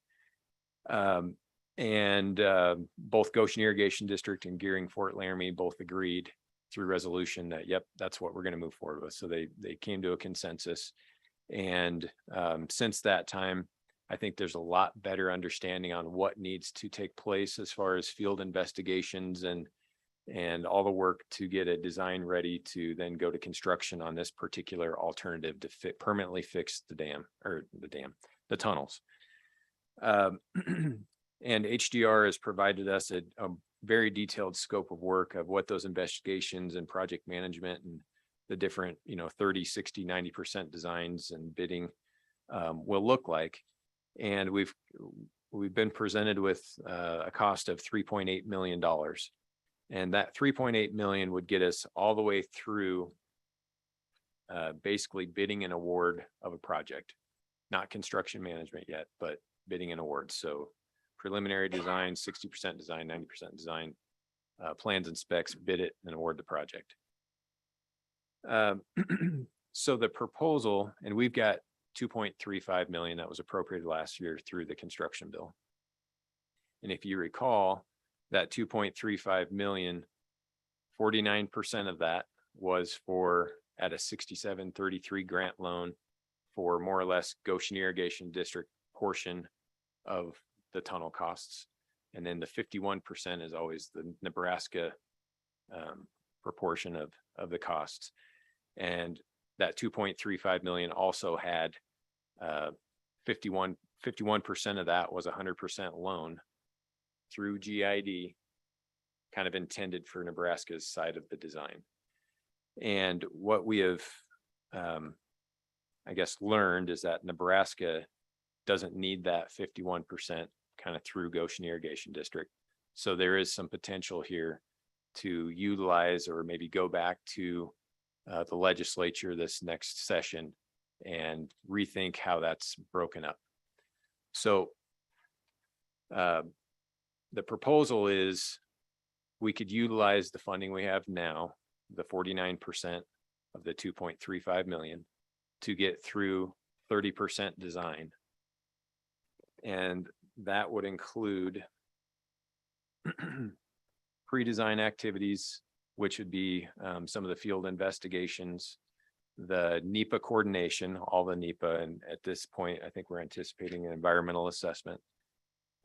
Both Goshen Irrigation District and Gearing Fort Laramie both agreed through resolution that, yep, that's what we're going to move forward with. So they came to a consensus. And since that time, I think there's a lot better understanding on what needs to take place as far as field investigations and and all the work to get a design ready to then go to construction on this particular alternative to permanently fix the tunnels. And HDR has provided us a very detailed scope of work of what those investigations and project management and the different, 30, 60, 90% designs and bidding will look like. And we've been presented with a cost of $3.8 million. And that 3.8 million would get us all the way through basically bidding an award of a project, not construction management yet, but bidding an award. So preliminary design, 60% design, 90% design, plans and specs, bid it and award the project. So the proposal, and we've got 2.35 million that was appropriated last year through the construction bill. And if you recall, that 2.35 million, 49% of that was at a 6733 grant loan for more or less Goshen Irrigation District portion of the tunnel costs. And then the 51% is always the Nebraska proportion of the costs. And that 2.35 million also had 51% of that was 100% loan through GID, kind of intended for Nebraska's side of the design. And what we have, I guess, learned is that Nebraska doesn't need that 51% kind of through Goshen Irrigation District. So there is some potential here to utilize or maybe go back to the legislature this next session and rethink how that's broken up. So the proposal is we could utilize the funding we have now, the 49% of the 2.35 million, to get through 30% design. And that would include pre-design activities, which would be some of the field investigations, the NEPA coordination, all the NEPA, and at this point, I think we're anticipating an environmental assessment,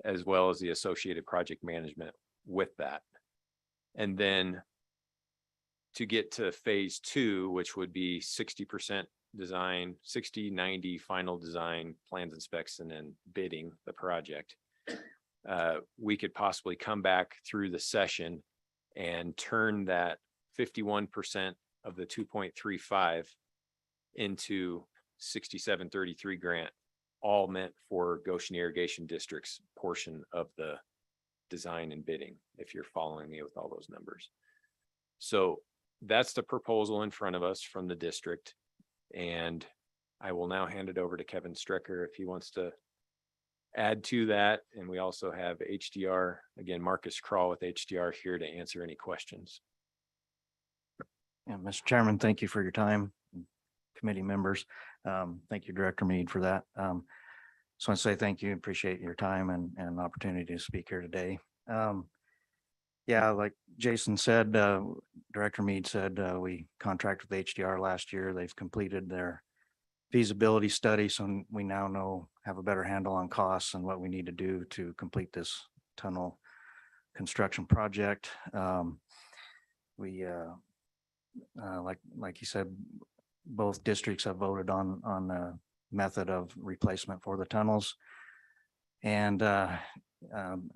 as well as the associated project management with that. And then to get to phase 2, which would be 60% design, 60, 90 final design, plans and specs, and then bidding the project, we could possibly come back through the session and turn that 51% of the 2.35 into 6733 grant, all meant for Goshen Irrigation District's portion of the design and bidding, if you're following me with all those numbers. So that's the proposal in front of us from the district. And I will now hand it over to Kevin Strecker if he wants to add to that. And we also have HDR, again, Marcus Crawl with HDR here to answer any questions. Yeah, Mr. Chairman, thank you for your time. Committee members, thank you, Director Mead, for that. So I say thank you, appreciate your time and opportunity to speak here today. Yeah, like Jason said, Director Mead said, we contracted with HDR last year. They've completed their feasibility study, so we now have a better handle on costs and what we need to do to complete this tunnel construction project. Like you said, both districts have voted on the method of replacement for the tunnels. And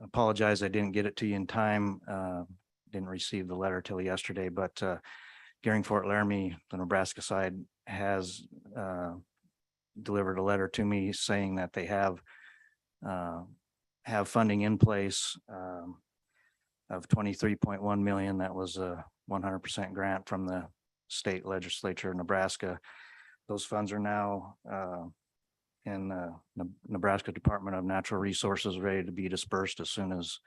apologize, I didn't get it to you in time. Didn't receive the letter till yesterday, but Gearing Fort Laramie, the Nebraska side, has delivered a letter to me saying that they have funding in place of 23.1 million. That was a 100% grant from the state legislature of Nebraska. Those funds are now in the Nebraska Department of Natural Resources, ready to be dispersed as soon as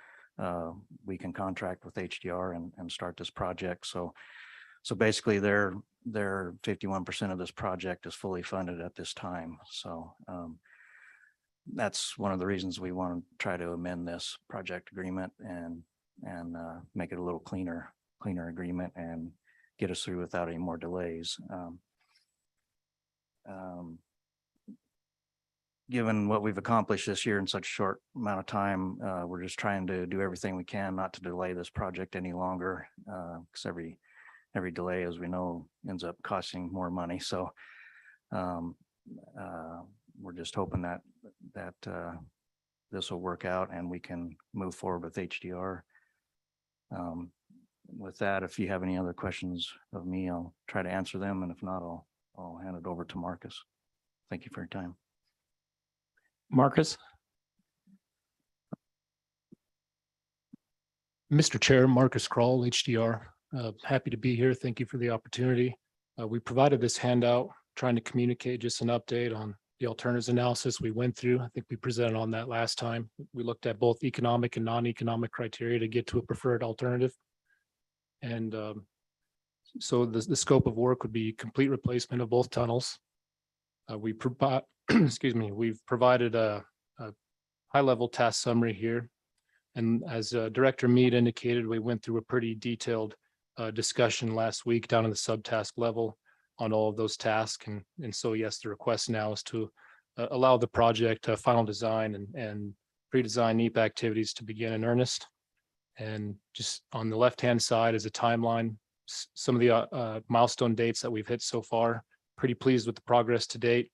we can contract with HDR and start this project. So basically their 51% of this project is fully funded at this time. So that's one of the reasons we want to try to amend this project agreement and make it a little cleaner agreement and get us through without any more delays. given what we've accomplished this year in such a short amount of time, we're just trying to do everything we can not to delay this project any longer. Because every delay, as we know, ends up costing more money. So we're just hoping that this will work out and we can move forward with HDR. With that, if you have any other questions of me, I'll try to answer them. And if not, I'll hand it over to Marcus. Thank you for your time. Marcus? Mr. Chair, Marcus Kroll, HDR. Happy to be here. Thank you for the opportunity. We provided this handout trying to communicate just an update on the alternatives analysis we went through. I think we presented on that last time. We looked at both economic and non-economic criteria to get to a preferred alternative. And so the scope of work would be complete replacement of both tunnels. We provide, excuse me, we've provided a high-level task summary here. And as Director Mead indicated, we went through a pretty detailed discussion last week down in the subtask level on all of those tasks. And so, yes, the request now is to allow the project final design and pre-design NEPA activities to begin in earnest. And just on the left-hand side is a timeline, some of the milestone dates that we've hit so far. Pretty pleased with the progress to date.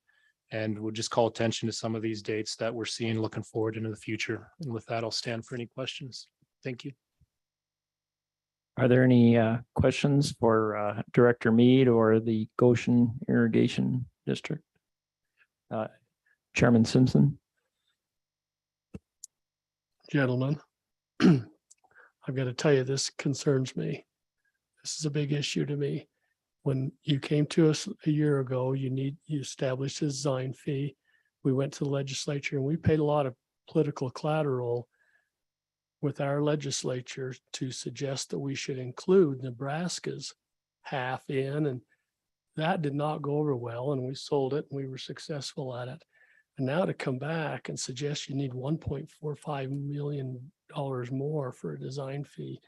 And we'll just call attention to some of these dates that we're seeing looking forward into the future. And with that, I'll stand for any questions. Thank you. Are there any questions for Director Mead or the Goshen Irrigation District? Chairman Simpson? Gentlemen, I've got to tell you, this concerns me. This is a big issue to me. When you came to us a year ago, you established a design fee. We went to the legislature and we paid a lot of political collateral with our legislature to suggest that we should include Nebraska's half in, and that did not go over well, and we sold it and we were successful at it. And now to come back and suggest you need $1.45 million more for a design fee.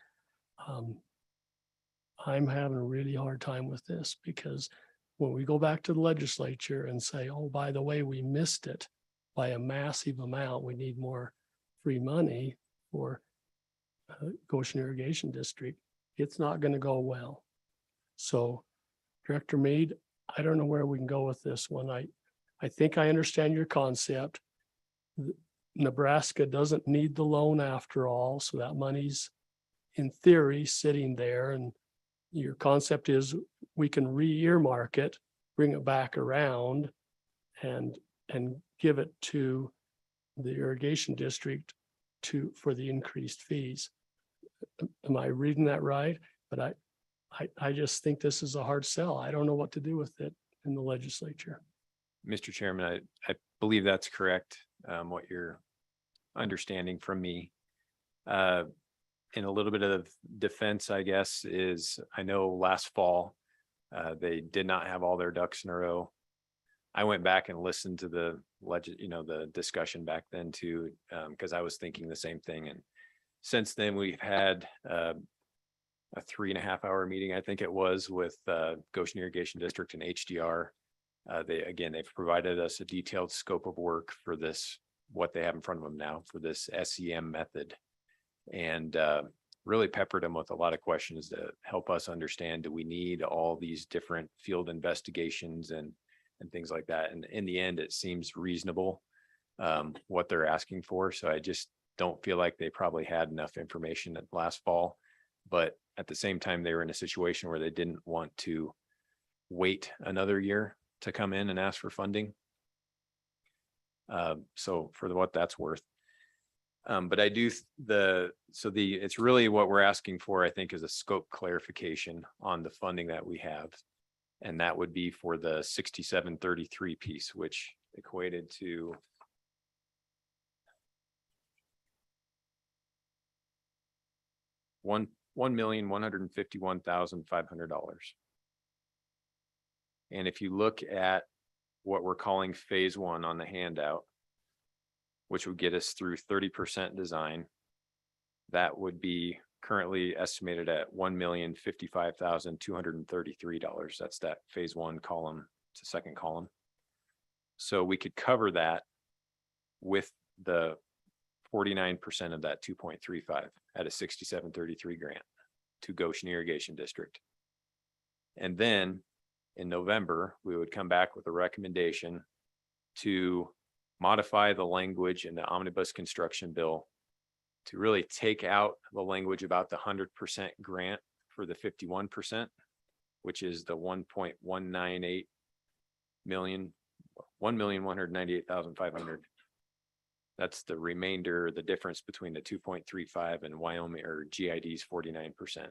I'm having a really hard time with this, because when we go back to the legislature and say, oh, by the way, we missed it by a massive amount, we need more free money for Goshen Irrigation District, it's not going to go well. So Director Mead, I don't know where we can go with this one. I think I understand your concept. Nebraska doesn't need the loan after all, so that money's in theory sitting there, and your concept is we can re-earmark it, bring it back around and give it to the irrigation district for the increased fees. Am I reading that right? But I just think this is a hard sell. I don't know what to do with it in the legislature. Mr. Chairman, I believe that's correct. What you're understanding from me. In a little bit of defense, I guess, is I know last fall, they did not have all their ducks in a row. I went back and listened to the the discussion back then too, because I was thinking the same thing. And since then, we've had a 3.5 hour meeting, I think it was, with Goshen Irrigation District and HDR. They've provided us a detailed scope of work for this, what they have in front of them now for this SEM method. And really peppered them with a lot of questions to help us understand, do we need all these different field investigations and things like that? And in the end, it seems reasonable what they're asking for. So I just don't feel like they probably had enough information at last fall. But at the same time, they were in a situation where they didn't want to wait another year to come in and ask for funding. So for what that's worth. But I do it's really what we're asking for, I think, is a scope clarification on the funding that we have. And that would be for the 6733 piece, which equated to $1,151,500. And if you look at what we're calling phase one on the handout, which would get us through 30% design, that would be currently estimated at $1,055,233. That's that phase one column to second column. So we could cover that with the 49% of that 2.35 at a 6733 grant to Goshen Irrigation District. And then in November, we would come back with a recommendation to modify the language in the omnibus construction bill to really take out the language about the 100% grant for the 51%, which is the 1.198 million, 1,198,500. That's the remainder, the difference between the 2.35 and Wyoming or GID's 49%.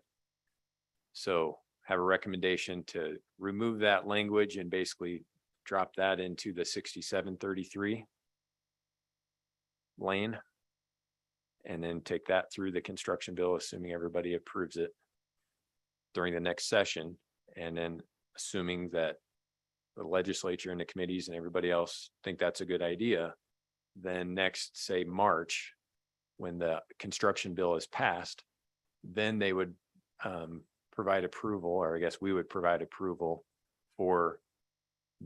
So have a recommendation to remove that language and basically drop that into the 6733 lane. And then take that through the construction bill, assuming everybody approves it during the next session. And then assuming that the legislature and the committees and everybody else think that's a good idea, then next, say March, when the construction bill is passed, then they would provide approval, or I guess we would provide approval for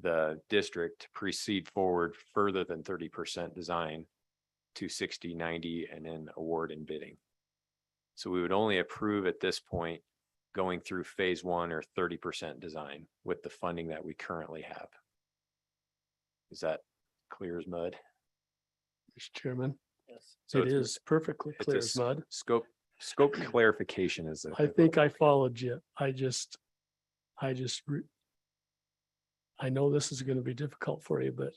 the district to proceed forward further than 30% design to 60, 90, and then award and bidding. So we would only approve at this point going through phase 1 or 30% design with the funding that we currently have. Is that clear as mud? Mr. Chairman. Yes. It is perfectly clear as mud. Scope clarification is. I think I followed you. I know this is going to be difficult for you, but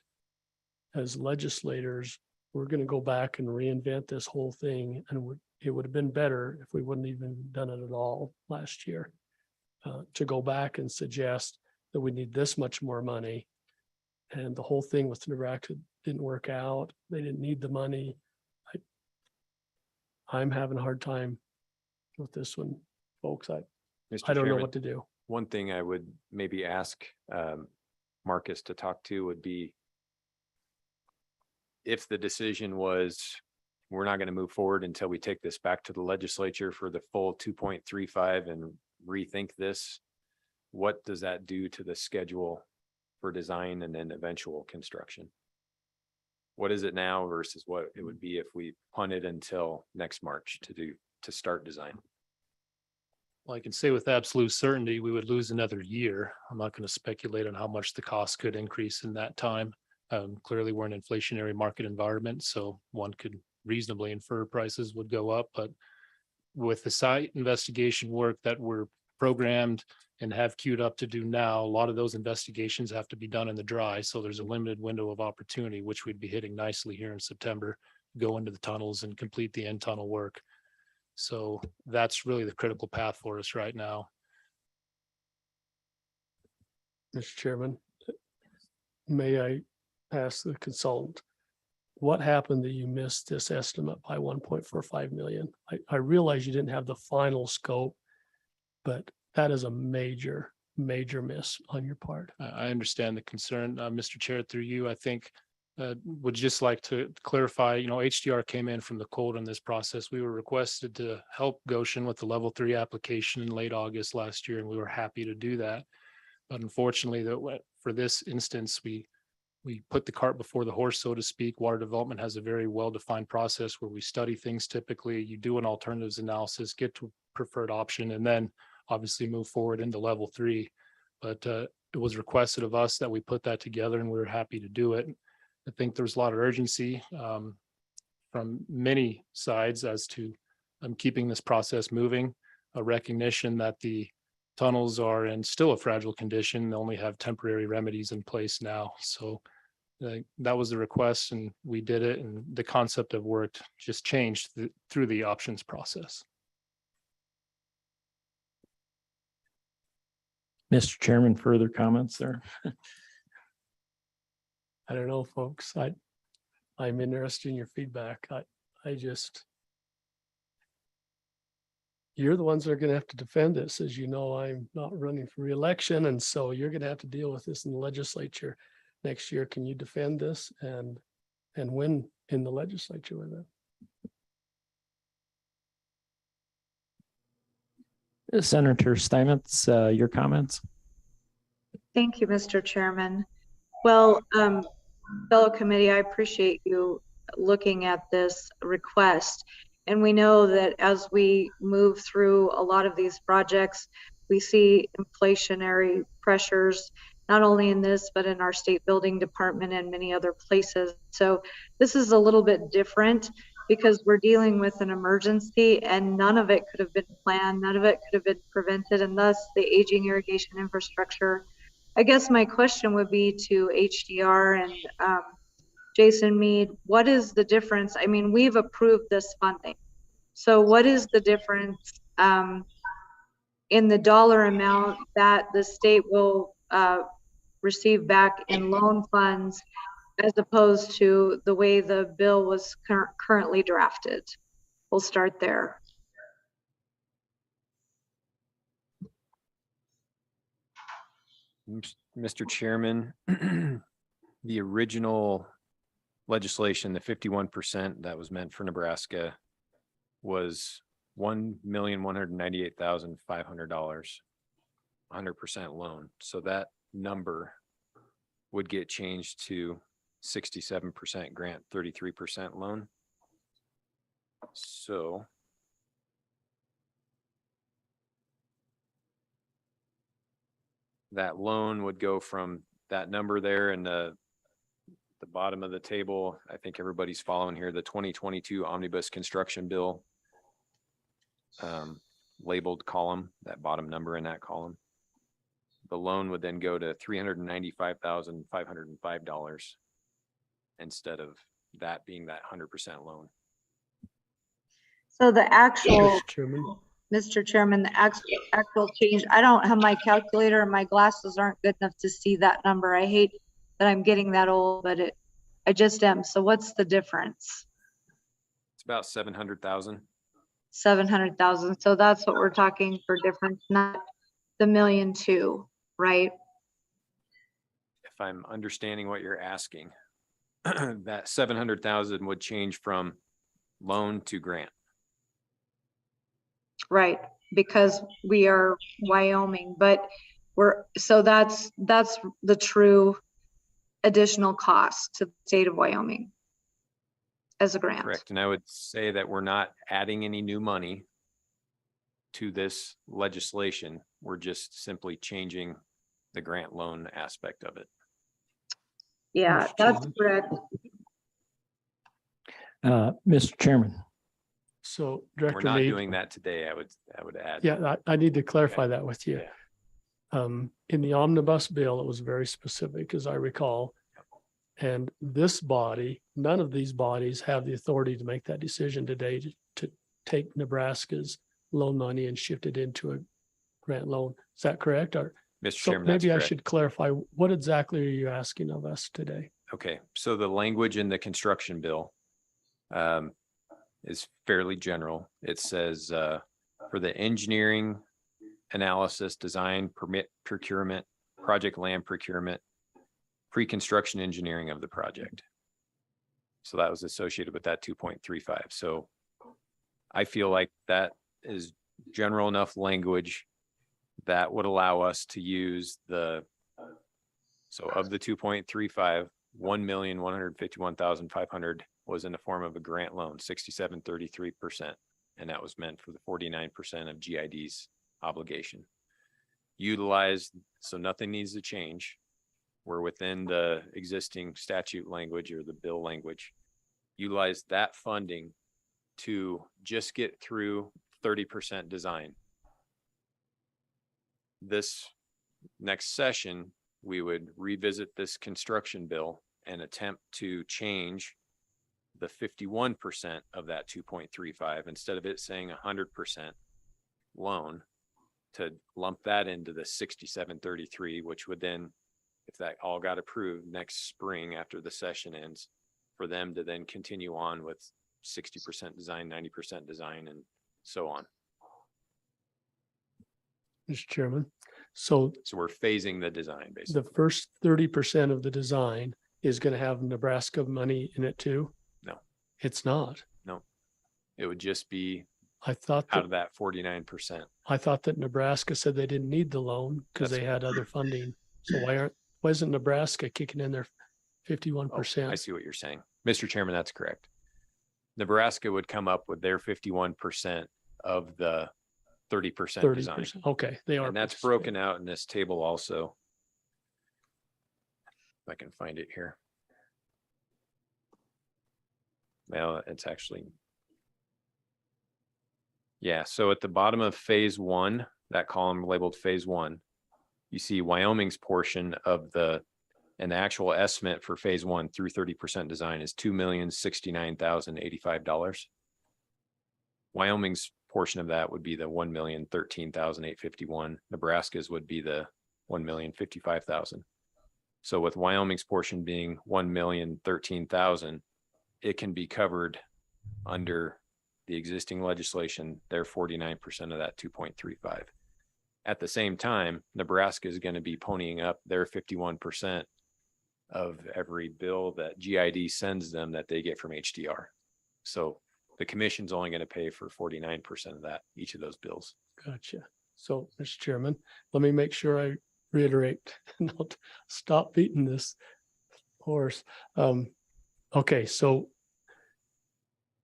as legislators, we're going to go back and reinvent this whole thing. And it would have been better if we wouldn't even done it at all last year. To go back and suggest that we need this much more money. And the whole thing with Nebraska didn't work out. They didn't need the money. I'm having a hard time with this one, folks. I don't know Chairman, what to do. One thing I would maybe ask Marcus to talk to would be if the decision was, we're not going to move forward until we take this back to the legislature for the full 2.35 and rethink this, what does that do to the schedule for design and then eventual construction? What is it now versus what it would be if we punted until next March to start design? Well, I can say with absolute certainty, we would lose another year. I'm not going to speculate on how much the cost could increase in that time. Clearly, we're in an inflationary market environment, so one could reasonably infer prices would go up. But with the site investigation work that we're programmed and have queued up to do now, a lot of those investigations have to be done in the dry. So there's a limited window of opportunity, which we'd be hitting nicely here in September, go into the tunnels and complete the end tunnel work. So that's really the critical path for us right now. Mr. Chairman, may I ask the consultant, what happened that you missed this estimate by 1.45 million? I realize you didn't have the final scope, but that is a major miss on your part. I understand the concern, Mr. Chair, through you. I think would just like to clarify, HDR came in from the cold in this process. We were requested to help Goshen with the level 3 application in late August last year, and we were happy to do that. But unfortunately, for this instance, we put the cart before the horse, so to speak. Water development has a very well-defined process where we study things. Typically, you do an alternatives analysis, get to preferred option, and then obviously move forward into level 3. But it was requested of us that we put that together, and we were happy to do it. I think there's a lot of urgency from many sides as to keeping this process moving, a recognition that the tunnels are in still a fragile condition. They only have temporary remedies in place now. So that was the request, and we did it, and the concept of work just changed through the options process. Mr. Chairman, further comments there? I don't know, folks. I'm interested in your feedback. You're the ones that are going to have to defend this. As you know, I'm not running for re-election, and so you're going to have to deal with this in the legislature next year. Can you defend this and win in the legislature with it? Senator Steinmetz, your comments? Thank you, Mr. Chairman. Well, fellow committee, I appreciate you looking at this request. And we know that as we move through a lot of these projects, we see inflationary pressures, not only in this, but in our state building department and many other places. So this is a little bit different because we're dealing with an emergency and none of it could have been planned, none of it could have been prevented, and thus the aging irrigation infrastructure. I guess my question would be to HDR and Jason Mead, what is the difference? I mean, we've approved this funding. So what is the difference in the dollar amount that the state will receive back in loan funds as opposed to the way the bill was currently drafted? We'll start there. Mr. Chairman, the original legislation, the 51% that was meant for Nebraska was $1,198,500, 100% loan. So that number would get changed to 67% grant, 33% loan. So that loan would go from that number there in the bottom of the table. I think everybody's following here, the 2022 omnibus construction bill labeled column, that bottom number in that column. The loan would then go to $395,505 instead of that being that 100% loan. So the actual, Mr. Chairman, the actual change, I don't have my calculator and my glasses aren't good enough to see that number. I hate that I'm getting that old, but I just am. So what's the difference? It's about 700,000. 700,000. So that's what we're talking for difference, not the $1.2 million, right? If I'm understanding what you're asking, that 700,000 would change from loan to grant. Right, because we are Wyoming, but so that's the true additional cost to the state of Wyoming as a grant. Correct. And I would say that we're not adding any new money to this legislation. We're just simply changing the grant loan aspect of it. Yeah, that's correct. Mr. Chairman. So We're Director not Mead, doing that today. I would add. yeah, I need to clarify that with you. In the omnibus bill, it was very specific, as I recall. And this body, none of these bodies have the authority to make that decision today to take Nebraska's loan money and shift it into a grant loan. Is that correct? Or Mr. so Chairman, that's maybe I correct. should clarify, what exactly are you asking of us today? Okay, so the language in the construction bill is fairly general. It says for the engineering, analysis, design, permit, procurement, project land procurement, pre-construction engineering of the project. So that was associated with that 2.35. So I feel like that is general enough language that would allow us to use so of the 2.35, 1,151,500 was in the form of a grant loan, 67.33%. And that was meant for the 49% of GID's obligation. Utilized, so nothing needs to change. We're within the existing statute language or the bill language. Utilize that funding to just get through 30% design. This next session, we would revisit this construction bill and attempt to change the 51% of that 2.35 instead of it saying 100% loan, to lump that into the 67.33, which would then, if that all got approved next spring after the session ends, for them to then continue on with 60% design, 90% design, and so on. Mr. Chairman, so we're phasing the design basically. the first 30% of the design is going to have Nebraska money in it too? No. It's not. No, it would just be I thought out of that 49%. I thought that Nebraska said they didn't need the loan because they had other funding. So why isn't Nebraska kicking in their 51%. I see what you're saying. Mr. Chairman, that's correct. Nebraska would come up with their 51% of the 30% design. 30%. Okay, they are. And that's broken out in this table also. If I can find it here. Well, it's actually. Yeah, so at the bottom of phase one, that column labeled phase one, you see Wyoming's portion of and the actual estimate for phase one through 30% design is $2,069,085. Wyoming's portion of that would be the $1,013,851. Nebraska's would be the $1,055,000. So with Wyoming's portion being $1,013,000, it can be covered under the existing legislation, they're 49% of that 2.35. At the same time, Nebraska is going to be ponying up their 51% of every bill that GID sends them that they get from HDR. So the commission's only going to pay for 49% of that, each of those bills. Gotcha. So, Mr. Chairman, let me make sure I reiterate and I'll stop beating this horse. Okay, so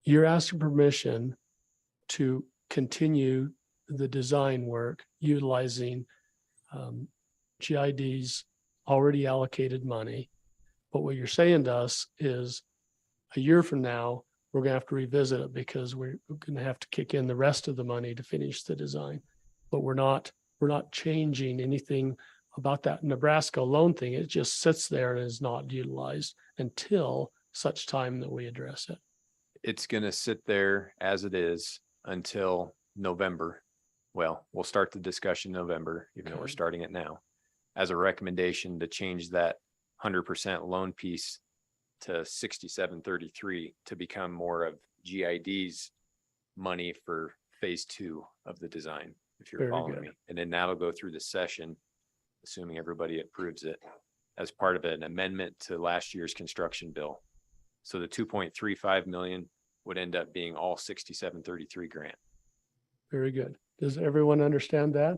you're asking permission to continue the design work utilizing GID's already allocated money. But what you're saying to us is a year from now, we're gonna have to revisit it because we're gonna have to kick in the rest of the money to finish the design. But we're not changing anything about that Nebraska loan thing. It just sits there and is not utilized until such time that we address it. It's going to sit there as it is until November. Well, we'll start the discussion in November, even though we're Okay. starting it now, as a recommendation to change that 100% loan piece to 6733 to become more of GID's money for phase two of the design, if you're Very following good. me. And then that'll go through the session, assuming everybody approves it, as part of an amendment to last year's construction bill. So the 2.35 million would end up being all 6733 grant. Very good. Does everyone understand that?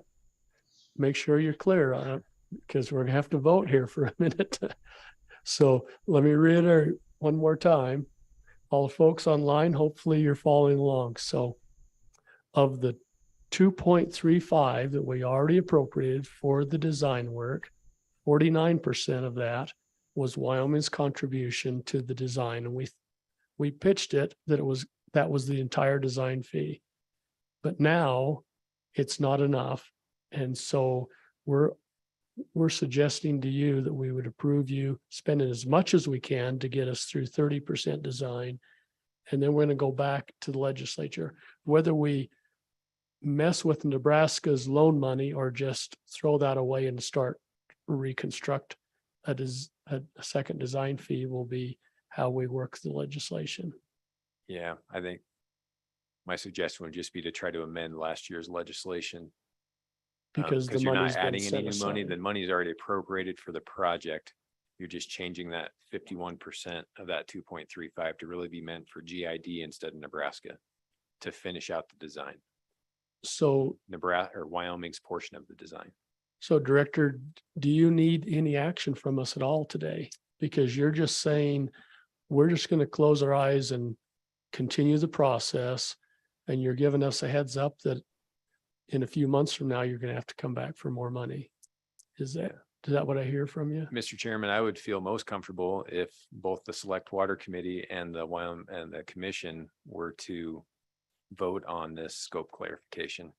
Make sure you're clear on it because we're gonna have to vote here for a minute. So let me reiterate one more time. All the folks online, hopefully you're following along. So of the 2.35 that we already appropriated for the design work, 49% of that was Wyoming's contribution to the design. And we pitched it that that was the entire design fee. But now it's not enough. And so we're suggesting to you that we would approve you spending as much as we can to get us through 30% design. And then we're going to go back to the legislature, whether we mess with Nebraska's loan money or just throw that away and start reconstruct a second design fee will be how we work the legislation. Yeah, I think my suggestion would just be to try to amend last year's legislation. Because the you're not money's been adding set any new money, aside. the money's already appropriated for the project. You're just changing that 51% of that 2.35 to really be meant for GID instead of Nebraska to finish out the design. So, Nebraska or Wyoming's portion of the design. so Director, do you need any action from us at all today? Because you're just saying, we're just going to close our eyes and continue the process. And you're giving us a heads up that in a few months from now, you're going to have to come back for more money. Is that what I hear from you? Mr. Chairman, I would feel most comfortable if both the Select Water Committee and the Wyoming and the Commission were to vote on this scope clarification.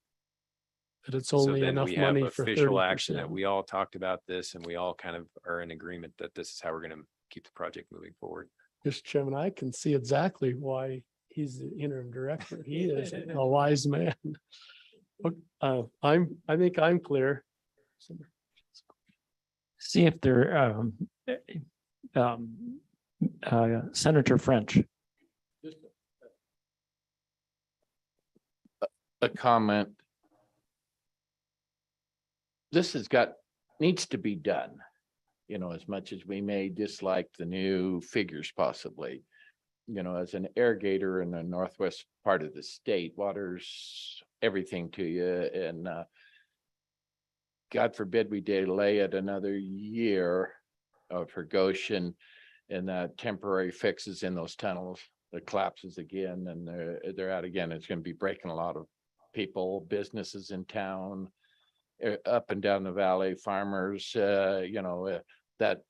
That it's So only then enough we have money for official action that 30%. we all talked about this and we all kind of are in agreement that this is how we're going to keep the project moving forward. Mr. Chairman, I can see exactly why he's the interim director. He is a wise man. I think I'm clear. See if there, Senator French. A comment. This needs to be done, as much as we may dislike the new figures possibly. As an irrigator in the northwest part of the state, water's everything to you, and God forbid we delay it another year for Goshen. and that temporary fixes in those tunnels, it collapses again and they're out again. It's going to be breaking a lot of people, businesses in town, up and down the valley, farmers, that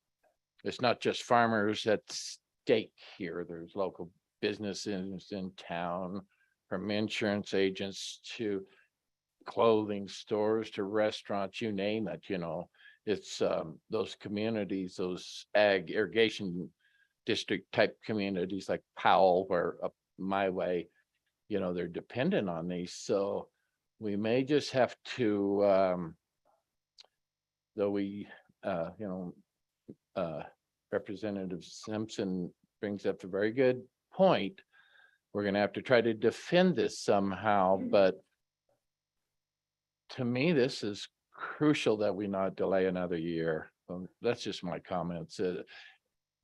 it's not just farmers at stake here. There's local businesses in town, from insurance agents to clothing stores to restaurants, you name it, it's those communities, those ag irrigation district type communities like Powell, where up my way, they're dependent on these. So we may just have to, though we, Representative Simpson brings up a very good point. We're going to have to try to defend this somehow, but to me, this is crucial that we not delay another year. That's just my comments.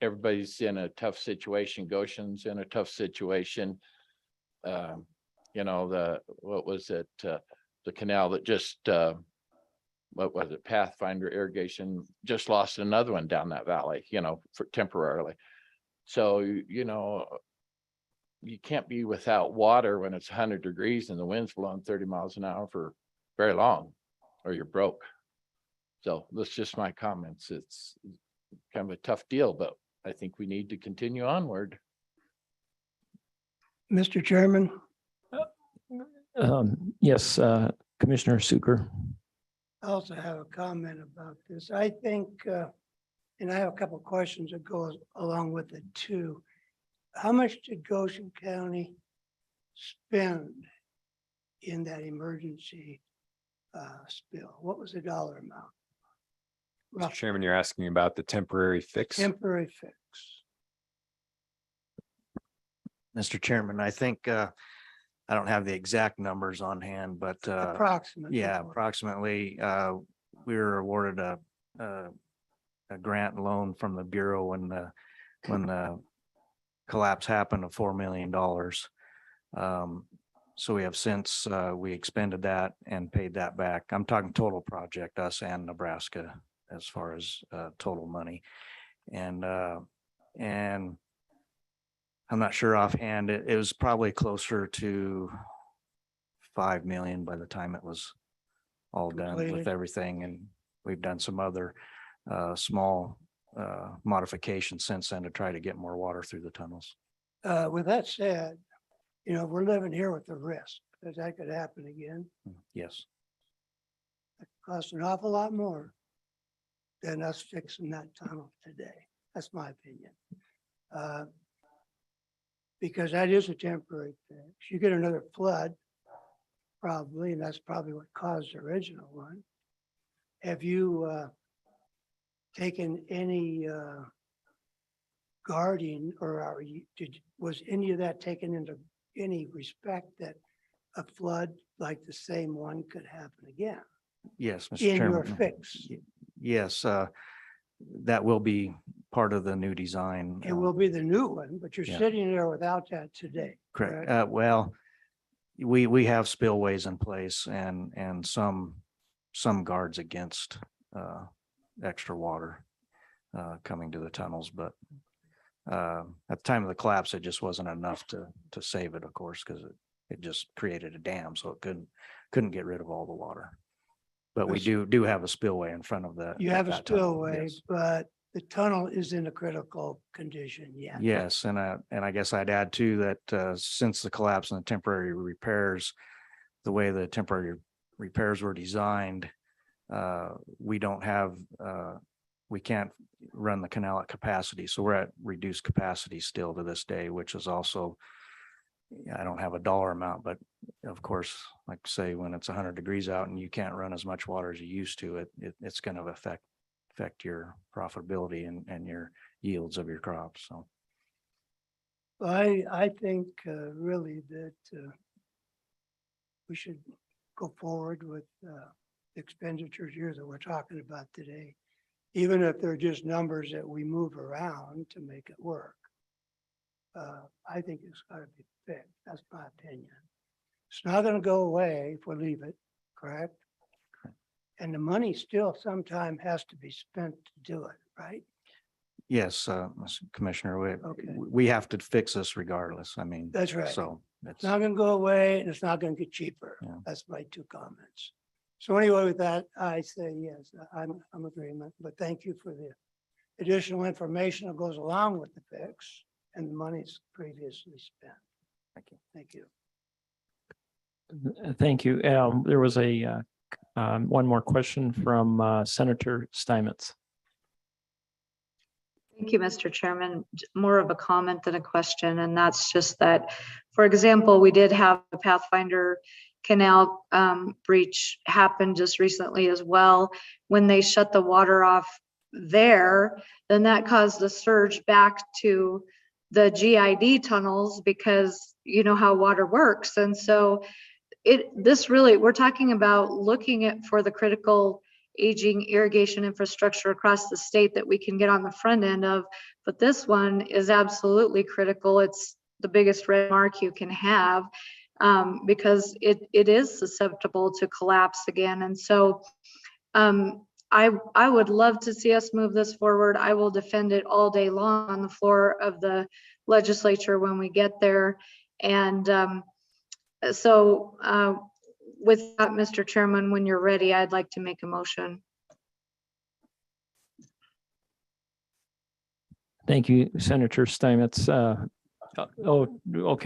Everybody's in a tough situation. Goshen's in a tough situation. What was it? The canal that just, what was it? Pathfinder Irrigation just lost another one down that valley, for temporarily. So, you can't be without water when it's 100 degrees and the wind's blowing 30 miles an hour for very long, or you're broke. So that's just my comments. It's kind of a tough deal, but I think we need to continue onward. Mr. Chairman, Yes, Commissioner Suker. I also have a comment about this. I think, and I have a couple of questions that go along with it too. How much did Goshen County spend in that emergency spill? What was the dollar amount? Mr. Chairman, you're asking about the temporary fix? Temporary fix. Mr. Chairman, I think, I don't have the exact numbers on hand, but Approximately. yeah, approximately, we were awarded a grant loan from the Bureau when the collapse happened of $4 million. So we have since we expended that and paid that back. I'm talking total project, us and Nebraska, as far as total money. And I'm not sure offhand, it was probably closer to 5 million by the time it was all done with Completed. everything. And we've done some other small modifications since then to try to get more water through the tunnels. With that said, we're living here with the risk that that could happen again. Yes. It costs an awful lot more than us fixing that tunnel today. That's my opinion. Because that is a temporary fix. You get another flood, probably, and that's probably what caused the original one. Have you taken any guarding, or was any of that taken into any respect that a flood like the same one could happen again? Yes, Mr. In your Chairman. fix? Yes, that will be part of the new design. It will be the new one, but you're yeah. sitting there without that today. Correct. Well, we have spillways in place and some guards against extra water coming to the tunnels, but at the time of the collapse, it just wasn't enough to save it, of course, because it just created a dam, so it couldn't get rid of all the water. But we do have a spillway in front of the. You have a that tunnel, spillway, yes. but the tunnel is in a critical condition yet. Yes, and I guess I'd add too that since the collapse and the temporary repairs, the way the temporary repairs were designed, we don't have, we can't run the canal at capacity. So we're at reduced capacity still to this day, which is also, I don't have a dollar amount, but of course, like say when it's 100 degrees out and you can't run as much water as you used to, it's going to affect your profitability and your yields of your crops. So I think really that we should go forward with expenditures here that we're talking about today, even if they're just numbers that we move around to make it work. I think it's got to be fixed. That's my opinion. It's not going to go away if we leave it, correct? And the money still sometime has to be spent to do it, right? Yes, Commissioner, Okay. we have to fix this regardless. I mean. That's right. So It's it's, not gonna go away and it's not gonna get cheaper. Yeah. That's my two comments. So anyway, with that, I say yes, I'm agreement, but thank you for the additional information that goes along with the fix and the monies previously spent. Thank you. Thank you. Thank you. There was one more question from Senator Steinmetz. Thank you, Mr. Chairman. More of a comment than a question, and that's just that, for example, we did have the Pathfinder Canal breach happen just recently as well. When they shut the water off there, then that caused a surge back to the GID tunnels because you know how water works. And so we're talking about looking at for the critical aging irrigation infrastructure across the state that we can get on the front end of, but this one is absolutely critical. It's the biggest red mark you can have because it is susceptible to collapse again. And so I would love to see us move this forward. I will defend it all day long on the floor of the legislature when we get there. And with that, Mr. Chairman, when you're ready, I'd like to make a motion. Thank you, Senator Steinmetz. Okay,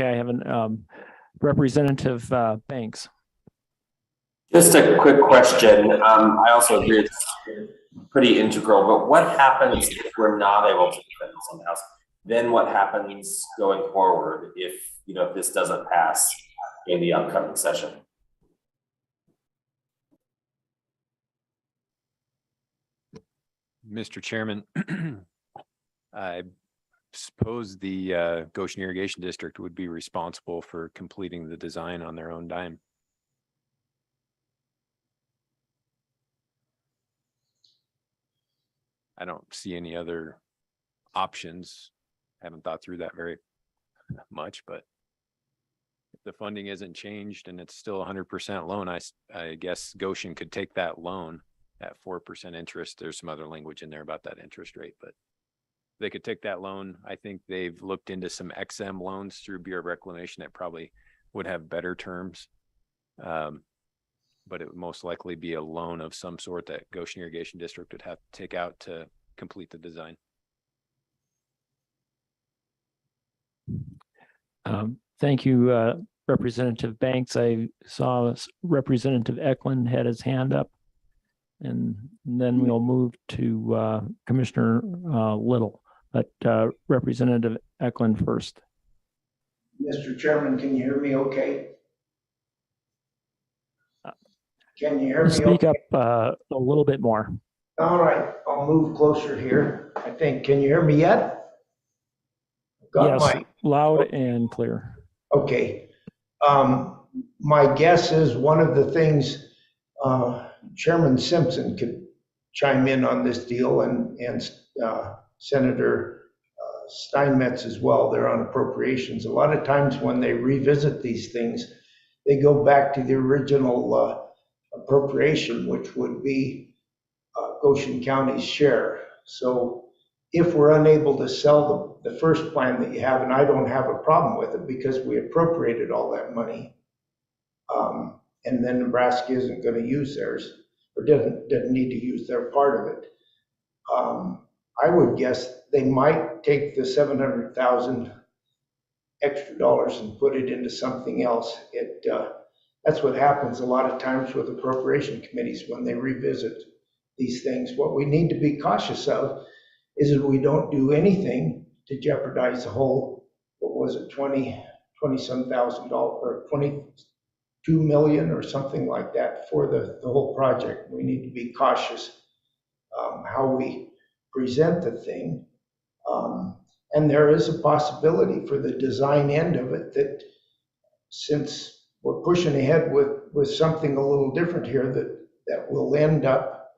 I have an Representative Banks. Just a quick question. I also agree it's pretty integral, but what happens if we're not able to defend this in-house? Then what happens going forward if this doesn't pass in the upcoming session? Mr. Chairman, I suppose the Goshen Irrigation District would be responsible for completing the design on their own dime. I don't see any other options. Haven't thought through that very much, but if the funding isn't changed and it's still 100% loan, I guess Goshen could take that loan at 4% interest. There's some other language in there about that interest rate, but they could take that loan. I think they've looked into some XM loans through Bureau of Reclamation that probably would have better terms. But it would most likely be a loan of some sort that Goshen Irrigation District would have to take out to complete the design. Thank you, Representative Banks. I saw Representative Eklund had his hand up. And then we'll move to Commissioner Little, but Representative Eklund first. Mr. Chairman, can you hear me okay? Can you hear me? Speak okay? up a little bit more. All right, I'll move closer here. I think, can you hear me yet? Yes, loud and clear. Okay. My guess is one of the things Chairman Simpson could chime in on this deal and Senator Steinmetz as well. They're on appropriations. A lot of times when they revisit these things, they go back to the original appropriation, which would be Goshen County's share. So if we're unable to sell the first plan that you have, and I don't have a problem with it because we appropriated all that money, and then Nebraska isn't going to use theirs or doesn't need to use their part of it. I would guess they might take the $700,000 extra dollars and put it into something else. That's what happens a lot of times with appropriation committees when they revisit these things. What we need to be cautious of is that we don't do anything to jeopardize the whole, what was it, 20-some thousand or 22 million or something like that for the whole project. We need to be cautious how we present the thing. And there is a possibility for the design end of it that since we're pushing ahead with something a little different here, that will end up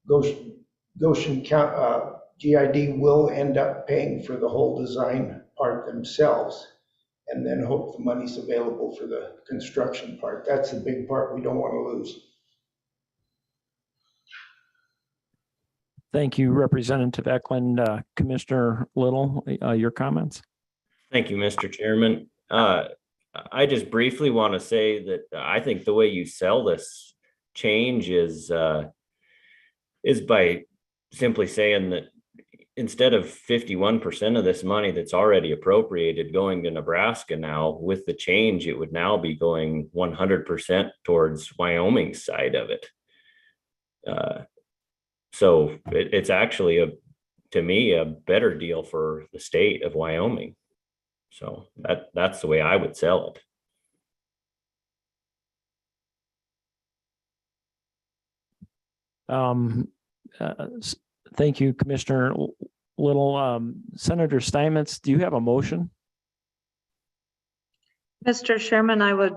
Goshen County, GID will end up paying for the whole design part themselves and then hope the money's available for the construction part. That's the big part we don't want to lose. Thank you, Representative Eklund. Commissioner Little, your comments? Thank you, Mr. Chairman. I just briefly want to say that I think the way you sell this change is by simply saying that instead of 51% of this money that's already appropriated going to Nebraska now, with the change, it would now be going 100% towards Wyoming's side of it. So it's actually to me, a better deal for the state of Wyoming. So that's the way I would sell it. Thank you, Commissioner Little. Senator Steinmetz, do you have a motion? Mr. Chairman, I would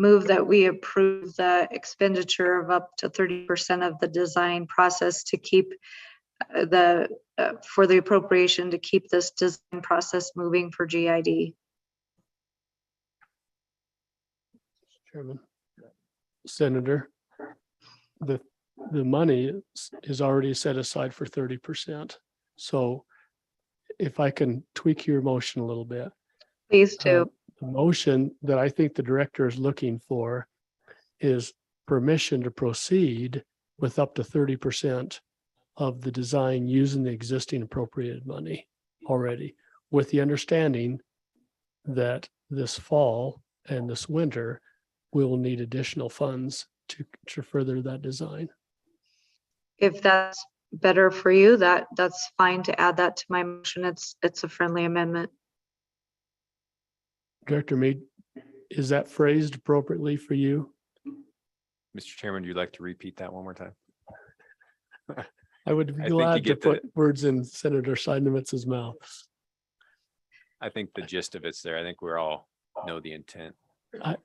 move that we approve the expenditure of up to 30% of the design process to keep for the appropriation to keep this design process moving for GID. Chairman, Senator, the money is already set aside for 30%. So if I can tweak your motion a little bit. Please do. The motion that I think the director is looking for is permission to proceed with up to 30% of the design using the existing appropriated money already, with the understanding that this fall and this winter, we will need additional funds to further that design. If that's better for you, that's fine to add that to my motion. It's a friendly amendment. Director Mead, is that phrased appropriately for you? Mr. Chairman, would you like to repeat that one more time? I would be I think you glad to get the- put words in Senator Steinmetz's mouth. I think the gist of it's there. I think we're all know the intent. I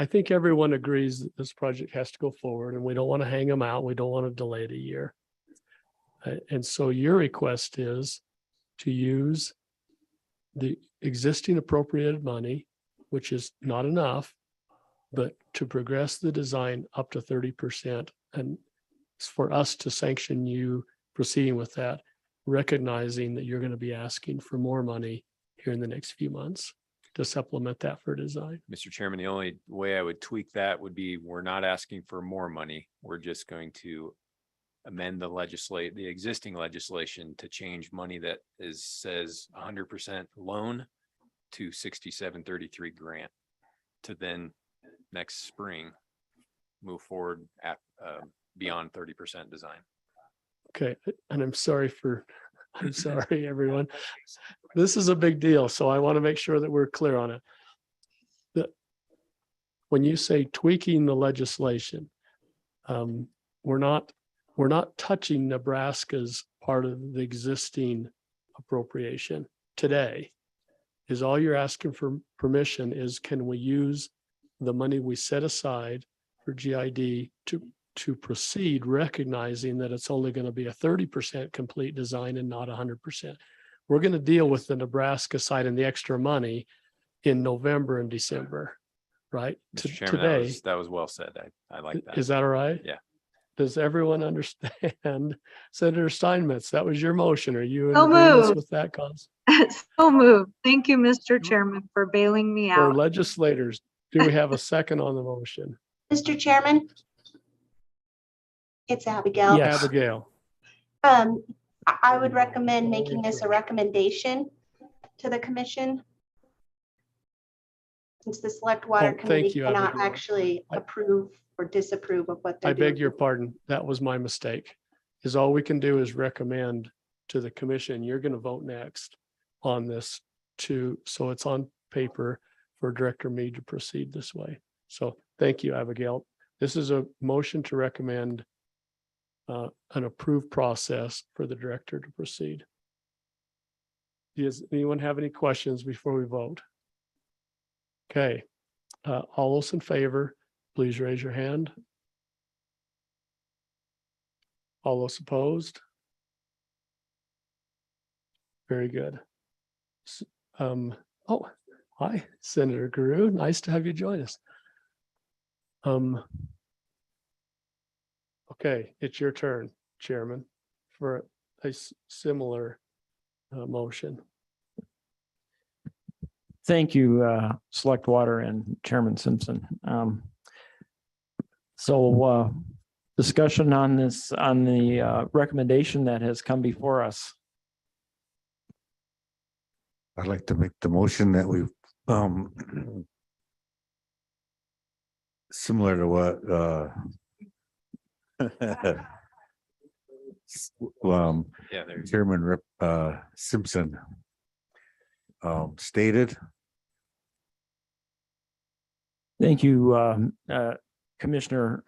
think everyone agrees that this project has to go forward and we don't want to hang them out. We don't want to delay it a year. And so your request is to use the existing appropriated money, which is not enough, but to progress the design up to 30%. And it's for us to sanction you proceeding with that, recognizing that you're going to be asking for more money here in the next few months to supplement that for design. Mr. Chairman, the only way I would tweak that would be, we're not asking for more money. We're just going to amend the existing legislation to change money that says 100% loan to 6733 grant, to then next spring move forward at beyond 30% design. Okay, and I'm sorry, everyone. This is a big deal, so I want to make sure that we're clear on it. When you say tweaking the legislation, we're not touching Nebraska's part of the existing appropriation today. Is all you're asking for permission is, can we use the money we set aside for GID to proceed, recognizing that it's only going to be a 30% complete design and not 100%. We're going to deal with the Nebraska side and the extra money in November and December, right? Mr. Chairman, Today, that was well said. I like that. is that all right? Yeah. Does everyone understand? Senator Steinmetz, that was your motion. Are you in So agreement moved. with that cause? So moved. Thank you, Mr. Chairman, for bailing me For out. legislators, do we have a second on the motion? Mr. Chairman? It's Abigail. Yes. Abigail. I would recommend making this a recommendation to the commission. Since the Select Water thank Committee you, cannot Abigail. actually approve or disapprove of what they're I doing. beg your pardon. That was my mistake. Is all we can do is recommend to the commission. You're going to vote next on this so it's on paper for Director Mead to proceed this way. So thank you, Abigail. This is a motion to recommend an approved process for the director to proceed. Does anyone have any questions before we vote? Okay, all those in favor, please raise your hand. All those opposed? Very good. Oh, hi, Senator Guru. Nice to have you join us. Okay, it's your turn. Chairman, for a similar motion. Thank you, Select Water and Chairman Simpson. So discussion on this, on the recommendation that has come before us. I'd like to make the motion that we similar to what Yeah, there. Chairman Simpson stated. Thank you, Commissioner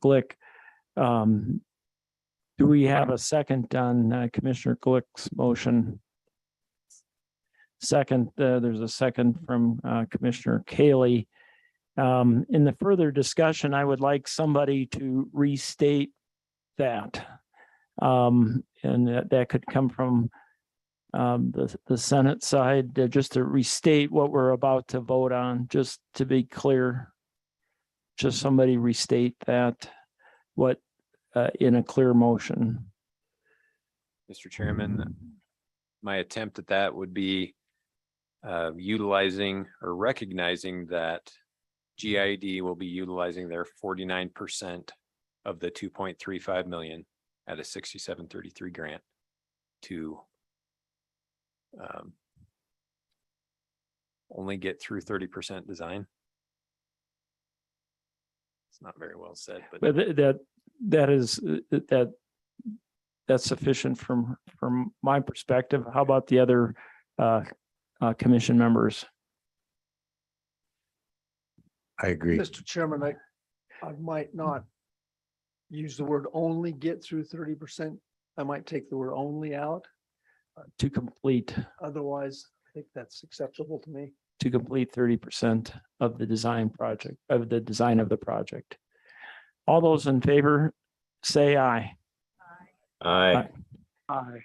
Glick. Do we have a second on Commissioner Glick's motion? Second, there's a second from Commissioner Kaylee. In the further discussion, I would like somebody to restate that. And that could come from the Senate side, just to restate what we're about to vote on, just to be clear. Just somebody restate that, what in a clear motion. Mr. Chairman, my attempt at that would be utilizing or recognizing that GID will be utilizing their 49% of the 2.35 million at a 6733 grant to only get through 30% design. It's not very well said, but that's sufficient from my perspective. How about the other commission members? I agree. Mr. Chairman, I might not use the word only get through 30%. I might take the word only out. To complete. Otherwise, I think that's acceptable to me. To complete 30% of the design project, of the design of the project. All those in favor, say aye. Aye. Aye.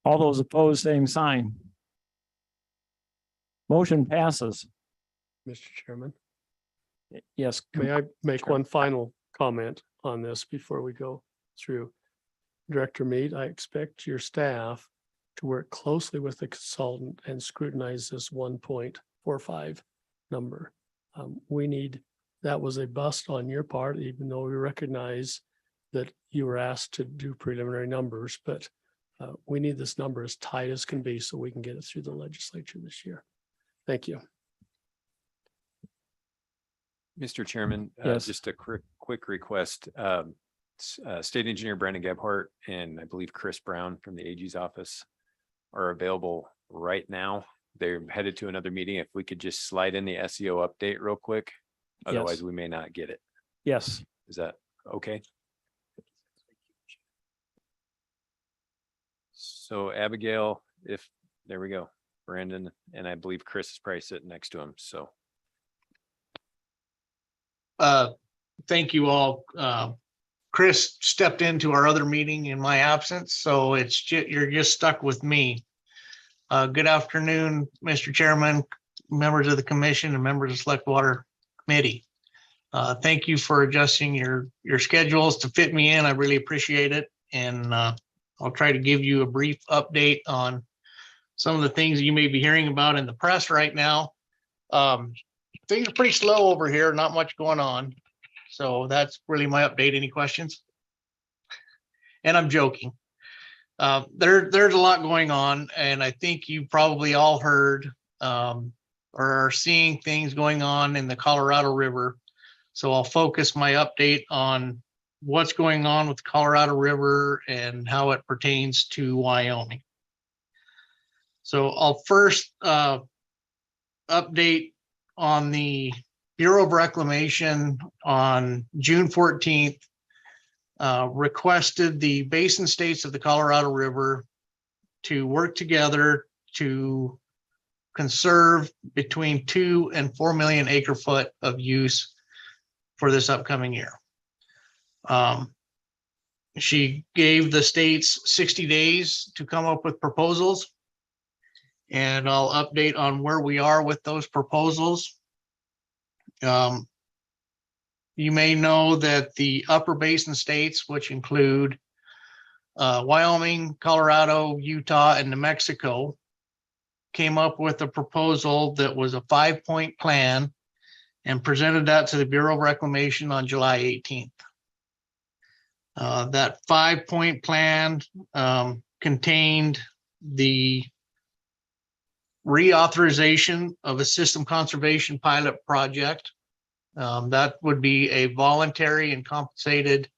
All those opposed, same sign. Motion passes. Mr. Chairman, Yes. may I make one final comment on this before we go through? Director Mead, I expect your staff to work closely with the consultant and scrutinize this 1.45 number. That was a bust on your part, even though we recognize that you were asked to do preliminary numbers, but we need this number as tight as can be so we can get it through the legislature this year. Thank you. Mr. Chairman, Yes. just a quick request. State Engineer Brandon Gebhardt and I believe Chris Brown from the AG's office are available right now. They're headed to another meeting. If we could just slide in the SEO update real quick. Otherwise, we may not get it. Yes. Is that okay? So Abigail, there we go. Brandon, and I believe Chris is probably sitting next to him. So. Thank you all. Chris stepped into our other meeting in my absence, so you're just stuck with me. Good afternoon, Mr. Chairman, members of the commission and members of Select Water Committee. Thank you for adjusting your schedules to fit me in. I really appreciate it. And I'll try to give you a brief update on some of the things you may be hearing about in the press right now. Things are pretty slow over here, not much going on. So that's really my update. Any questions? And I'm joking. There's a lot going on, and I think you probably all heard or are seeing things going on in the Colorado River. So I'll focus my update on what's going on with the Colorado River and how it pertains to Wyoming. So I'll first update on the Bureau of Reclamation on June 14th, requested the basin states of the Colorado River to work together to conserve between 2 and 4 million acre foot of use for this upcoming year. She gave the states 60 days to come up with proposals, and I'll update on where we are with those proposals. you may know that the upper basin states, which include Wyoming, Colorado, Utah, and New Mexico, came up with a proposal that was a 5-point plan and presented that to the Bureau of Reclamation on July 18th. That 5-point plan contained the reauthorization of a system conservation pilot project. That would be a voluntary and compensated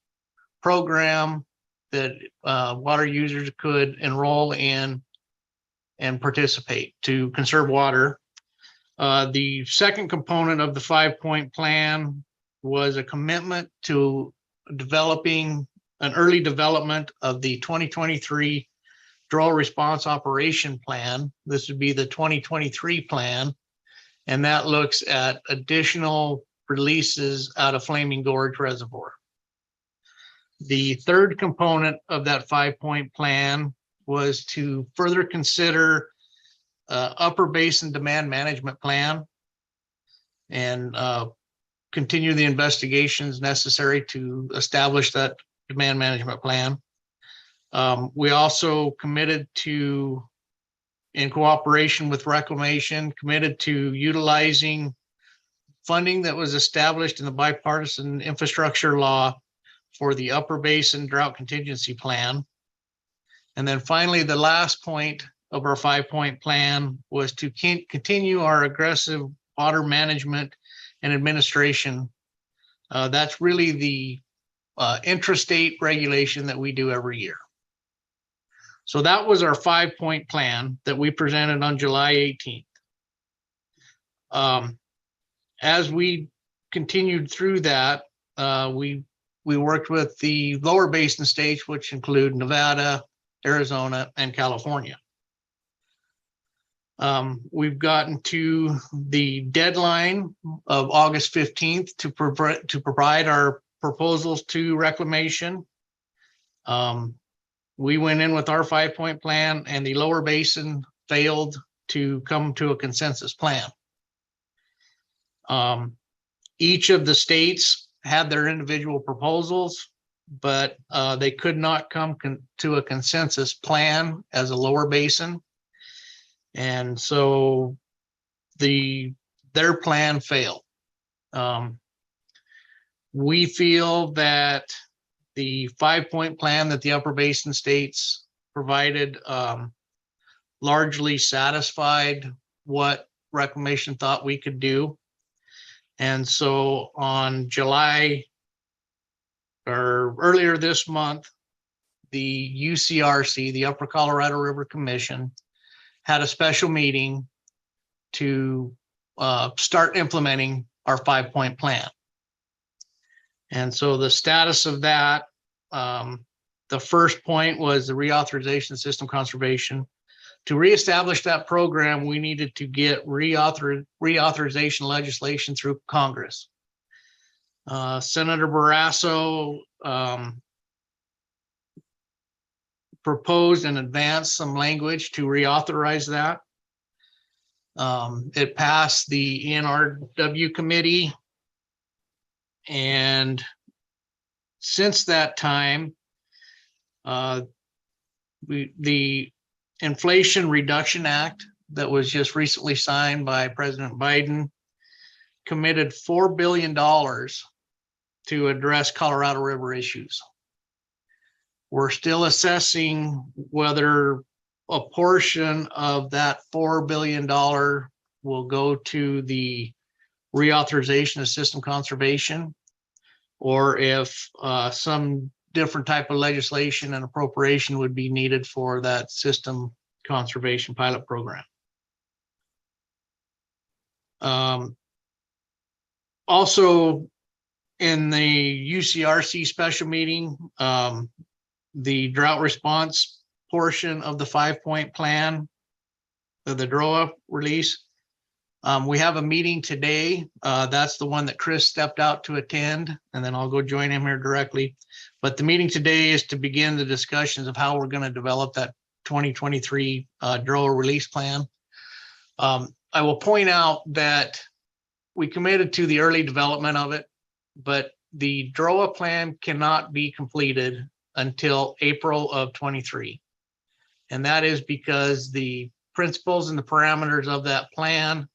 program that water users could enroll in and participate to conserve water. The second component of the 5-point plan was a commitment to developing an early development of the 2023 Drought Response Operation Plan. This would be the 2023 plan, and that looks at additional releases out of Flaming Gorge Reservoir. The third component of that 5-point plan was to further consider Upper Basin Demand Management Plan and continue the investigations necessary to establish that demand management plan. We also committed to, in cooperation with Reclamation, committed to utilizing funding that was established in the bipartisan infrastructure law for the Upper Basin Drought Contingency Plan. And then finally, the last point of our 5-point plan was to continue our aggressive water management and administration. That's really the intrastate regulation that we do every year. So that was our 5-point plan that we presented on July 18th. As we continued through that, we worked with the lower basin states, which include Nevada, Arizona, and California. We've gotten to the deadline of August 15th to provide our proposals to Reclamation. We went in with our 5-point plan, and the lower basin failed to come to a consensus plan. Each of the states had their individual proposals, but they could not come to a consensus plan as a lower basin. And so their plan failed. We feel that the 5-point plan that the Upper Basin states provided largely satisfied what Reclamation thought we could do. And so on July, or earlier this month, the UCRC, the Upper Colorado River Commission, had a special meeting to start implementing our 5-point plan. And so the status of that, the first point was the reauthorization system conservation. To reestablish that program, we needed to get reauthorization legislation through Congress. Senator Barrasso proposed and advanced some language to reauthorize that. It passed the NRW committee. And since that time, the Inflation Reduction Act that was just recently signed by President Biden committed $4 billion to address Colorado River issues. We're still assessing whether a portion of that $4 billion will go to the reauthorization of system conservation, or if some different type of legislation and appropriation would be needed for that system conservation pilot program. Also, in the UCRC special meeting, the drought response portion of the 5-point plan, the DROA release, we have a meeting today. That's the one that Chris stepped out to attend, and then I'll go join him here directly. But the meeting today is to begin the discussions of how we're going to develop that 2023 DROA release plan. I will point out that we committed to the early development of it. but the DROA plan cannot be completed until April of 23. And that is because the principles and the parameters of that plan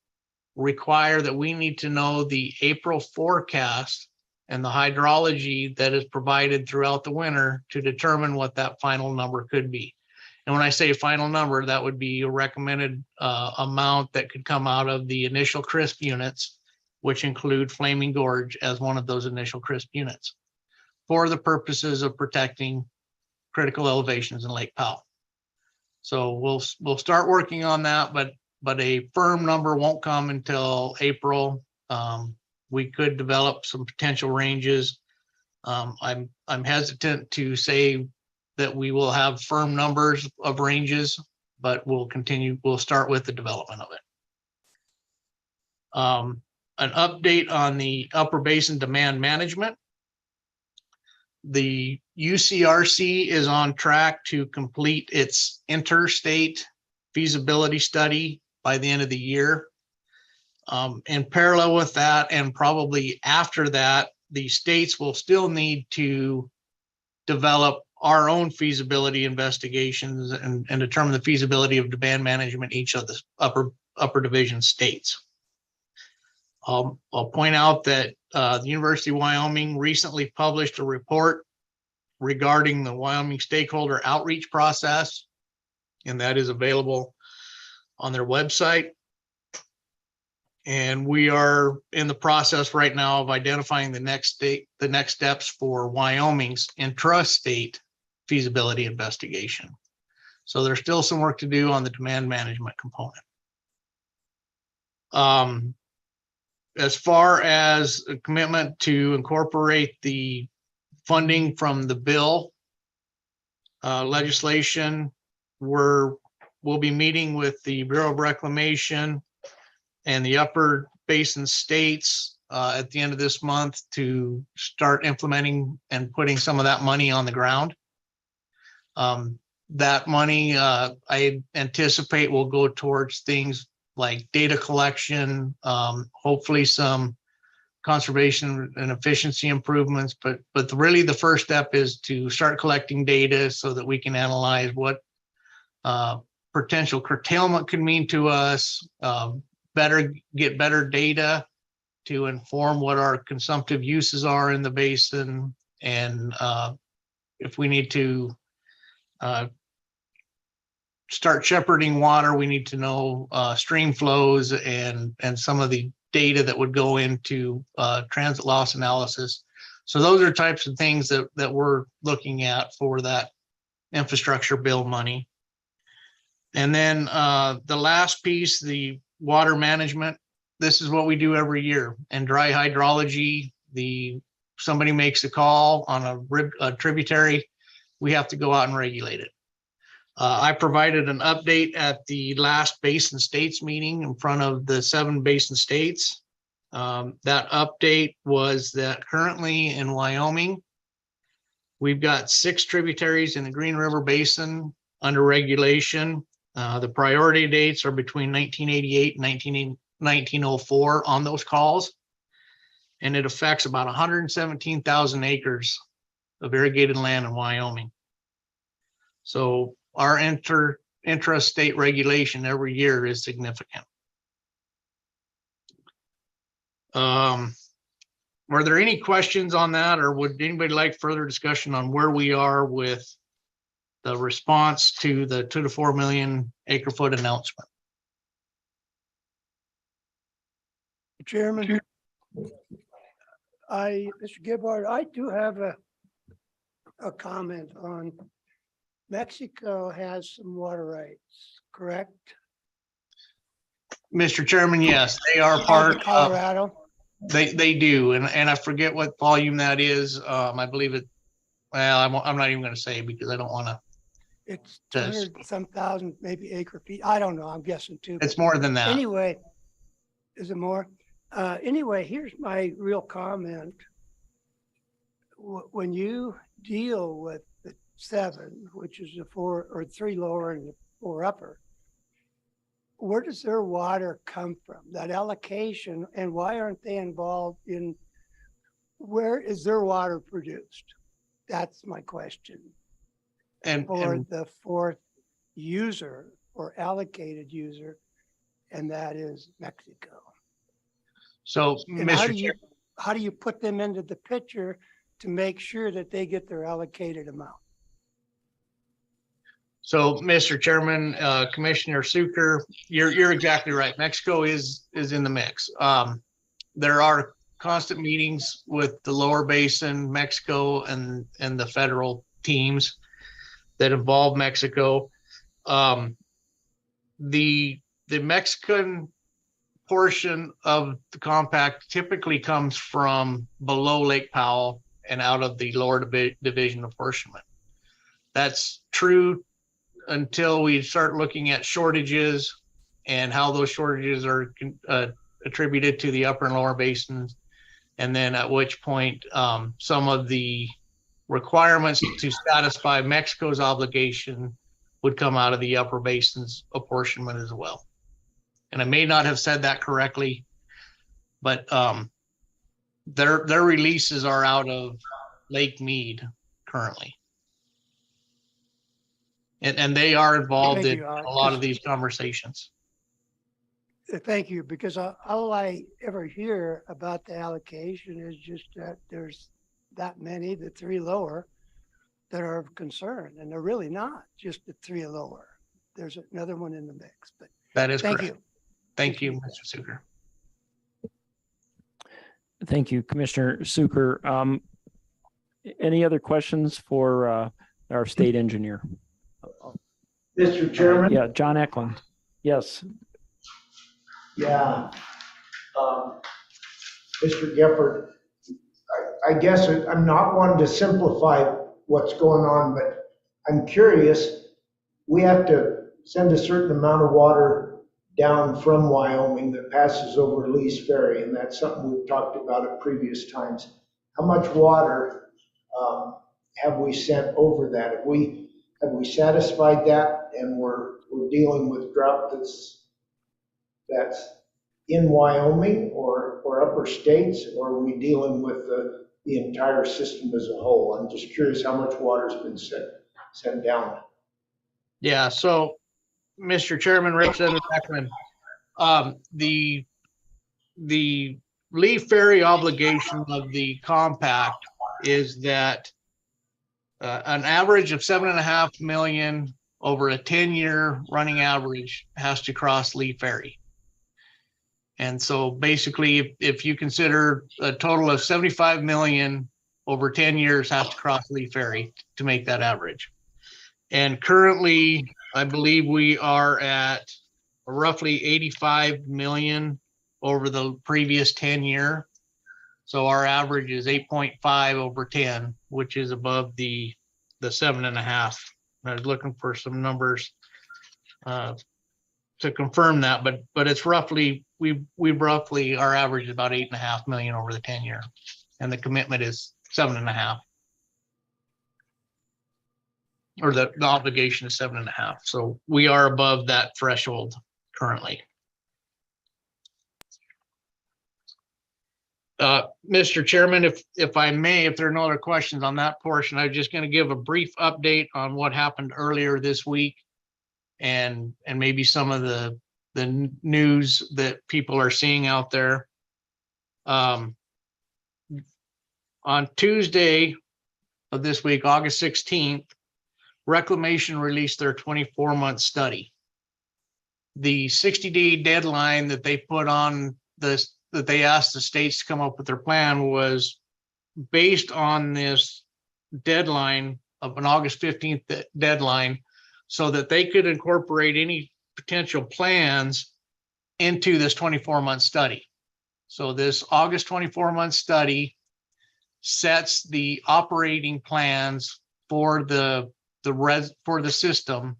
require that we need to know the April forecast and the hydrology that is provided throughout the winter to determine what that final number could be. And when I say final number, that would be a recommended amount that could come out of the initial CRISP units, which include Flaming Gorge as one of those initial CRISP units, for the purposes of protecting critical elevations in Lake Powell. So we'll start working on that, but a firm number won't come until April. We could develop some potential ranges. I'm hesitant to say that we will have firm numbers of ranges, but we'll start with the development of it. An update on the Upper Basin demand management. The UCRC is on track to complete its interstate feasibility study by the end of the year. In parallel with that, and probably after that, the states will still need to develop our own feasibility investigations and determine the feasibility of demand management in each of the upper division states. I'll point out that the University of Wyoming recently published a report regarding the Wyoming stakeholder outreach process, and that is available on their website. And we are in the process right now of identifying the next steps for Wyoming's intrastate feasibility investigation. So there's still some work to do on the demand management component. As far as a commitment to incorporate the funding from the bill legislation, we'll be meeting with the Bureau of Reclamation and the Upper Basin states at the end of this month to start implementing and putting some of that money on the ground. That money I anticipate will go towards things like data collection, hopefully some conservation and efficiency improvements, but really the first step is to start collecting data so that we can analyze what potential curtailment could mean to us, get better data to inform what our consumptive uses are in the basin, and if we need to start shepherding water, we need to know stream flows and some of the data that would go into transit loss analysis. So those are types of things that we're looking at for that infrastructure bill money. And then the last piece, the water management. This is what we do every year. And dry hydrology, somebody makes a call on a tributary, we have to go out and regulate it. I provided an update at the last Basin States meeting in front of the 7 Basin States. That update was that currently in Wyoming, we've got 6 tributaries in the Green River Basin under regulation. The priority dates are between 1988 and 1904 on those calls. And it affects about 117,000 acres of irrigated land in Wyoming. So our intrastate regulation every year is significant. Were there any questions on that, or would anybody like further discussion on where we are with the response to the 2 to 4 million acre foot announcement? Chairman, Mr. Gibbard, I do have a comment on Mexico has some water rights, correct? Mr. Chairman, yes, they are part of Colorado. They do, and I forget what volume that is. I believe it. Well, I'm not even going to say because I don't want to. It's 200-some thousand, maybe acre feet. I don't know. I'm guessing too. It's more than that. Anyway, is it more? Anyway, here's my real comment. When you deal with the 7, which is the 4 or 3 lower and the 4 upper, where does their water come from? That allocation, and why aren't they involved in where is their water produced? That's my question. And, For and the fourth user or allocated user, and that is Mexico. so, And how do Mr. you, Chair, how do you put them into the picture to make sure that they get their allocated amount? so, Mr. Chairman, Commissioner Suker, you're exactly right. Mexico is in the mix. There are constant meetings with the lower basin, Mexico, and the federal teams that involve Mexico. The Mexican portion of the compact typically comes from below Lake Powell and out of the lower division apportionment. That's true until we start looking at shortages and how those shortages are attributed to the upper and lower basins. And then at which point some of the requirements to satisfy Mexico's obligation would come out of the upper basins apportionment as well. And I may not have said that correctly, but their releases are out of Lake Mead currently. And they are involved Thank in you, a lot of these conversations. Thank you, because all I ever hear about the allocation is just that there's that many, the three lower, that are of concern, and they're really not just the three lower. There's another one in the mix, but That is thank correct. you. Thank you, Mr. Suker. Thank you, Commissioner Suker. Any other questions for our state engineer? Mr. Chairman? Yeah, John Eklund. Yes. Yeah. Mr. Gephardt, I guess I'm not one to simplify what's going on, but I'm curious. We have to send a certain amount of water down from Wyoming that passes over Lee's Ferry, and that's something we've talked about at previous times. How much water have we sent over that? Have we satisfied that, and we're dealing with drought that's in Wyoming or upper states, or are we dealing with the entire system as a whole? I'm just curious how much water's been sent down. Yeah, so Mr. Chairman, Representative Beckman, the Lee Ferry obligation of the compact is that an average of 7.5 million over a 10-year running average has to cross Lee Ferry. And so basically, if you consider a total of 75 million over 10 years has to cross Lee Ferry to make that average. And currently, I believe we are at roughly 85 million over the previous 10 year. So our average is 8.5 over 10, which is above the 7.5. I was looking for some numbers to confirm that, but it's roughly, we roughly, our average is about 8.5 million over the 10 year, and the commitment is 7.5. Or the obligation is 7.5. So we are above that threshold currently. Mr. Chairman, if I may, if there are no other questions on that portion, I'm just going to give a brief update on what happened earlier this week and maybe some of the news that people are seeing out there. On Tuesday of this week, August 16th, Reclamation released their 24-month study. The 60-day deadline that they put on this, that they asked the states to come up with their plan, was based on this deadline of an August 15th deadline, so that they could incorporate any potential plans into this 24-month study. So this August 24-month study sets the operating plans for the system.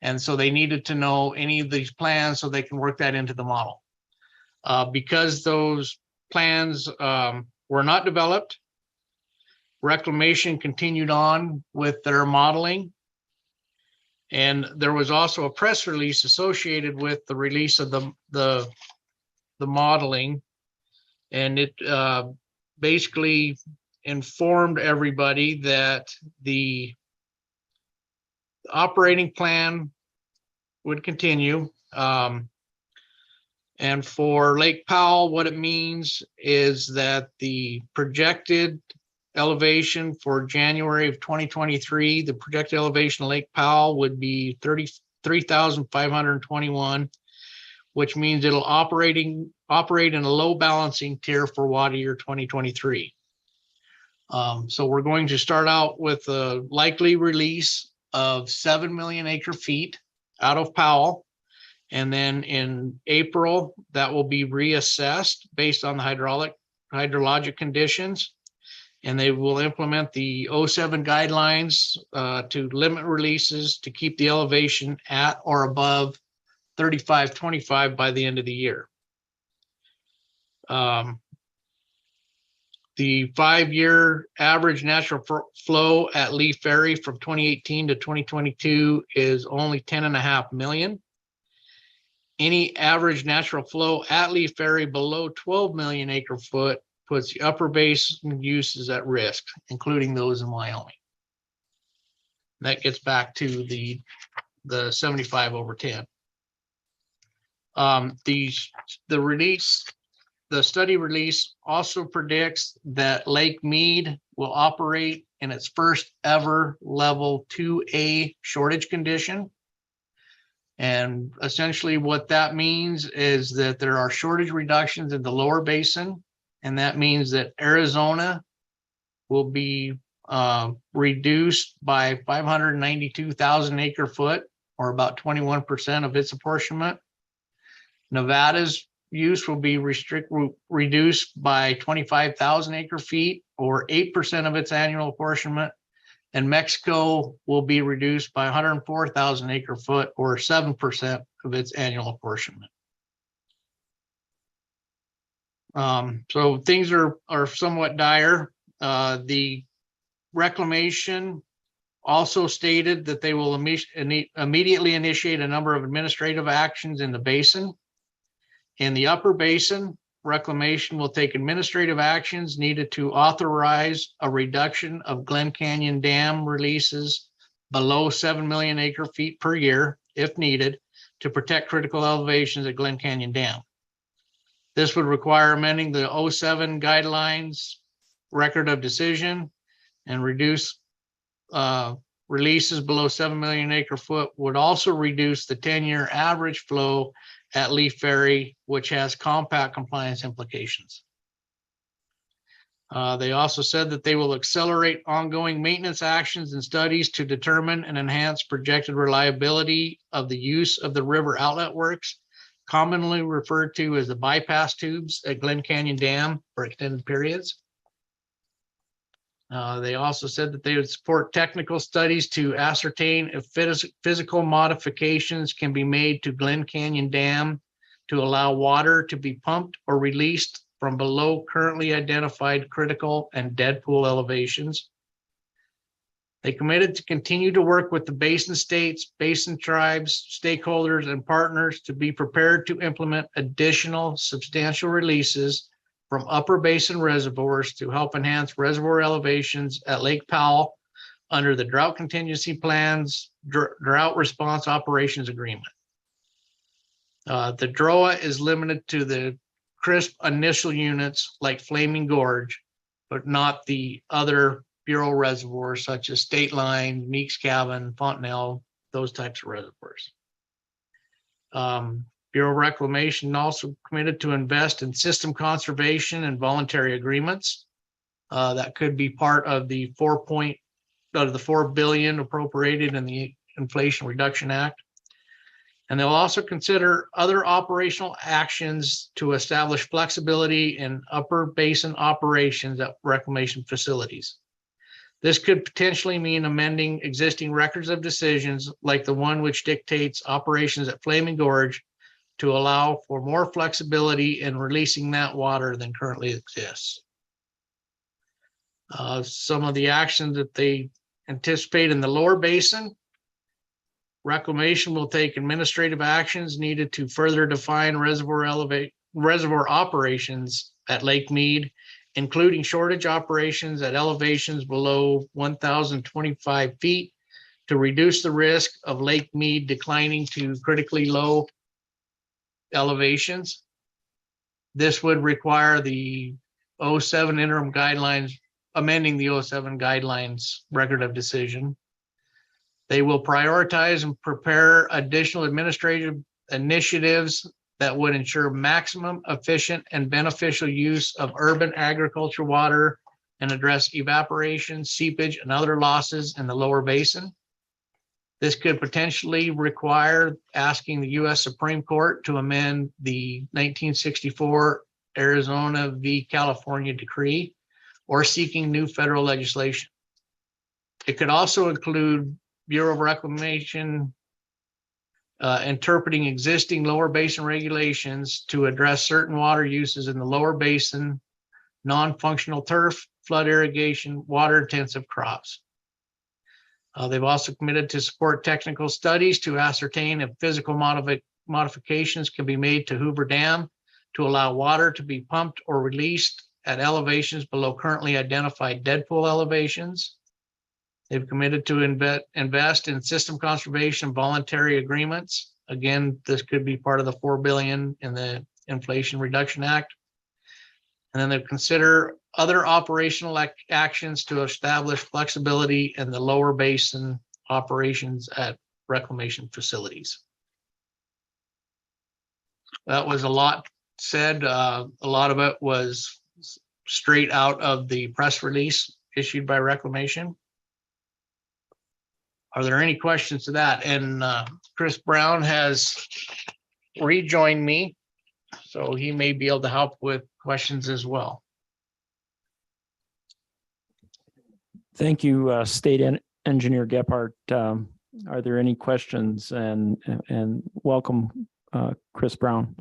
And so they needed to know any of these plans so they can work that into the model. Because those plans were not developed, Reclamation continued on with their modeling. And there was also a press release associated with the release of the modeling. And it basically informed everybody that the operating plan would continue. And for Lake Powell, what it means is that the projected elevation for January of 2023, the projected elevation of Lake Powell would be 33,521, which means it'll operate in a low balancing tier for water year 2023. So we're going to start out with a likely release of 7 million acre feet out of Powell. And then in April, that will be reassessed based on the hydrologic conditions. And they will implement the 07 guidelines to limit releases to keep the elevation at or above 3525 by the end of the year. The 5-year average natural flow at Lee Ferry from 2018 to 2022 is only 10.5 million. Any average natural flow at Lee Ferry below 12 million acre foot puts the upper basin uses at risk, including those in Wyoming. That gets back to the 75/10. The study release also predicts that Lake Mead will operate in its first ever level 2A shortage condition. And essentially what that means is that there are shortage reductions in the lower basin. And that means that Arizona will be reduced by 592,000 acre foot, or about 21% of its apportionment. Nevada's use will be reduced by 25,000 acre feet, or 8% of its annual apportionment. And Mexico will be reduced by 104,000 acre foot, or 7% of its annual apportionment. So things are somewhat dire. The reclamation also stated that they will immediately initiate a number of administrative actions in the basin. In the upper basin, reclamation will take administrative actions needed to authorize a reduction of Glen Canyon Dam releases below 7 million acre feet per year, if needed, to protect critical elevations at Glen Canyon Dam. This would require amending the 07 guidelines record of decision, and reduce releases below 7 million acre foot would also reduce the 10-year average flow at Lee Ferry, which has compact compliance implications. They also said that they will accelerate ongoing maintenance actions and studies to determine and enhance projected reliability of the use of the river outlet works, commonly referred to as the bypass tubes at Glen Canyon Dam for extended periods. They also said that they would support technical studies to ascertain if physical modifications can be made to Glen Canyon Dam to allow water to be pumped or released from below currently identified critical and dead pool elevations. They committed to continue to work with the basin states, basin tribes, stakeholders, and partners to be prepared to implement additional substantial releases from upper basin reservoirs to help enhance reservoir elevations at Lake Powell under the Drought Contingency Plan's Drought Response Operations Agreement. The DROA is limited to the crisp initial units like Flaming Gorge, but not the other Bureau reservoirs such as State Line, Meeks Cabin, Fontenelle, those types of reservoirs. Bureau Reclamation also committed to invest in system conservation and voluntary agreements. That could be part of the $4 billion appropriated in the Inflation Reduction Act. And they'll also consider other operational actions to establish flexibility in upper basin operations at reclamation facilities. This could potentially mean amending existing records of decisions like the one which dictates operations at Flaming Gorge to allow for more flexibility in releasing that water than currently exists. Some of the actions that they anticipate in the lower basin: reclamation will take administrative actions needed to further define reservoir operations at Lake Mead including shortage operations at elevations below 1,025 feet to reduce the risk of Lake Mead declining to critically low elevations. This would require the 07 interim guidelines, amending the 07 guidelines record of decision. They will prioritize and prepare additional administrative initiatives that would ensure maximum efficient and beneficial use of urban agriculture water and address evaporation, seepage, and other losses in the lower basin. This could potentially require asking the U.S. Supreme Court to amend the 1964 Arizona v. California decree or seeking new federal legislation. It could also include Bureau of Reclamation interpreting existing lower basin regulations to address certain water uses in the lower basin, non-functional turf, flood irrigation, water intensive crops. They've also committed to support technical studies to ascertain if physical modifications can be made to Hoover Dam to allow water to be pumped or released at elevations below currently identified dead pool elevations. They've committed to invest in system conservation voluntary agreements. Again, this could be part of the $4 billion in the Inflation Reduction Act. And then they've considered other operational actions to establish flexibility in the lower basin operations at reclamation facilities. That was a lot said. A lot of it was straight out of the press release issued by Reclamation. Are there any questions to that? And Chris Brown has rejoined me, so he may be able to help with questions as well. Thank you, State Engineer Gephardt. Are there any questions? And welcome, Chris Brown.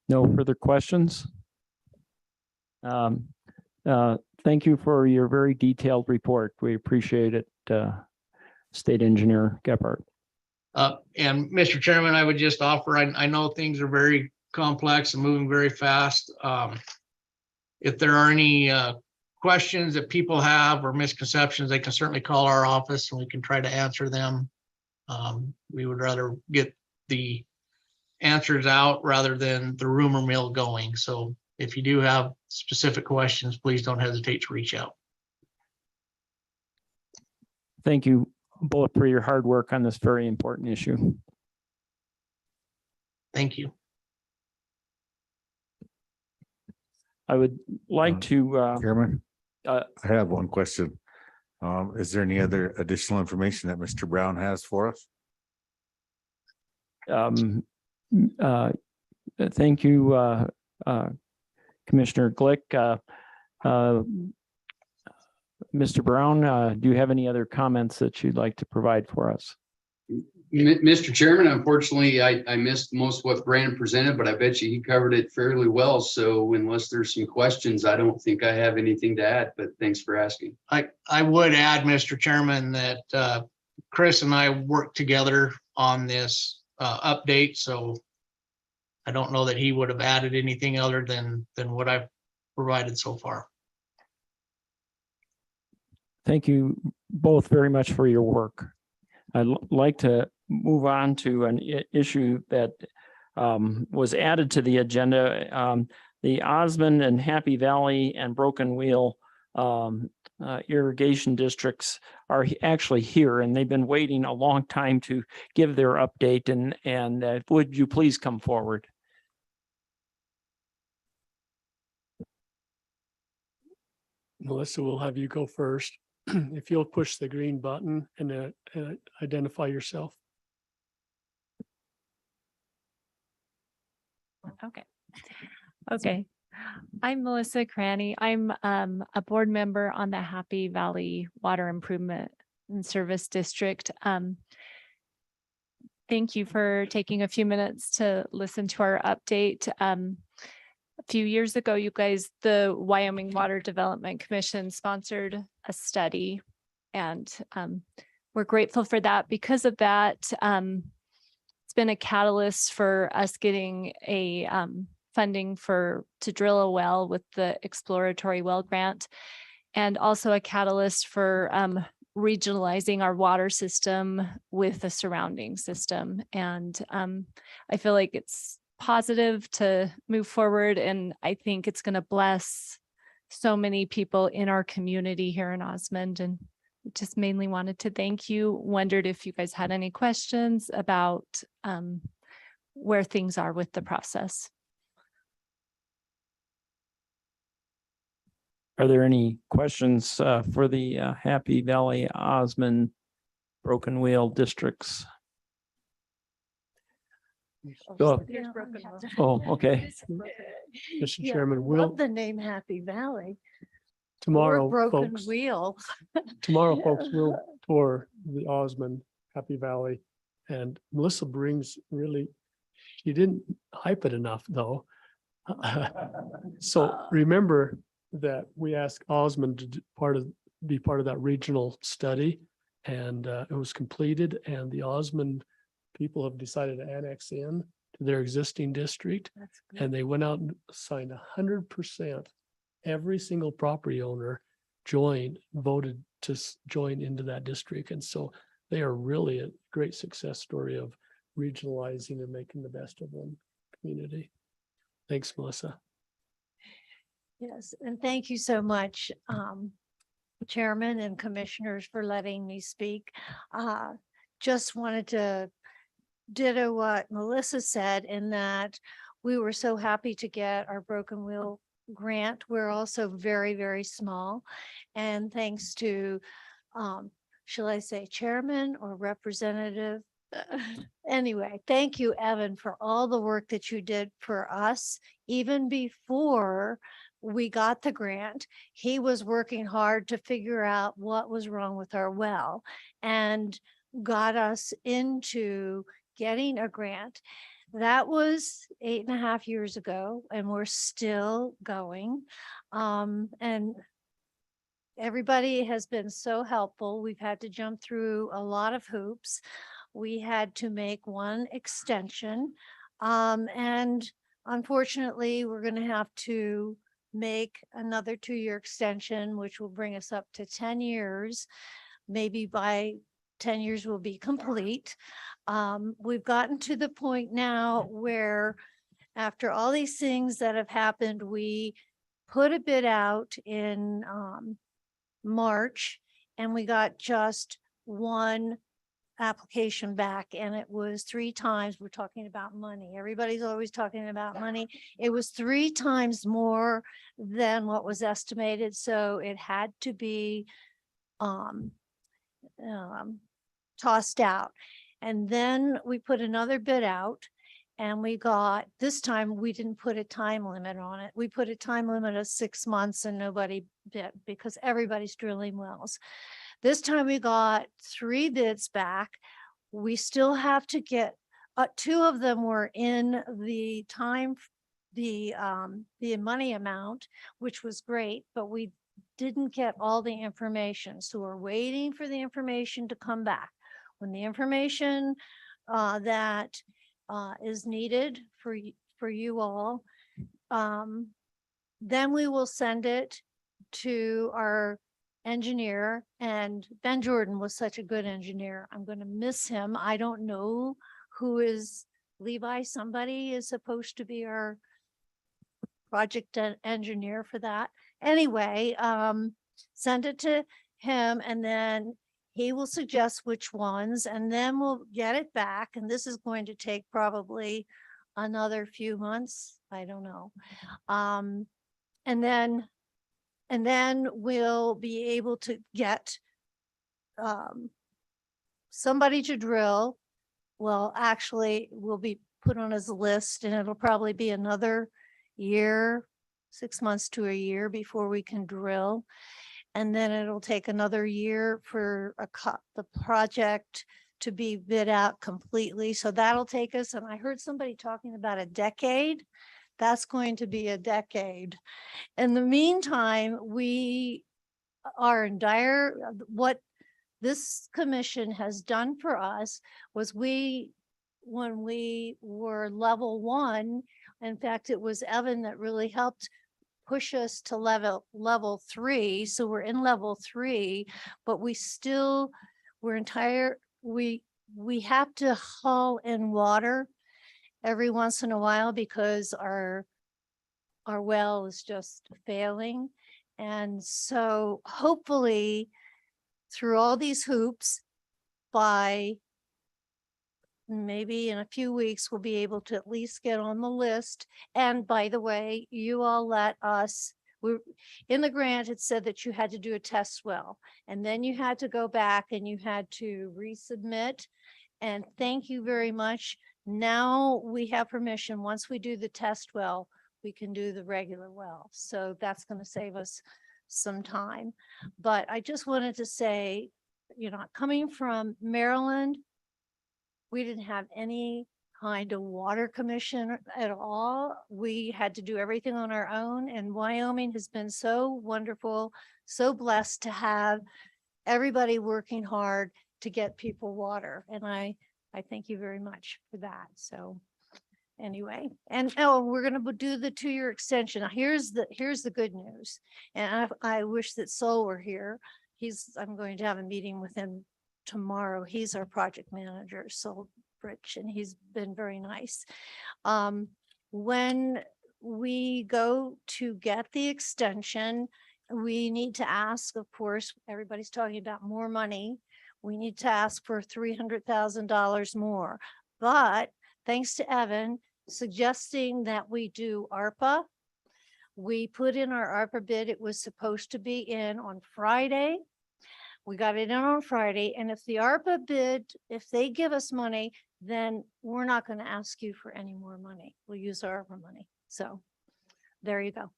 No further questions? Thank you for your very detailed report. We appreciate it, State Engineer Gephardt. And Mr. Chairman, I would just offer, I know things are very complex and moving very fast. If there are any questions that people have or misconceptions, they can certainly call our office and we can try to answer them. We would rather get the answers out rather than the rumor mill going. So if you do have specific questions, please don't hesitate to reach out. Thank you both for your hard work on this very important issue. Thank you. I would like to. Chairman, I have one question. Is there any other additional information that Mr. Brown has for us? Thank you, Commissioner Glick. Mr. Brown, do you have any other comments that you'd like to provide for us? Mr. Chairman, unfortunately, I missed most of what Brandon presented, but I bet you he covered it fairly well. So unless there's some questions, I don't think I have anything to add, but thanks for asking. I would add, Mr. Chairman, that Chris and I worked together on this update. So I don't know that he would have added anything other than what I've provided so far. Thank you both very much for your work. I'd like to move on to an issue that was added to the agenda. The Osmond and Happy Valley and Broken Wheel irrigation districts are actually here, and they've been waiting a long time to give their update. And would you please come forward? Melissa, we'll have you go first. If you'll push the green button and identify yourself. Okay. I'm Melissa Cranny. I'm a board member on the Happy Valley Water Improvement and Service District. Thank you for taking a few minutes to listen to our update. A few years ago, you guys, the Wyoming Water Development Commission sponsored a study, and we're grateful for that. Because of that, it's been a catalyst for us getting a funding to drill a well with the exploratory well grant, and also a catalyst for regionalizing our water system with the surrounding system. And I feel like it's positive to move forward, and I think it's going to bless so many people in our community here in Osmond. And just mainly wanted to thank you. Wondered if you guys had any questions about where things are with the process. Are there any questions for the Happy Valley, Osmond, Broken Wheel districts? Go. Oh, okay. Mr. Yeah, Chairman, love we'll, the name Happy Valley. tomorrow, Or Broken folks, Wheel. tomorrow, folks, we'll tour the Osmond Happy Valley. And Melissa brings really, she didn't hype it enough, though. So remember that we asked Osmond to be part of that regional study, and it was completed, and the Osmond people have decided to annex in to their existing district. That's good. And they went out and signed 100%. Every single property owner voted to join into that district. And so they are really a great success story of regionalizing and making the best of one community. Thanks, Melissa. Yes, and thank you so much, Chairman and Commissioners, for letting me speak. Just wanted to ditto what Melissa said, in that we were so happy to get our Broken Wheel grant. We're also very, very small. And thanks to, shall I say chairman or representative? Anyway, thank you, Evan, for all the work that you did for us, even before we got the grant. He was working hard to figure out what was wrong with our well and got us into getting a grant. That was 8.5 years ago, and we're still going. And everybody has been so helpful. We've had to jump through a lot of hoops. We had to make one extension. And unfortunately, we're going to have to make another 2-year extension, which will bring us up to 10 years. Maybe by 10 years we'll be complete. We've gotten to the point now where, after all these things that have happened, we put a bid out in March, and we got just one application back, and it was 3 times. We're talking about money. Everybody's always talking about money. It was 3 times more than what was estimated, so it had to be tossed out. And then we put another bid out, and we got, this time we didn't put a time limit on it. We put a time limit of 6 months, and nobody bid because everybody's drilling wells. This time we got 3 bids back. We still have to get, 2 of them were in the money amount, which was great, but we didn't get all the information. So we're waiting for the information to come back. When the information that is needed for you all, then we will send it to our engineer. And Ben Jordan was such a good engineer. I'm going to miss him. I don't know who is Levi. Somebody is supposed to be our project engineer for that. Anyway, send it to him, and then he will suggest which ones, and then we'll get it back. And this is going to take probably another few months. I don't know. And then we'll be able to get somebody to drill. Well, actually, we'll be put on his list, and it'll probably be another year, 6 months to a year before we can drill. And then it'll take another year for the project to be bid out completely. So that'll take us, and I heard somebody talking about a decade. That's going to be a decade. In the meantime, we are in what this commission has done for us was we when we were level 1. In fact, it was Evan that really helped push us to level 3. So we're in level 3, but we still, we have to haul in water every once in a while because our well is just failing. And so hopefully through all these hoops, by maybe in a few weeks, we'll be able to at least get on the list. And by the way, you all let us, in the grant, it said that you had to do a test well, and then you had to go back and you had to resubmit. And thank you very much. Now we have permission. Once we do the test well, we can do the regular well. So that's going to save us some time. But I just wanted to say, you know, coming from Maryland, we didn't have any kind of water commission at all. We had to do everything on our own, and Wyoming has been so wonderful, so blessed to have everybody working hard to get people water. And I thank you very much for that. So anyway, and we're going to do the 2-year extension. Now, here's the good news. And I wish that Sol were here. I'm going to have a meeting with him tomorrow. He's our project manager, Sol Rich, and he's been very nice. When we go to get the extension, we need to ask, of course, everybody's talking about more money. We need to ask for $300,000 more. But thanks to Evan suggesting that we do ARPA, we put in our ARPA bid. It was supposed to be in on Friday. We got it in on Friday. And if the ARPA bid, if they give us money, then we're not going to ask you for any more money. We'll use our ARPA money. So there you go.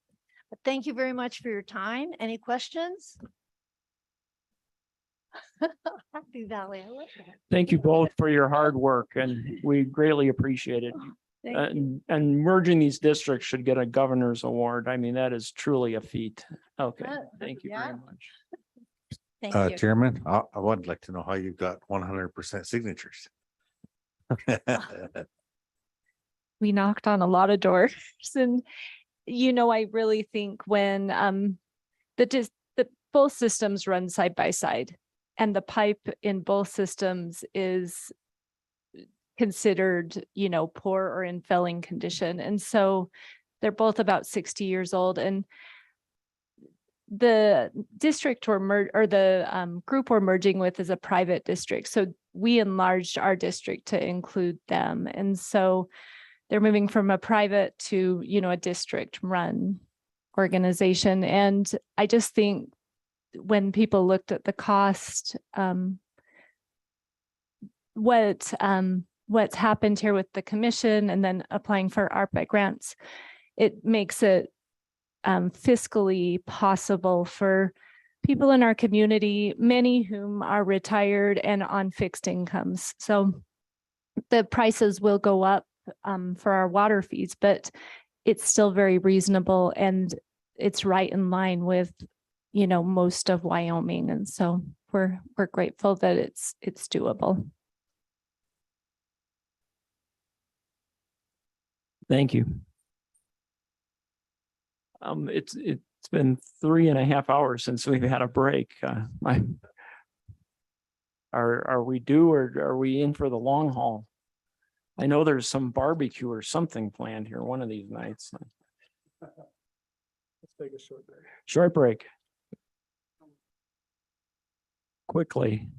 But thank you very much for your time. Any questions? Happy Valley. I like that. Thank you both for your hard work, and we greatly appreciate it. Thank you. And merging these districts should get a governor's award. I mean, that is truly a feat. Okay, thank you very much. Thank you. Chairman, I would like to know how you got 100% signatures. We knocked on a lot of doors, and I really think when the both systems run side by side, and the pipe in both systems is considered, poor or in failing condition. And so they're both about 60 years old, and the district or the group we're merging with is a private district. So we enlarged our district to include them. And so they're moving from a private to, a district run organization. And I just think when people looked at the cost, what's happened here with the commission and then applying for ARPA grants, it makes it fiscally possible for people in our community, many whom are retired and on fixed incomes. So the prices will go up for our water fees, but it's still very reasonable, and it's right in line with, most of Wyoming. And so we're grateful that it's doable. Thank you. It's been 3.5 hours since we've had a break. Are we due, or are we in for the long haul? I know there's some barbecue or something planned here one of these nights. Let's take a short break. Short break. Quickly.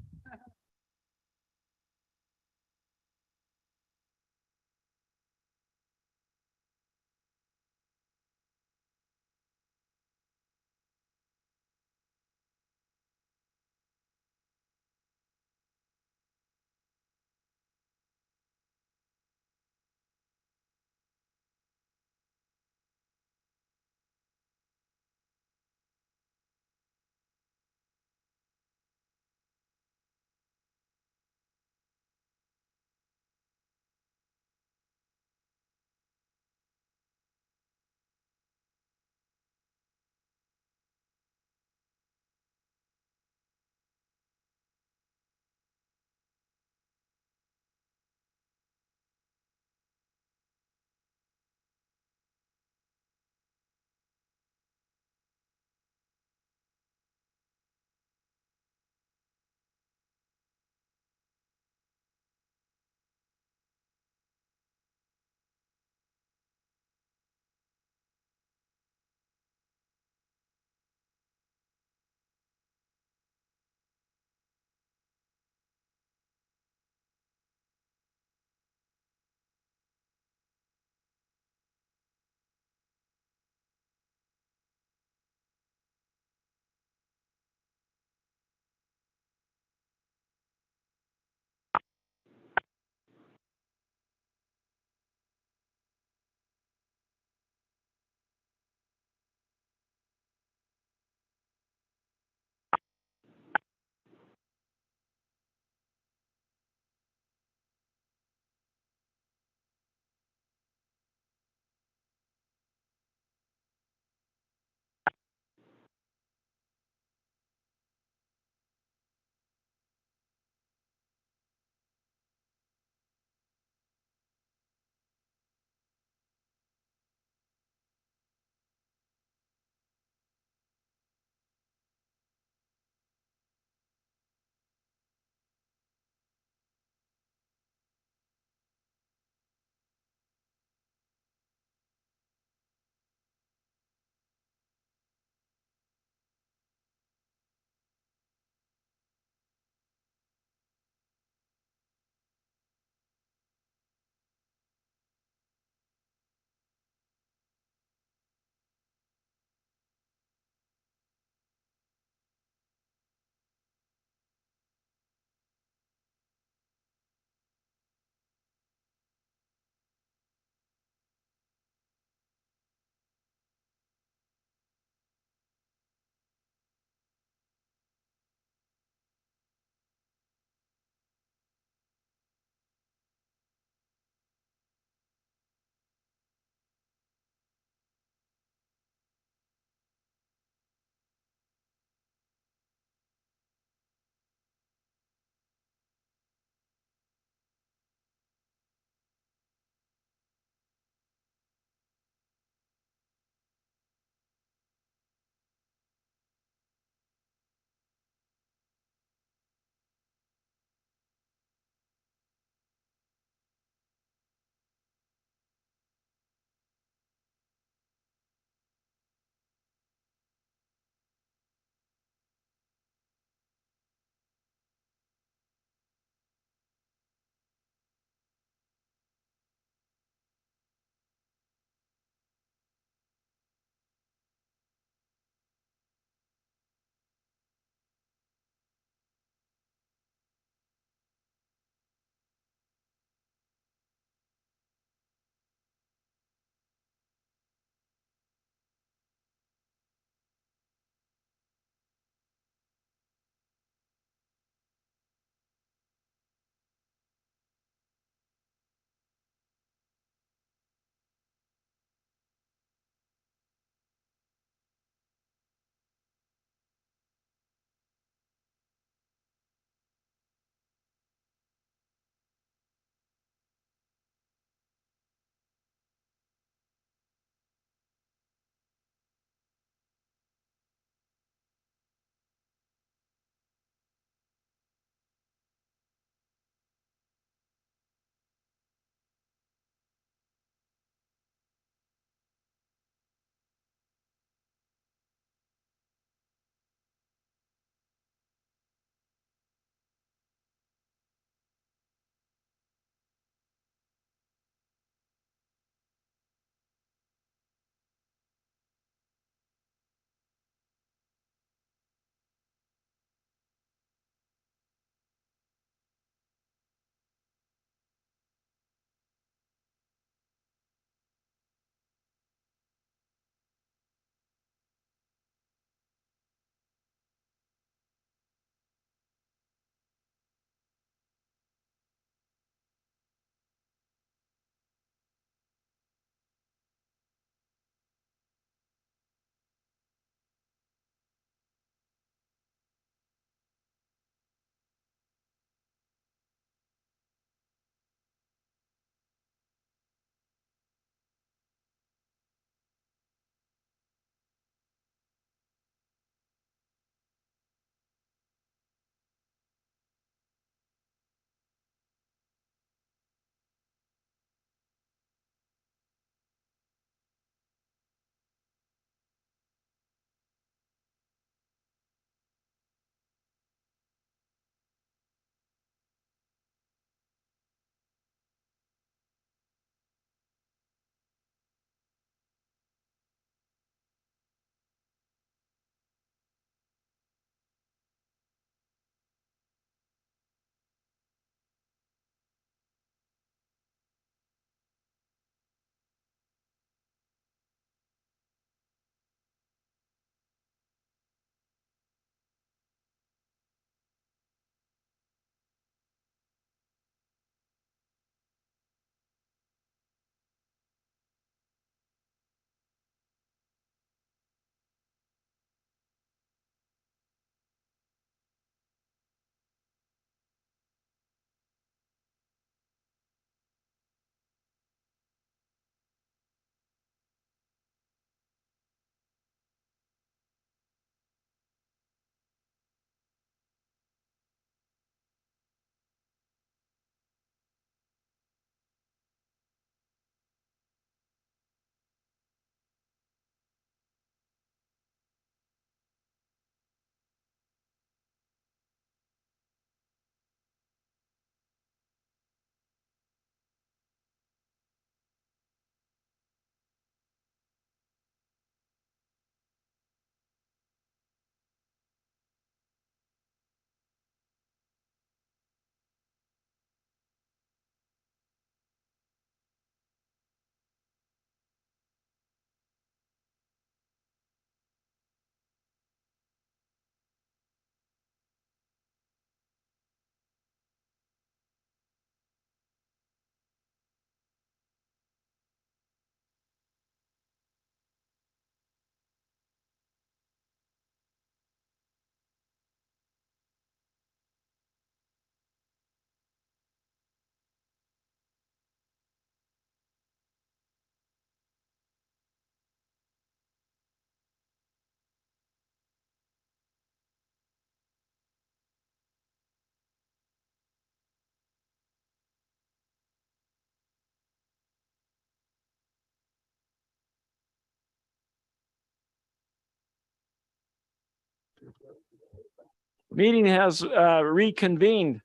Meeting has reconvened.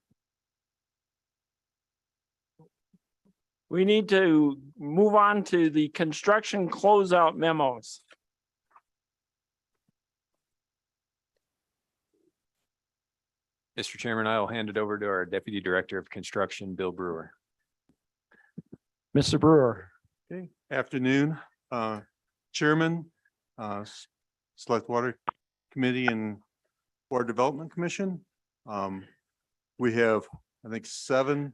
We need to move on to the construction closeout memos. Mr. Chairman, I'll hand it over to our Deputy Director of Construction, Bill Brewer. Mr. Brewer. Okay, afternoon, Chairman, Select Water Committee and Water Development Commission. We have, I think, 7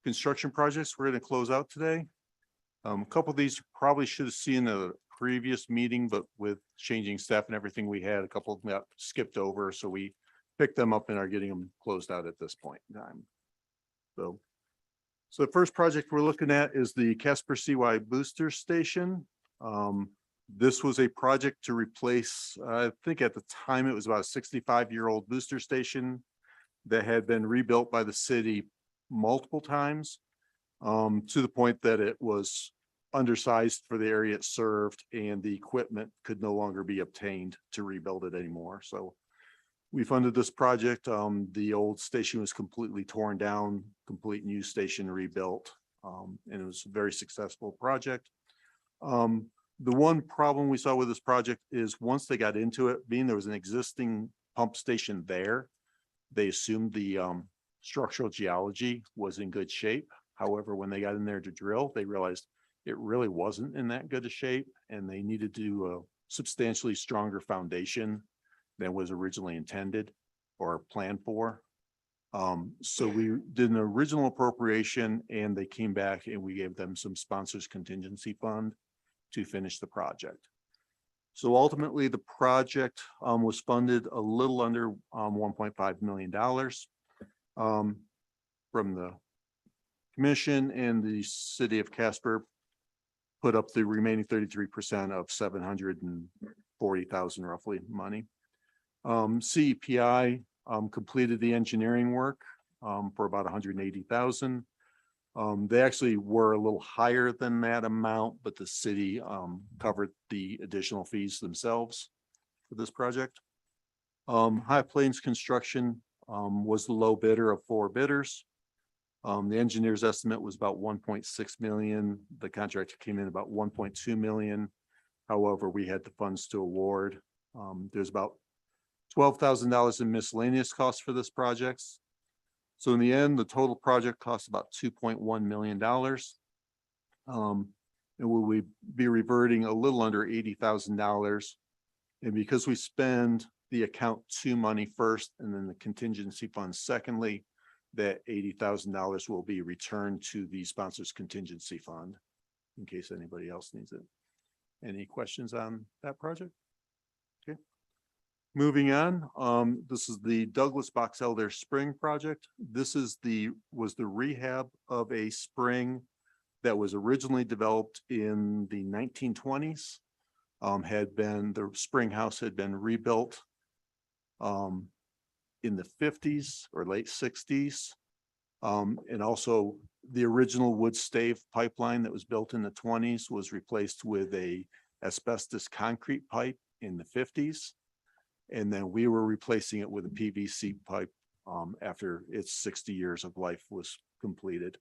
construction projects we're going to close out today. A couple of these probably should have seen a previous meeting, but with changing staff and everything we had, a couple of them got skipped over, so we picked them up and are getting them closed out at this point in time. So the first project we're looking at is the Casper CY Booster Station. This was a project to replace, I think at the time it was about a 65-year-old booster station that had been rebuilt by the city multiple times, to the point that it was undersized for the area it served and the equipment could no longer be obtained to rebuild it anymore. So we funded this project. The old station was completely torn down, complete new station rebuilt, and it was a very successful project. The one problem we saw with this project is once they got into it, being there was an existing pump station there, they assumed the structural geology was in good shape. However, when they got in there to drill, they realized it really wasn't in that good a shape, and they needed to do a substantially stronger foundation than was originally intended or planned for. So we did an original appropriation and they came back and we gave them some sponsors contingency fund to finish the project. So ultimately the project was funded a little under $1.5 million from the commission, and the city of Casper put up the remaining 33% of $740,000 roughly money. CEPI completed the engineering work for about $180,000. They actually were a little higher than that amount, but the city covered the additional fees themselves for this project. High Plains Construction was the low bidder of 4 bidders. The engineer's estimate was about 1.6 million. The contractor came in about 1.2 million. However, we had the funds to award. There's about $12,000 in miscellaneous costs for this project. So in the end, the total project costs about $2.1 million. And we'll be reverting a little under $80,000. And because we spend the account 2 money first and then the contingency fund secondly, that $80,000 will be returned to the sponsors contingency fund in case anybody else needs it. Any questions on that project? Okay. Moving on, this is the Douglas Box Elder Spring project. This is was the rehab of a spring that was originally developed in the 1920s. The spring house had been rebuilt in the 50s or late 60s. And also the original wood stave pipeline that was built in the 20s was replaced with a asbestos concrete pipe in the 50s. And then we were replacing it with a PVC pipe after its 60 years of life was completed.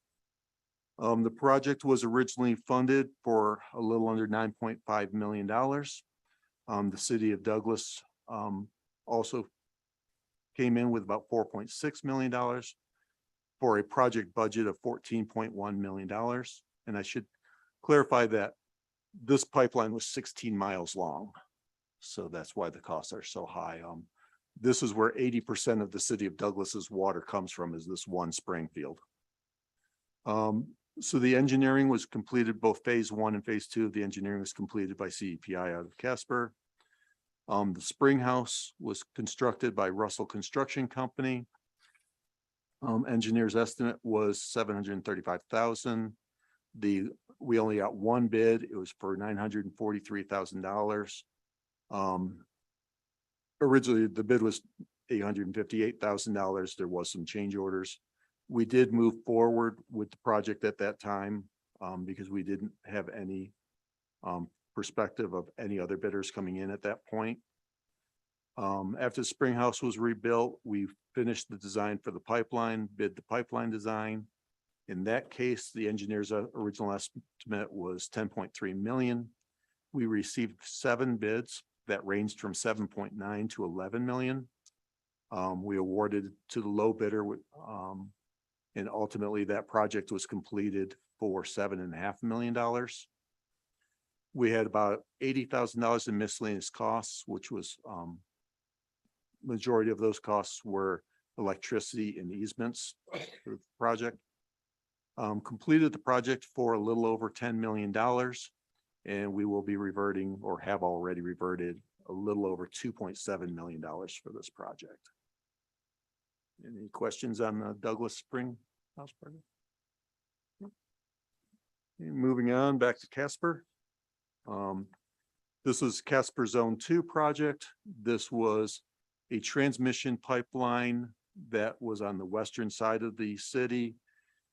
The project was originally funded for a little under $9.5 million. The city of Douglas also came in with about $4.6 million for a project budget of $14.1 million. And I should clarify that this pipeline was 16 miles long. So that's why the costs are so high. This is where 80% of the city of Douglas's water comes from, is this one spring field. So the engineering was completed, both phase 1 and phase 2 of the engineering was completed by CEPI out of Casper. The spring house was constructed by Russell Construction Company. Engineer's estimate was $735,000. We only got one bid. It was for $943,000. Originally the bid was $858,000. There was some change orders. We did move forward with the project at that time because we didn't have any perspective of any other bidders coming in at that point. After the spring house was rebuilt, we finished the design for the pipeline, bid the pipeline design. In that case, the engineer's original estimate was 10.3 million. We received 7 bids that ranged from 7.9 to 11 million. We awarded to the low bidder, and ultimately that project was completed for $7.5 million. We had about $80,000 in miscellaneous costs, which was majority of those costs were electricity and easements for the project. Completed the project for a little over $10 million, and we will be reverting, or have already reverted, a little over $2.7 million for this project. Any questions on the Douglas Spring House project? Moving on back to Casper. This was Casper Zone 2 project. This was a transmission pipeline that was on the western side of the city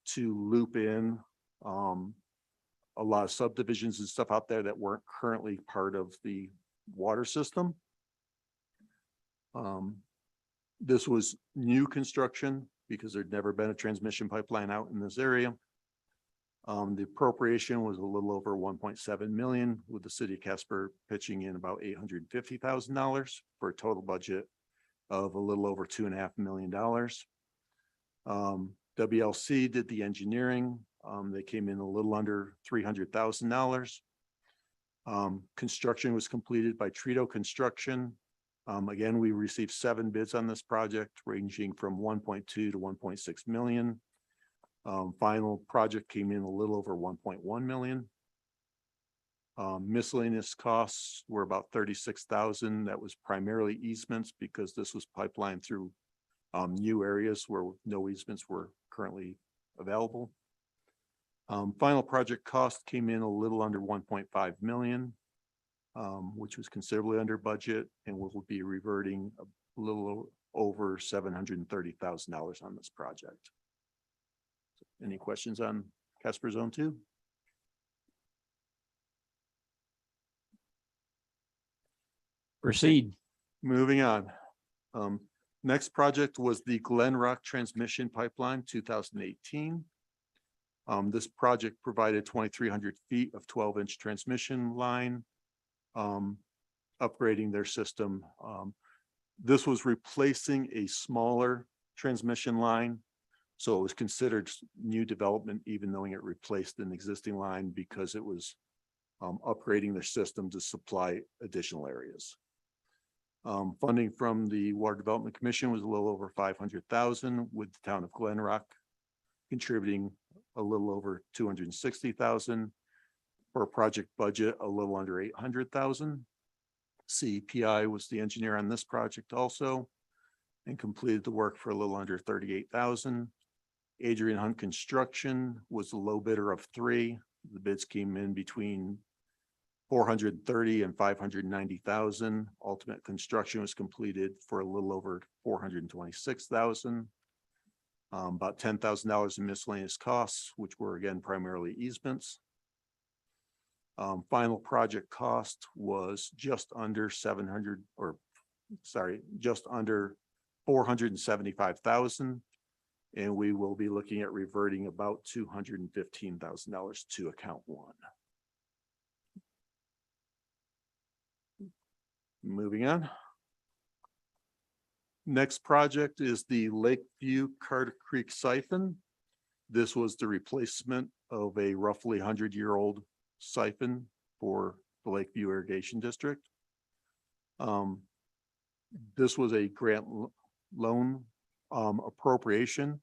to loop in a lot of subdivisions and stuff out there that weren't currently part of the water system. This was new construction because there'd never been a transmission pipeline out in this area. The appropriation was a little over 1.7 million, with the city of Casper pitching in about $850,000 for a total budget of a little over $2.5 million. WLC did the engineering. They came in a little under $300,000. Construction was completed by Trito Construction. Again, we received 7 bids on this project, ranging from 1.2 to 1.6 million. Final project came in a little over 1.1 million. Miscellaneous costs were about 36,000. That was primarily easements because this was pipeline through new areas where no easements were currently available. Final project cost came in a little under 1.5 million, which was considerably under budget, and will be reverting a little over $730,000 on this project. Any questions on Casper Zone 2? Proceed. Moving on. Next project was the Glen Rock Transmission Pipeline 2018. This project provided 2,300 feet of 12-inch transmission line, upgrading their system. This was replacing a smaller transmission line, so it was considered new development, even though it replaced an existing line because it was upgrading their system to supply additional areas. Funding from the Water Development Commission was a little over 500,000, with the town of Glen Rock contributing a little over 260,000 for a project budget a little under 800,000. CPI was the engineer on this project also, and completed the work for a little under 38,000. Adrian Hunt Construction was the low bidder of 3. The bids came in between 430 and 590,000. Ultimate construction was completed for a little over 426,000. About $10,000 in miscellaneous costs, which were again primarily easements. Final project cost was just under 475,000. And we will be looking at reverting about $215,000 to account 1. Moving on. Next project is the Lakeview Carter Creek Siphon. This was the replacement of a roughly 100-year-old siphon for the Lakeview Irrigation District. This was a grant loan appropriation.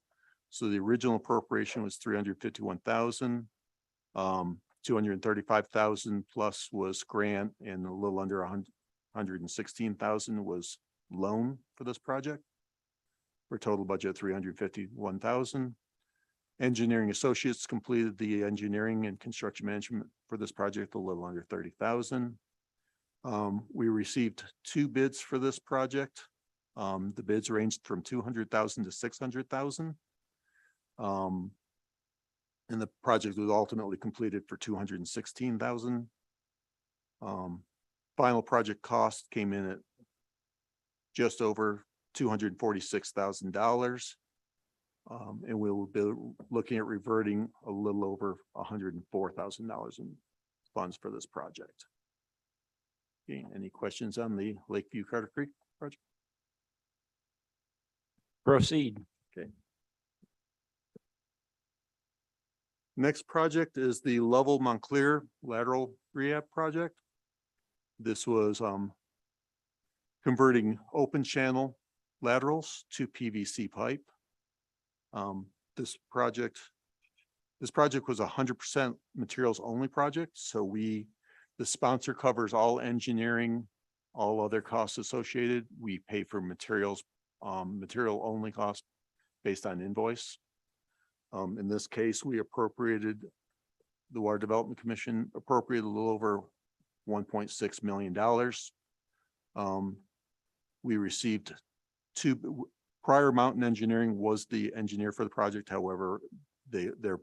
So the original appropriation was 351,000. 235,000 plus was grant, and a little under 116,000 was loan for this project, for a total budget of 351,000. Engineering Associates completed the engineering and construction management for this project a little under 30,000. We received 2 bids for this project. The bids ranged from 200,000 to 600,000. And the project was ultimately completed for 216,000. Final project cost came in at just over $246,000. And we will be looking at reverting a little over $104,000 in funds for this project. Okay, any questions on the Lakeview Carter Creek project? Proceed. Okay. Next project is the Lovell Montclair lateral rehab project. This was converting open channel laterals to PVC pipe. This project was 100% materials only project. So the sponsor covers all engineering, all other costs associated. We pay for materials, material only cost based on invoice. In this case, the Water Development Commission appropriated a little over $1.6 million. We received prior Mountain Engineering was the engineer for the project. However, their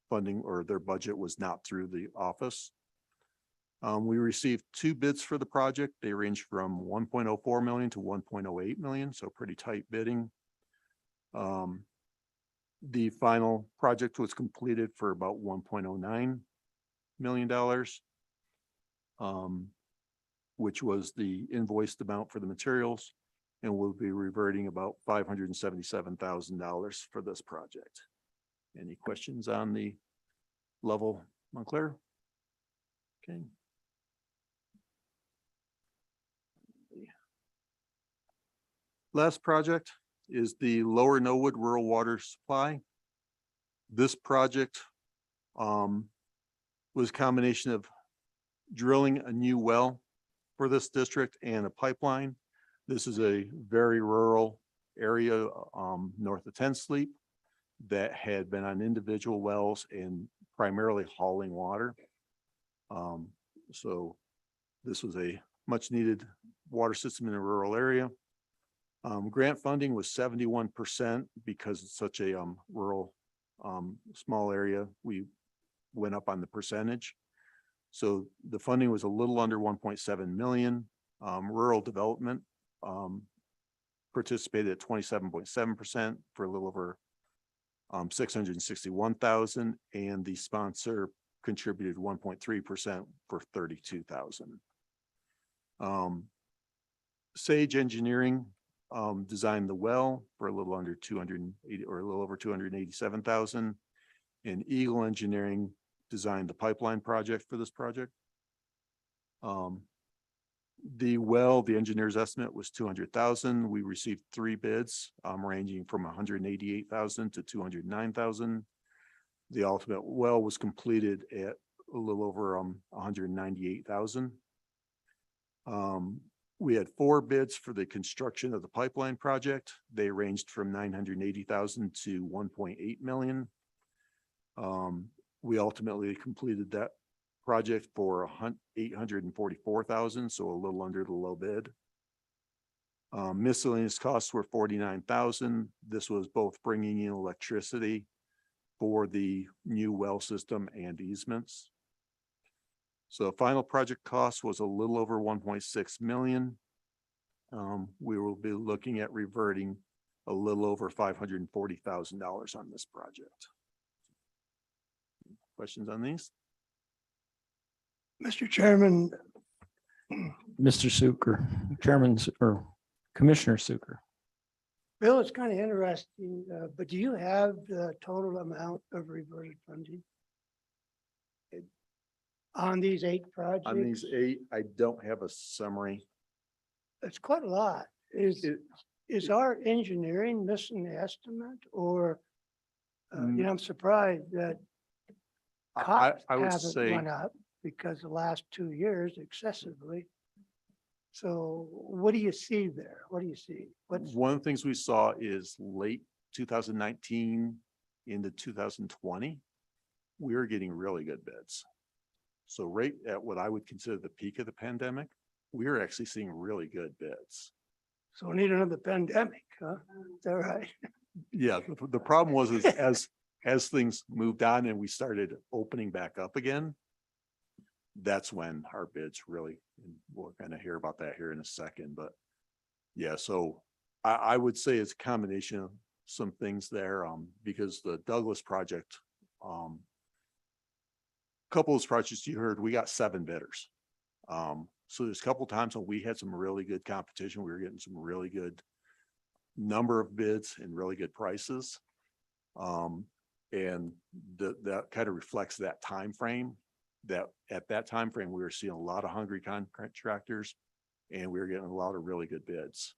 funding or their budget was not through the office. We received 2 bids for the project. They range from 1.04 million to 1.08 million, so pretty tight bidding. The final project was completed for about $1.09 million, which was the invoiced amount for the materials, and we'll be reverting about $577,000 for this project. Any questions on the Lovell Montclair? Okay. Last project is the Lower Norwood Rural Water Supply. This project was a combination of drilling a new well for this district and a pipeline. This is a very rural area north of 10 Sleep that had been on individual wells and primarily hauling water. So this was a much needed water system in a rural area. Grant funding was 71% because it's such a rural small area. We went up on the percentage. So the funding was a little under 1.7 million. Rural development participated at 27.7% for a little over 661,000, and the sponsor contributed 1.3% for 32,000. Sage Engineering designed the well for a little under 280 or a little over 287,000, and Eagle Engineering designed the pipeline project for this project. The engineer's estimate was 200,000. We received 3 bids ranging from 188,000 to 209,000. The ultimate well was completed at a little over 198,000. We had 4 bids for the construction of the pipeline project. They ranged from 980,000 to 1.8 million. We ultimately completed that project for 844,000, so a little under the low bid. Miscellaneous costs were 49,000. This was both bringing in electricity for the new well system and easements. So final project cost was a little over 1.6 million. We will be looking at reverting a little over $540,000 on this project. Questions on these? Mr. Chairman, Mr. Suker, Chairman or Commissioner Suker. Bill, it's kind of interesting, but do you have the total amount of reverted funding on these 8 projects? On these 8, I don't have a summary. It's quite a lot. Is our engineering missing the estimate, or, I'm surprised that costs I would haven't say went up because the last 2 years excessively. So what do you see there? What do you see? one of the things we saw is late 2019 into 2020, we were getting really good bids. So right at what I would consider the peak of the pandemic, we were actually seeing really good bids. So we need another pandemic, huh? Is that right? Yeah, the problem was is as things moved on and we started opening back up again, that's when our bids really, and we'll kind of hear about that here in a second, but Yeah, so I would say it's a combination of some things there, because the Douglas project, couple of those projects you heard, we got 7 bidders. So there's a couple times when we had some really good competition. We were getting some really good number of bids and really good prices. And that kind of reflects that time frame. That at that time frame, we were seeing a lot of hungry contractors, and we were getting a lot of really good bids.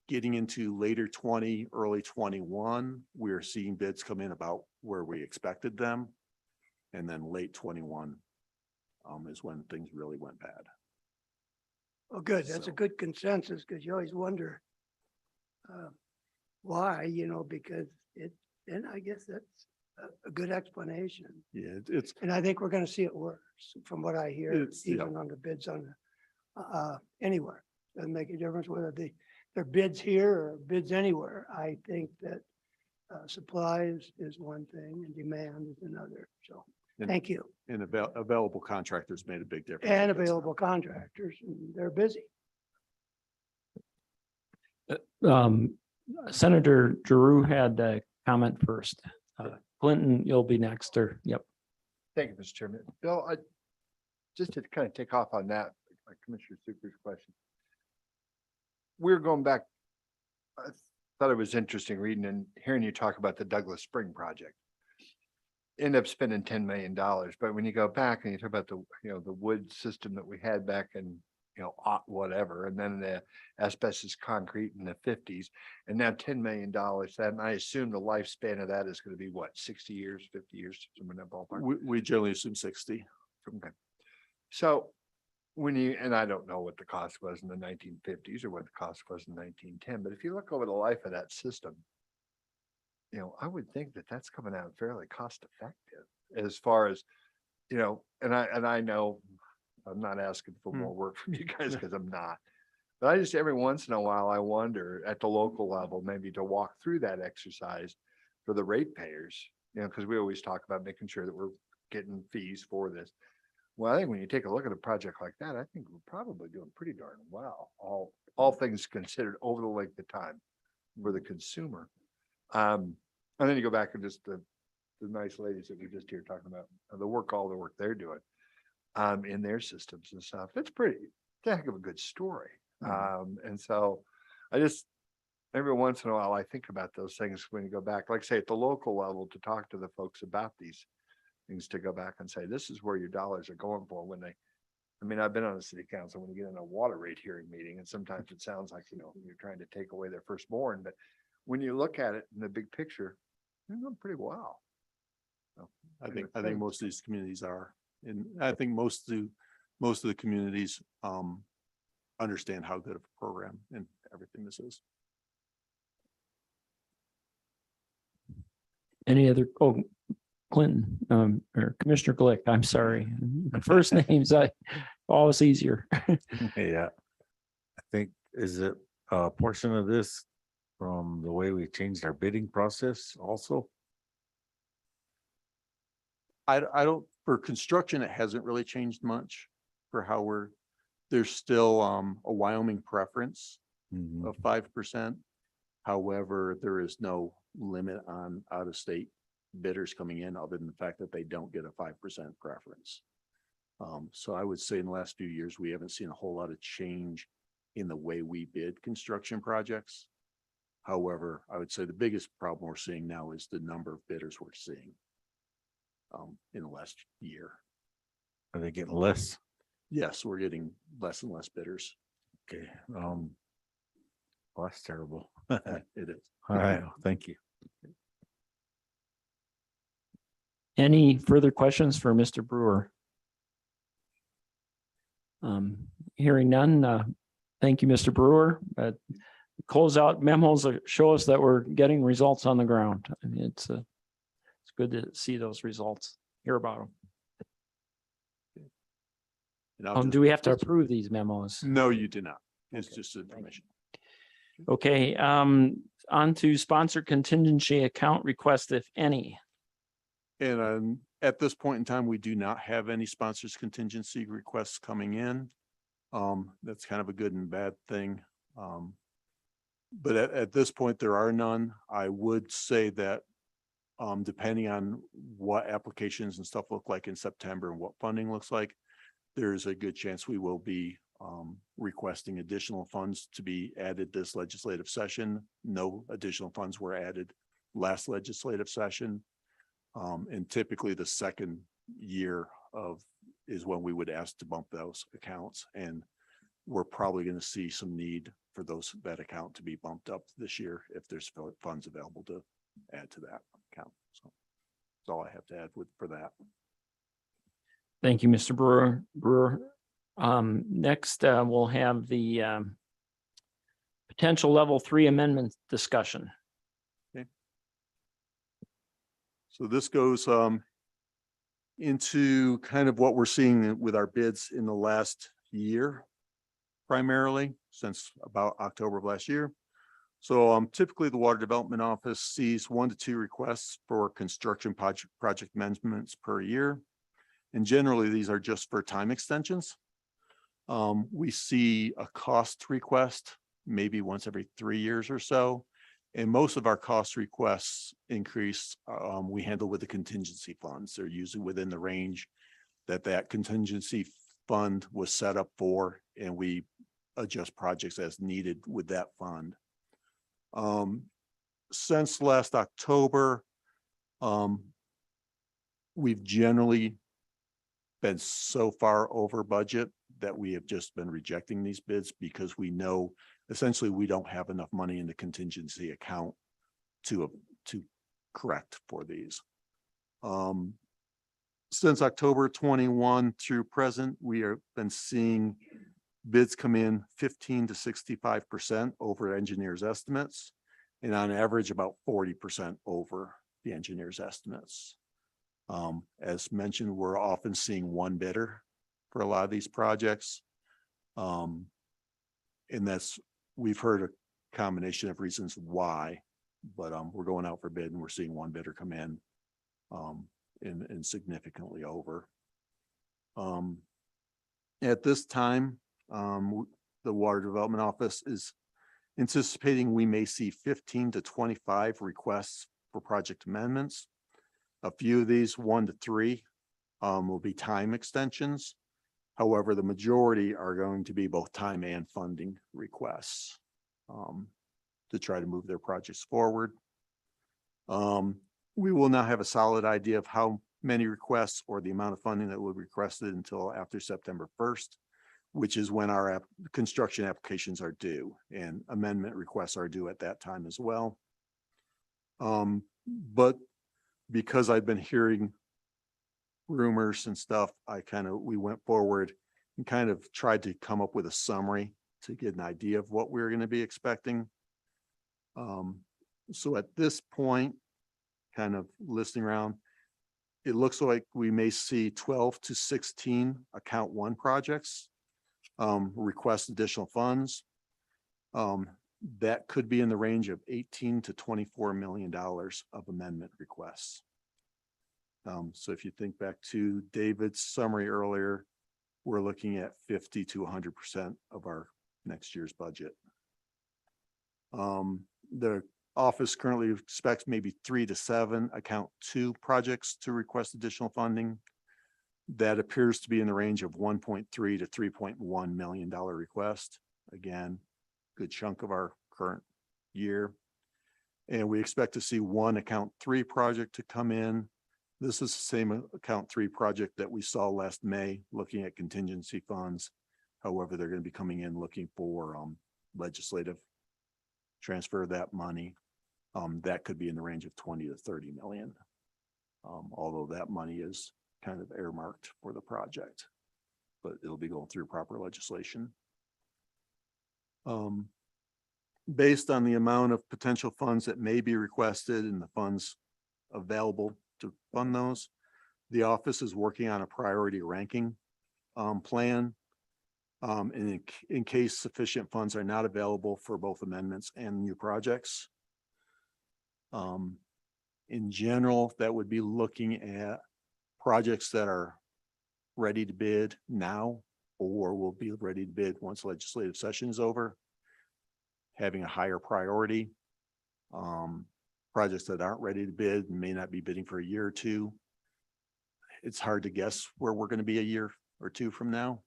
Getting into later 20, early 21, we were seeing bids come in about where we expected them. And then late 21 is when things really went bad. Oh, good. That's a So- good consensus because you always wonder why, because and I guess that's a good explanation. Yeah, it's, And I think we're going to see it worse from what I hear, It's- yeah. even on the bids on anywhere. Doesn't make a difference whether they're bids here or bids anywhere. I think that supply is one thing and demand is another. So And- thank you. and available contractors made a big difference. And in bids. available contractors, and they're busy. Senator Giroux had a comment first. Clinton, you'll be next, or, yep. Thank you, Mr. Chairman. Bill, just to kind of take off on that, Commissioner Super's question. We're going back, I thought it was interesting reading and hearing you talk about the Douglas Spring project. End up spending $10 million, but when you go back and you talk about the wood system that we had back in, whatever, and then the asbestos concrete in the 50s, and now $10 million, that, and I assume the lifespan of that is going to be what, 60 years, 50 years, somewhere in that ballpark? We generally assume 60. Okay. So when you, and I don't know what the cost was in the 1950s or what the cost was in 1910, but if you look over the life of that system, I would think that that's coming out fairly cost effective as far as, and I know I'm not asking for more work from you guys because I'm not. But I just, every once in a while, I wonder at the local level, maybe to walk through that exercise for the ratepayers, because we always talk about making sure that we're getting fees for this. Well, I think when you take a look at a project like that, I think we're probably doing pretty darn well, all things considered over the length of time for the consumer. And then you go back and just the nice ladies that we just here talking about all the work they're doing in their systems and stuff. It's a heck of a good story. And so I just, every once in a while, I think about those things when you go back, like say at the local level, to talk to the folks about these things, to go back and say, this is where your dollars are going for when they, I've been on the city council when you get in a water rate hearing meeting, and sometimes it sounds like, you're trying to take away their firstborn, but when you look at it in the big picture, they're doing pretty well. So, I think most of these communities are, and I think most of the communities understand how good of a program and everything this is. Any other, Clinton, or Commissioner Glick, I'm sorry. The first names, always easier. Yeah. I think, is it a portion of this from the way we changed our bidding process also? I don't, for construction, it hasn't really changed much for how there's still a Wyoming preference of 5%. However, there is no limit on out-of-state bidders coming in other than the fact that they don't get a 5% preference. So I would say in the last few years, we haven't seen a whole lot of change in the way we bid construction projects. However, I would say the biggest problem we're seeing now is the number of bidders we're seeing in the last year. Are they getting less? Yes, we're getting less and less bidders. Okay. Well, that's terrible. It is. All right. Thank you. Any further questions for Mr. Brewer? Hearing none, thank you, Mr. Brewer. Closeout memos show us that we're getting results on the ground. I mean, it's good to see those results, hear about them. Do we have to approve these memos? No, you do not. It's just information. Okay, on to sponsor contingency account request, if any. And at this point in time, we do not have any sponsors contingency requests coming in. That's kind of a good and bad thing. But at this point, there are none. I would say that depending on what applications and stuff look like in September and what funding looks like, there's a good chance we will be requesting additional funds to be added this legislative session. No additional funds were added last legislative session. And typically the second year is when we would ask to bump those accounts. And we're probably going to see some need for that account to be bumped up this year if there's funds available to add to that account. So that's all I have to add for that. Thank you, Mr. Brewer. Next, we'll have the potential level 3 amendment discussion. Okay. So this goes into kind of what we're seeing with our bids in the last year, primarily since about October of last year. So typically the Water Development Office sees 1 to 2 requests for construction project amendments per year. And generally these are just for time extensions. We see a cost request maybe once every 3 years or so. And most of our cost requests increase we handle with the contingency funds. They're usually within the range that contingency fund was set up for, and we adjust projects as needed with that fund. Since last October, we've generally been so far over budget that we have just been rejecting these bids because we know essentially we don't have enough money in the contingency account to correct for these. Since October 21 through present, we have been seeing bids come in 15 to 65% over engineers' estimates, and on average about 40% over the engineers' estimates. As mentioned, we're often seeing one bidder for a lot of these projects. And we've heard a combination of reasons why, but we're going out for bid and we're seeing one bidder come in and significantly over. At this time, the Water Development Office is anticipating we may see 15 to 25 requests for project amendments. A few of these, 1 to 3, will be time extensions. However, the majority are going to be both time and funding requests to try to move their projects forward. We will not have a solid idea of how many requests or the amount of funding that will be requested until after September 1st, which is when our construction applications are due, and amendment requests are due at that time as well. But because I've been hearing rumors and stuff, we went forward and kind of tried to come up with a summary to get an idea of what we were going to be expecting. So at this point, kind of listening around, it looks like we may see 12 to 16 account 1 projects request additional funds. That could be in the range of $18 to $24 million of amendment requests. So if you think back to David's summary earlier, we're looking at 50 to 100% of our next year's budget. The office currently expects maybe 3 to 7 account 2 projects to request additional funding. That appears to be in the range of $1.3 to $3.1 million request. Again, good chunk of our current year. And we expect to see 1 account 3 project to come in. This is the same account 3 project that we saw last May, looking at contingency funds. However, they're going to be coming in looking for legislative transfer of that money. That could be in the range of 20 to 30 million. Although that money is kind of earmarked for the project, but it'll be going through proper legislation. Based on the amount of potential funds that may be requested and the funds available to fund those, the office is working on a priority ranking plan. And in case sufficient funds are not available for both amendments and new projects. In general, that would be looking at projects that are ready to bid now or will be ready to bid once legislative session is over. Having a higher priority. Projects that aren't ready to bid and may not be bidding for a year or two. It's hard to guess where we're going to be a year or two from now.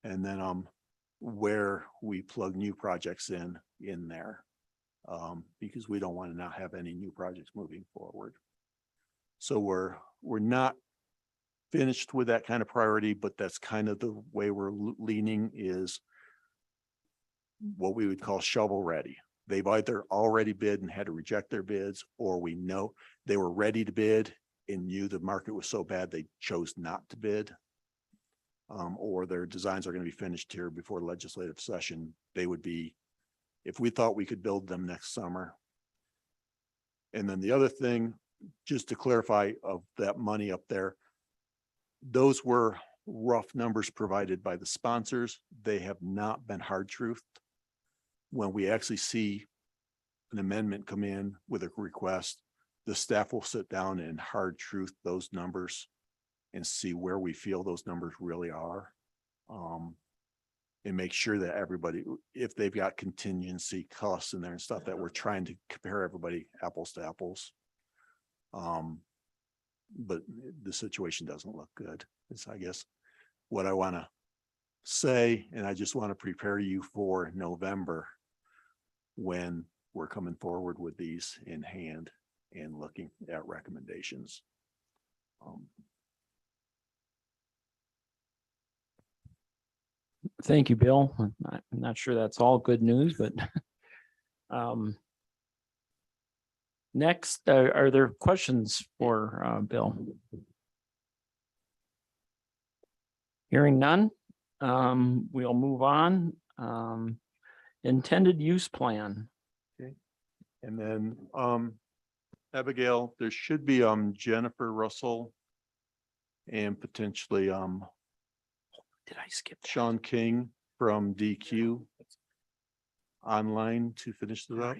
And then where we plug new projects in there. Because we don't want to not have any new projects moving forward. So we're not finished with that kind of priority, but that's kind of the way we're leaning, is what we would call shovel ready. They've either already bid and had to reject their bids, or we know they were ready to bid and knew the market was so bad they chose not to bid. Or their designs are going to be finished here before legislative session. They would be, if we thought we could build them next summer. And then the other thing, just to clarify, of that money up there, those were rough numbers provided by the sponsors. They have not been hard truthed. When we actually see an amendment come in with a request, the staff will sit down and hard truth those numbers and see where we feel those numbers really are. And make sure that everybody, if they've got contingency costs in there and stuff, that we're trying to compare everybody apples to apples. But the situation doesn't look good. It's, I guess, what I want to say, and I just want to prepare you for November when we're coming forward with these in hand and looking at recommendations. Thank you, Bill. I'm not sure that's all good news, but next, are there questions for Bill? Hearing none, we'll move on. Intended use plan. Okay. And then Abigail, there should be Jennifer Russell and potentially did I skip that? Sean King from DQ online to finish it up.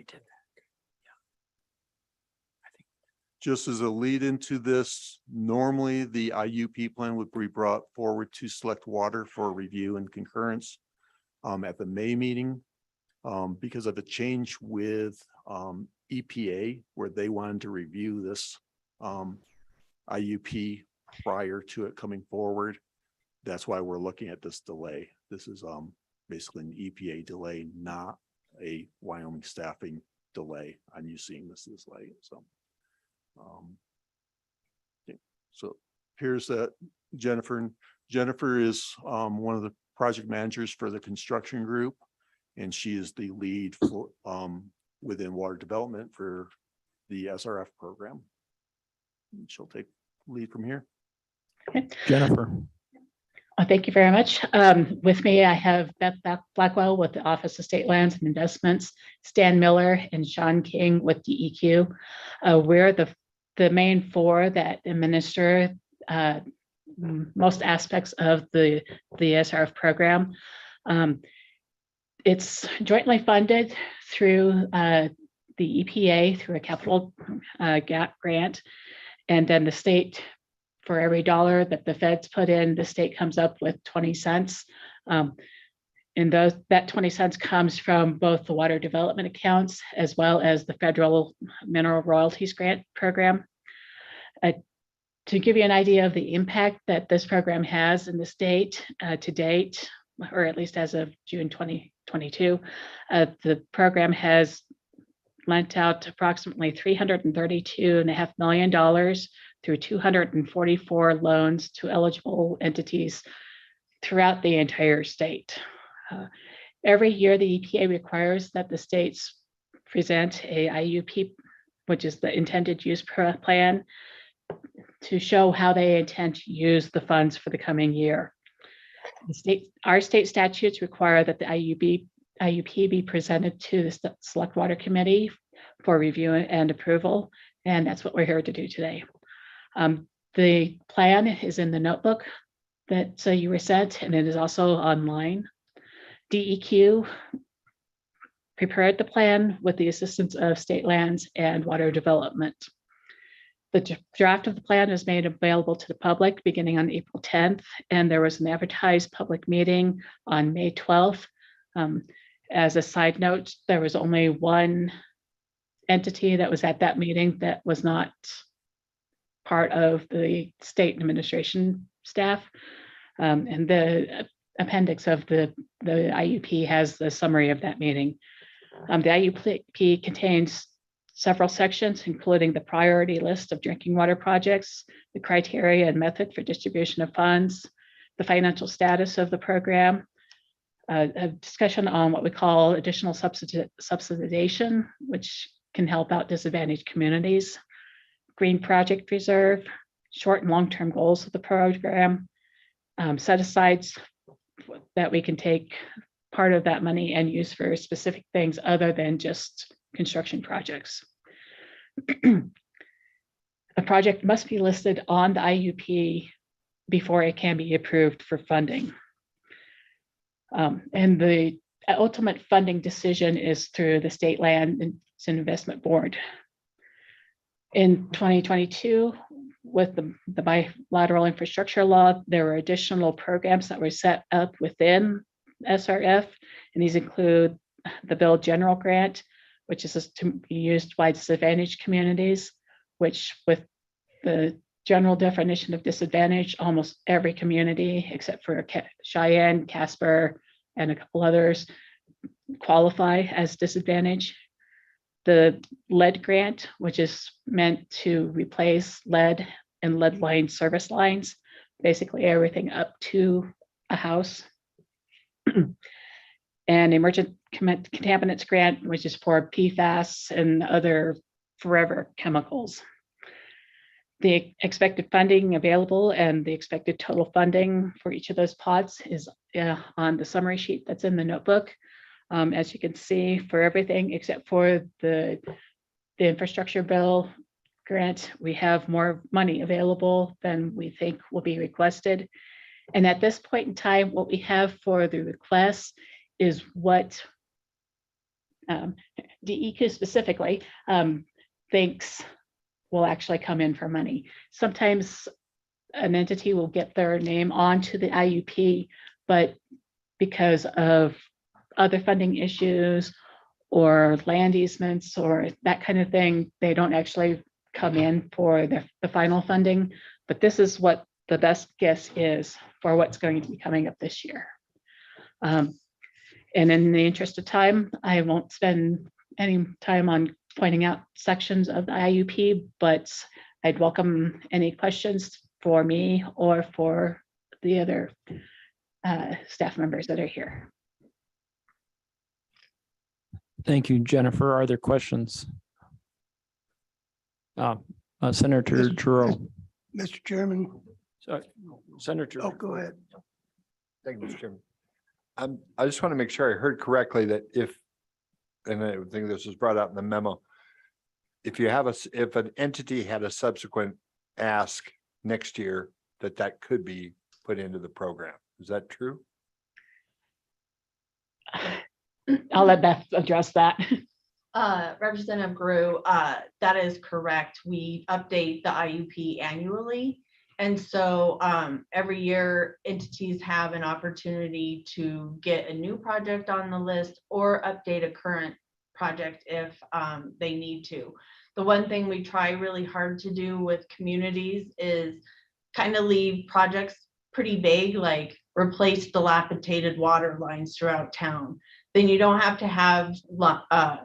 Just as a lead into this, normally the IUP plan would be brought forward to Select Water for review and concurrence at the May meeting. Because of a change with EPA, where they wanted to review this IUP prior to it coming forward. That's why we're looking at this delay. This is basically an EPA delay, not a Wyoming staffing delay. I'm used to seeing this late. So, okay. So here's that Jennifer. Jennifer is one of the project managers for the construction group, and she is the lead for within water development for the SRF program. And she'll take lead from here. Jennifer. Thank you very much. With me, I have Beth Blackwell with the Office of State Lands and Investments, Stan Miller and Sean King with DEQ. We're the main four that administer most aspects of the SRF program. It's jointly funded through the EPA through a capital gap grant, and then the state, for every dollar that the feds put in, the state comes up with 20 cents. And that 20 cents comes from both the water development accounts as well as the federal mineral royalties grant program. To give you an idea of the impact that this program has in the state to date, or at least as of June 2022, the program has lent out approximately $332.5 million through 244 loans to eligible entities throughout the entire state. Every year, the EPA requires that the states present a IUP, which is the intended use plan, to show how they intend to use the funds for the coming year. Our state statutes require that the IUP be presented to the Select Water Committee for review and approval, and that's what we're here to do today. The plan is in the notebook that you were sent, and it is also online. DEQ prepared the plan with the assistance of State Lands and Water Development. The draft of the plan is made available to the public beginning on April 10th, and there was an advertised public meeting on May 12th. As a side note, there was only one entity that was at that meeting that was not part of the state administration staff. And the appendix of the IUP has the summary of that meeting. The IUP contains several sections, including the priority list of drinking water projects, the criteria and method for distribution of funds, the financial status of the program, a discussion on what we call additional subsidization, which can help out disadvantaged communities, green project reserve, short and long-term goals of the program, set asides that we can take part of that money and use for specific things other than just construction projects. A project must be listed on the IUP before it can be approved for funding. And the ultimate funding decision is through the State Land and Investment Board. In 2022, with the bilateral infrastructure law, there were additional programs that were set up within SRF, and these include the Build General Grant, which is to be used by disadvantaged communities, which with the general definition of disadvantage, almost every community except for Cheyenne, Casper, and a couple others qualify as disadvantaged. The lead grant, which is meant to replace lead and lead line service lines, basically everything up to a house. And emergent contaminants grant, which is for PFAS and other forever chemicals. The expected funding available and the expected total funding for each of those pots is on the summary sheet that's in the notebook. As you can see, for everything except for the infrastructure bill grant, we have more money available than we think will be requested. And at this point in time, what we have for the requests is what DEQ specifically thinks will actually come in for money. Sometimes an entity will get their name onto the IUP, but because of other funding issues or land easements or that kind of thing, they don't actually come in for the final funding. But this is what the best guess is for what's going to be coming up this year. And in the interest of time, I won't spend any time on pointing out sections of the IUP, but I'd welcome any questions for me or for the other staff members that are here. Thank you, Jennifer. Are there questions? Senator Giroux. Mr. Chairman. Sorry, Senator. Oh, go ahead. Thank you, Mr. Chairman. I just want to make sure I heard correctly that if, and I think this was brought out in the memo, if you have if an entity had a subsequent ask next year, that could be put into the program. Is that true? I'll let Beth address that. Representative Grew, that is correct. We update the IUP annually. And so every year entities have an opportunity to get a new project on the list or update a current project if they need to. The one thing we try really hard to do with communities is kind of leave projects pretty vague, like replace dilapidated water lines throughout town. Then you don't have to have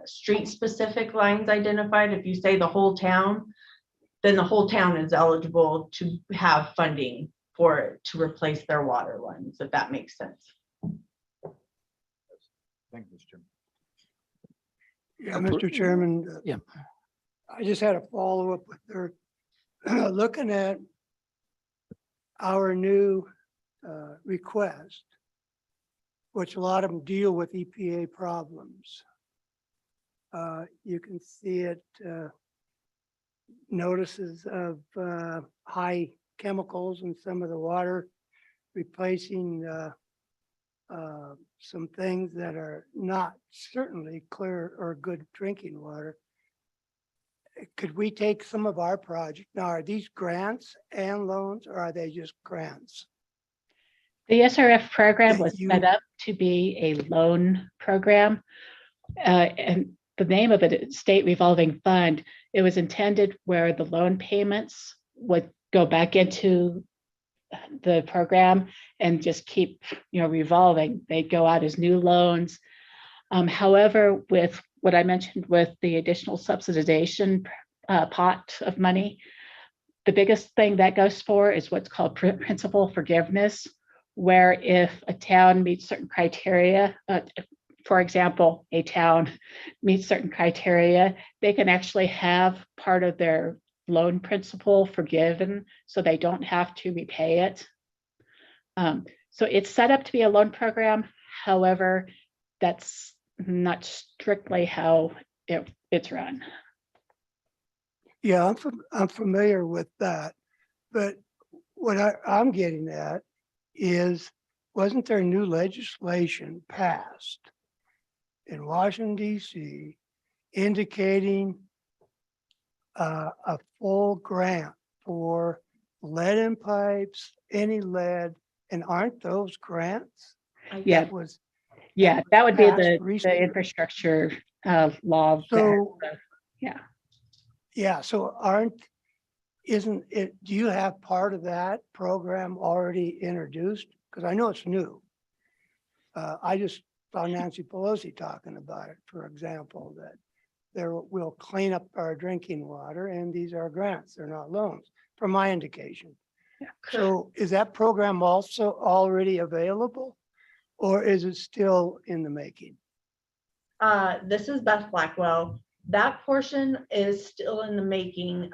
street specific lines identified. If you say the whole town, then the whole town is eligible to have funding for it to replace their water lines, if that makes sense. Thank you, Mr. Chairman. Yeah, Mr. Chairman. Yeah. I just had a follow-up with their looking at our new request, which a lot of them deal with EPA problems. You can see it, notices of high chemicals in some of the water, replacing some things that are not certainly clear or good drinking water. could we take some of our project? Now, are these grants and loans or are they just grants? The SRF program that was you- set up to be a loan program. And the name of it is State Revolving Fund. It was intended where the loan payments would go back into the program and just keep, revolving. They'd go out as new loans. However, with what I mentioned with the additional subsidization pot of money, the biggest thing that goes for is what's called principal forgiveness, where if a town meets certain criteria, for example, a town meets certain criteria, they can actually have part of their loan principal forgiven, so they don't have to repay it. So it's set up to be a loan program. However, that's not strictly how it's run. Yeah, I'm familiar with that, but what I'm getting at is, wasn't there new legislation passed in Washington DC indicating a full grant for lead in pipes, any lead, and aren't those grants? Yeah. That was Yeah, that would be passed the recently. infrastructure law. So- Yeah. Yeah, so isn't it, do you have part of that program already introduced? Because I know it's new. I just saw Nancy Pelosi talking about it, for example, that we'll clean up our drinking water and these are grants, they're not loans, from my indication. So is that program also already available or is it still in the making? This is Beth Blackwell. That portion is still in the making.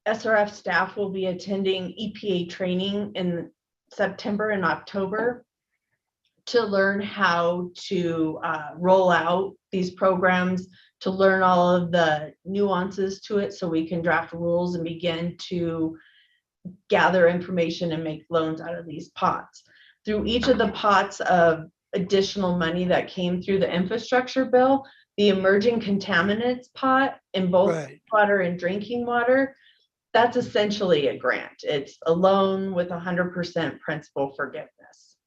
SRF staff will be attending EPA training in September and October to learn how to roll out these programs, to learn all of the nuances to it so we can draft rules and begin to gather information and make loans out of these pots. Through each of the pots of additional money that came through the infrastructure bill, the emerging contaminants pot in both Right. water and drinking water, that's essentially a grant. It's a loan with 100% principal forgiveness.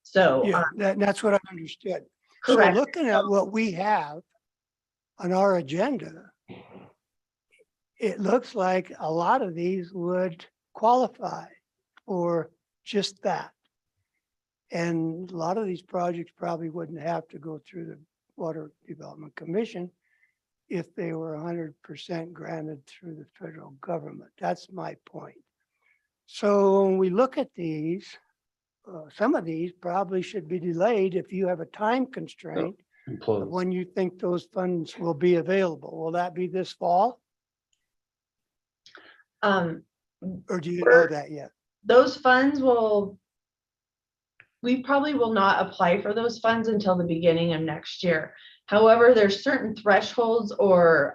So Yeah, that's what I understood. correct. So looking at what we have on our agenda, it looks like a lot of these would qualify for just that. And a lot of these projects probably wouldn't have to go through the Water Development Commission if they were 100% granted through the federal government. That's my point. So when we look at these, some of these probably should be delayed if you have a time constraint of when you think those funds will be available. Will that be this fall? Or do you know that yet? Those funds we probably will not apply for those funds until the beginning of next year. However, there's certain thresholds or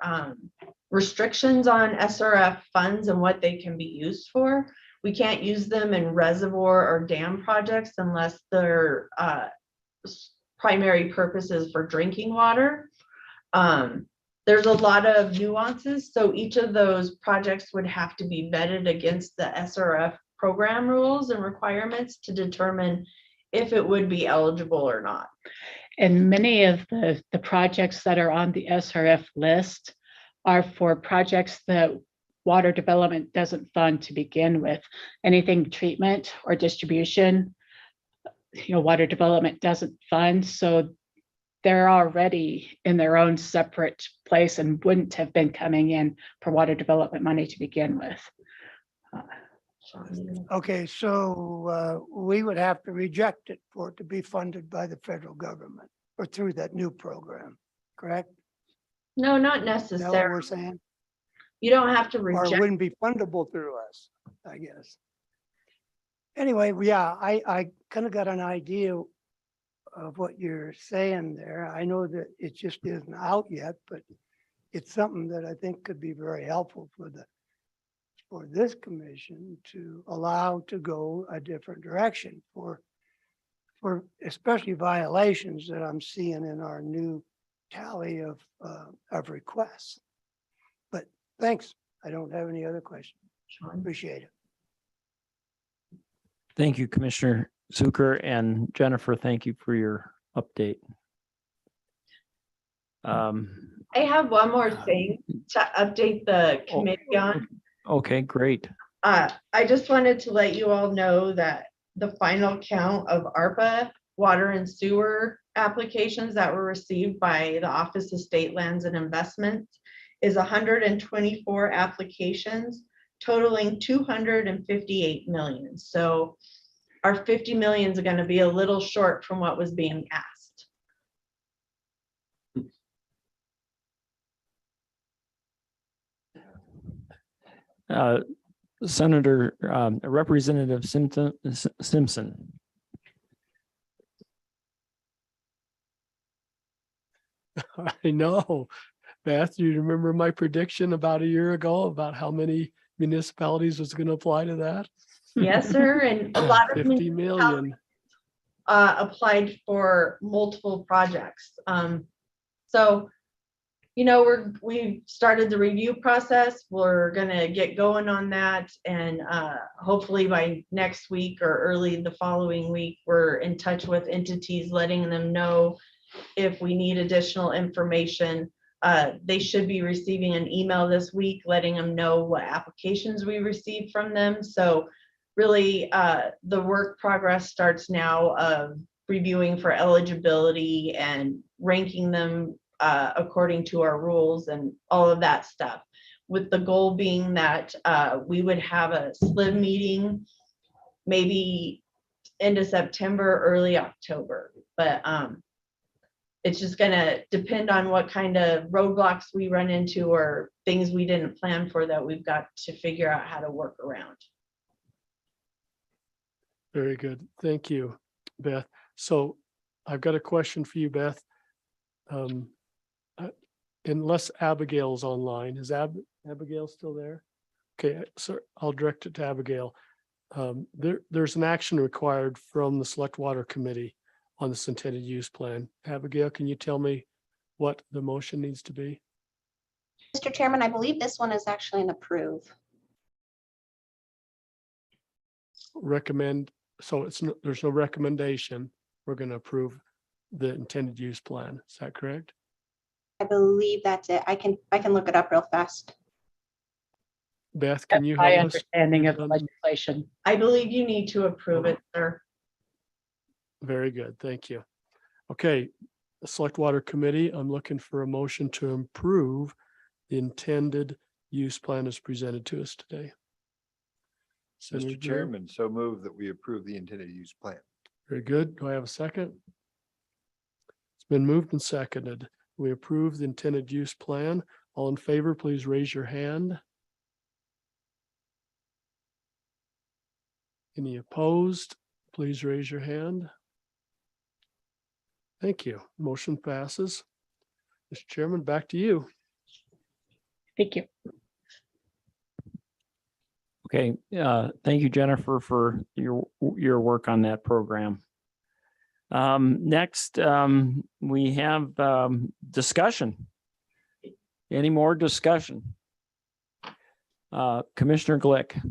restrictions on SRF funds and what they can be used for. We can't use them in reservoir or dam projects unless their primary purpose is for drinking water. There's a lot of nuances, so each of those projects would have to be vetted against the SRF program rules and requirements to determine if it would be eligible or not. And many of the projects that are on the SRF list are for projects that water development doesn't fund to begin with. Anything treatment or distribution, water development doesn't fund. So they're already in their own separate place and wouldn't have been coming in for water development money to begin with. Okay, so we would have to reject it for it to be funded by the federal government or through that new program, correct? No, not Is that what necessarily. we're saying? You don't have to Or reject. it wouldn't be fundable through us, I guess. Anyway, yeah, I kind of got an idea of what you're saying there. I know that it just isn't out yet, but it's something that I think could be very helpful for this commission to allow to go a different direction for especially violations that I'm seeing in our new tally of requests. But Thanks. I don't have any other questions. Appreciate it. Thank you, Commissioner Zucker, and Jennifer, thank you for your update. I have one more thing to update the committee on. Okay, great. I just wanted to let you all know that the final count of ARPA water and sewer applications that were received by the Office of State Lands and Investments is 124 applications totaling 258 million. So our 50 million is going to be a little short from what was being asked. Senator Representative Simpson. I know. Beth, do you remember my prediction about a year ago about how many municipalities was going to apply to that? Yes, sir. And a lot of 50 million. applied for multiple projects. So, you know, we've started the review process. We're gonna get going on that, and hopefully by next week or early the following week, we're in touch with entities, letting them know if we need additional information. They should be receiving an email this week, letting them know what applications we received from them. So really, the work progress starts now of reviewing for eligibility and ranking them according to our rules and all of that stuff, with the goal being that we would have a SLIM meeting maybe end of September, early October. But it's just gonna depend on what kind of roadblocks we run into or things we didn't plan for that we've got to figure out how to work around. Very good. Thank you, Beth. So I've got a question for you, Beth. Unless Abigail's online, is Abigail still there? Okay, so I'll direct it to Abigail. There's an action required from the Select Water Committee on this intended use plan. Abigail, can you tell me what the motion needs to be? Mr. Chairman, I believe this one is actually an approve. Recommend, so there's no recommendation. We're going to approve the intended use plan. Is that correct? I believe that's it. I can look it up real fast. Beth, can you My help us? understanding of the legislation. I believe you need to approve it, sir. Very good. Thank you. Okay, the Select Water Committee, I'm looking for a motion to improve the intended use plan as presented to us today. Senator Mr. Drew? Chairman, so move that we approve the intended use plan. Very good. Do I have a second? It's been moved and seconded. We approve the intended use plan. All in favor, please raise your hand. Any opposed? Please raise your hand. Thank you. Motion passes. Mr. Chairman, back to you. Thank you. Okay, thank you, Jennifer, for your work on that program. Next, we have discussion. Any more discussion? Commissioner Glick.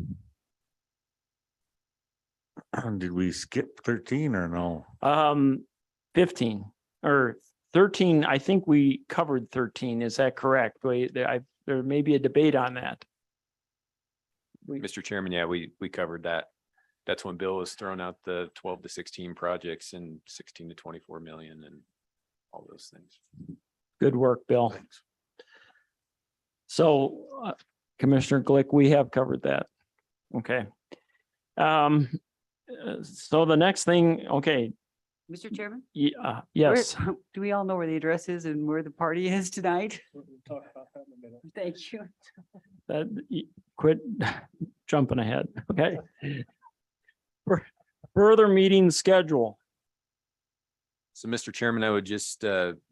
Did we skip 13 or no? 15 or 13. I think we covered 13. Is that correct? There may be a debate on that. Mr. Chairman, yeah, we covered that. That's when Bill was throwing out the 12 to 16 projects and 16 to 24 million and all those things. Good work, Bill. Thanks. So Commissioner Glick, we have covered that. Okay. So the next thing, okay. Mr. Chairman? Yes. Do we all know where the address is and where the party is tonight? We'll talk about that in a minute. Thank you. Quit jumping ahead, okay? Further meeting schedule. So, Mr. Chairman, I would just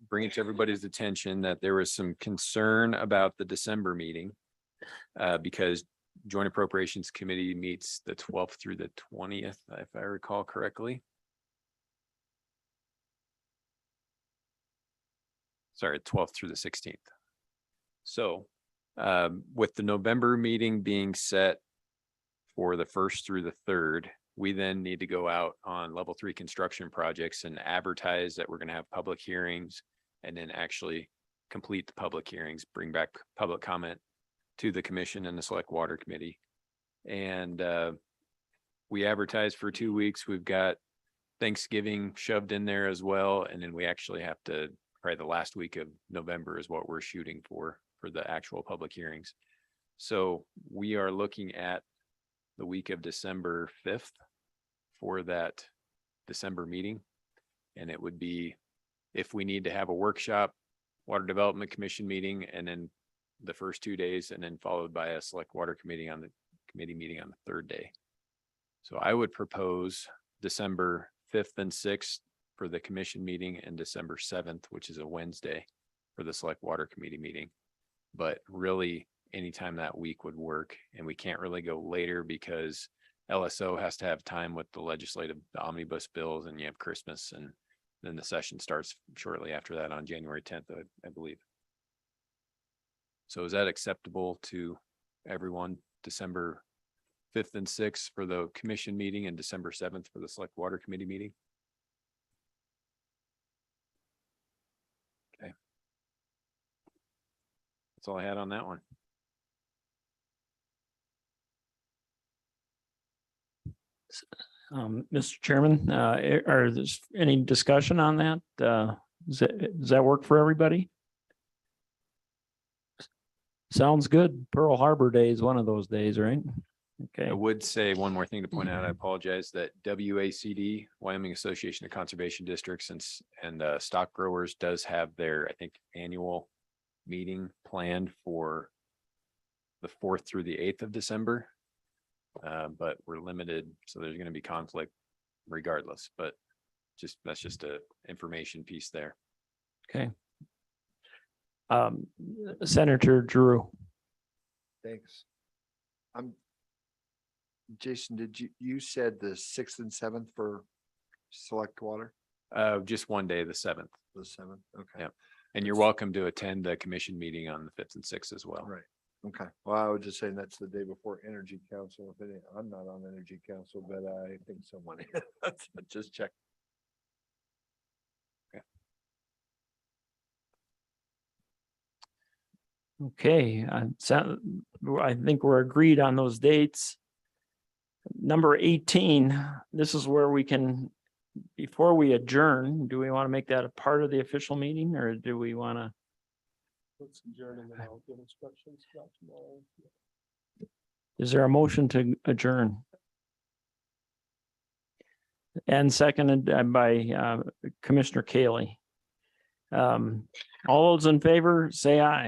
bring it to everybody's attention that there was some concern about the December meeting because Joint Appropriations Committee meets the 12th through the 20th, if I recall correctly. Sorry, 12th through the 16th. So With the November meeting being set for the 1st through the 3rd, we then need to go out on level 3 construction projects and advertise that we're going to have public hearings, and then actually complete the public hearings, bring back public comment to the commission and the select water committee. And we advertise for 2 weeks. We've got Thanksgiving shoved in there as well. And then we actually have to, probably the last week of November is what we're shooting for the actual public hearings. So we are looking at the week of December 5th for that December meeting. And it would be, if we need to have a workshop, Water Development Commission meeting, and then the first 2 days, and then followed by a select water committee on the committee meeting on the 3rd day. So I would propose December 5th and 6th for the commission meeting, and December 7th, which is a Wednesday, for the select water committee meeting. But really, anytime that week would work, and we can't really go later because LSO has to have time with the legislative, the omnibus bills, and you have Christmas, and then the session starts shortly after that on January 10th, I believe. So is that acceptable to everyone? December 5th and 6th for the commission meeting, and December 7th for the select water committee meeting? Okay. That's all I had on that one. Mr. Chairman, are there any discussion on that? Does that work for everybody? Sounds good. Pearl Harbor Day is one of those days, right? Okay. I would say one more thing to point out. I apologize that WACD, Wyoming Association of Conservation Districts and Stock Growers, does have their, I think, annual meeting planned for the 4th through the 8th of December. But we're limited, so there's going to be conflict regardless, but that's just a information piece there. Okay. Senator Drew. Thanks. Jason, did you said the 6th and 7th for select water? Just one day, the 7th. The 7th, okay. Yep. And you're welcome to attend the commission meeting on the 5th and 6th as well. Right. Okay. Well, I was just saying that's the day before Energy Council. If it, I'm not on Energy Council, but I think someone is. Just check. Okay, I think we're agreed on those dates. Number 18, this is where we can, before we adjourn, do we want to make that a part of the official meeting, or do we want to? Let's adjourn and then I'll give instructions about tomorrow. Is there a motion to adjourn? And seconded by Commissioner Kaylee. All those in favor, say aye.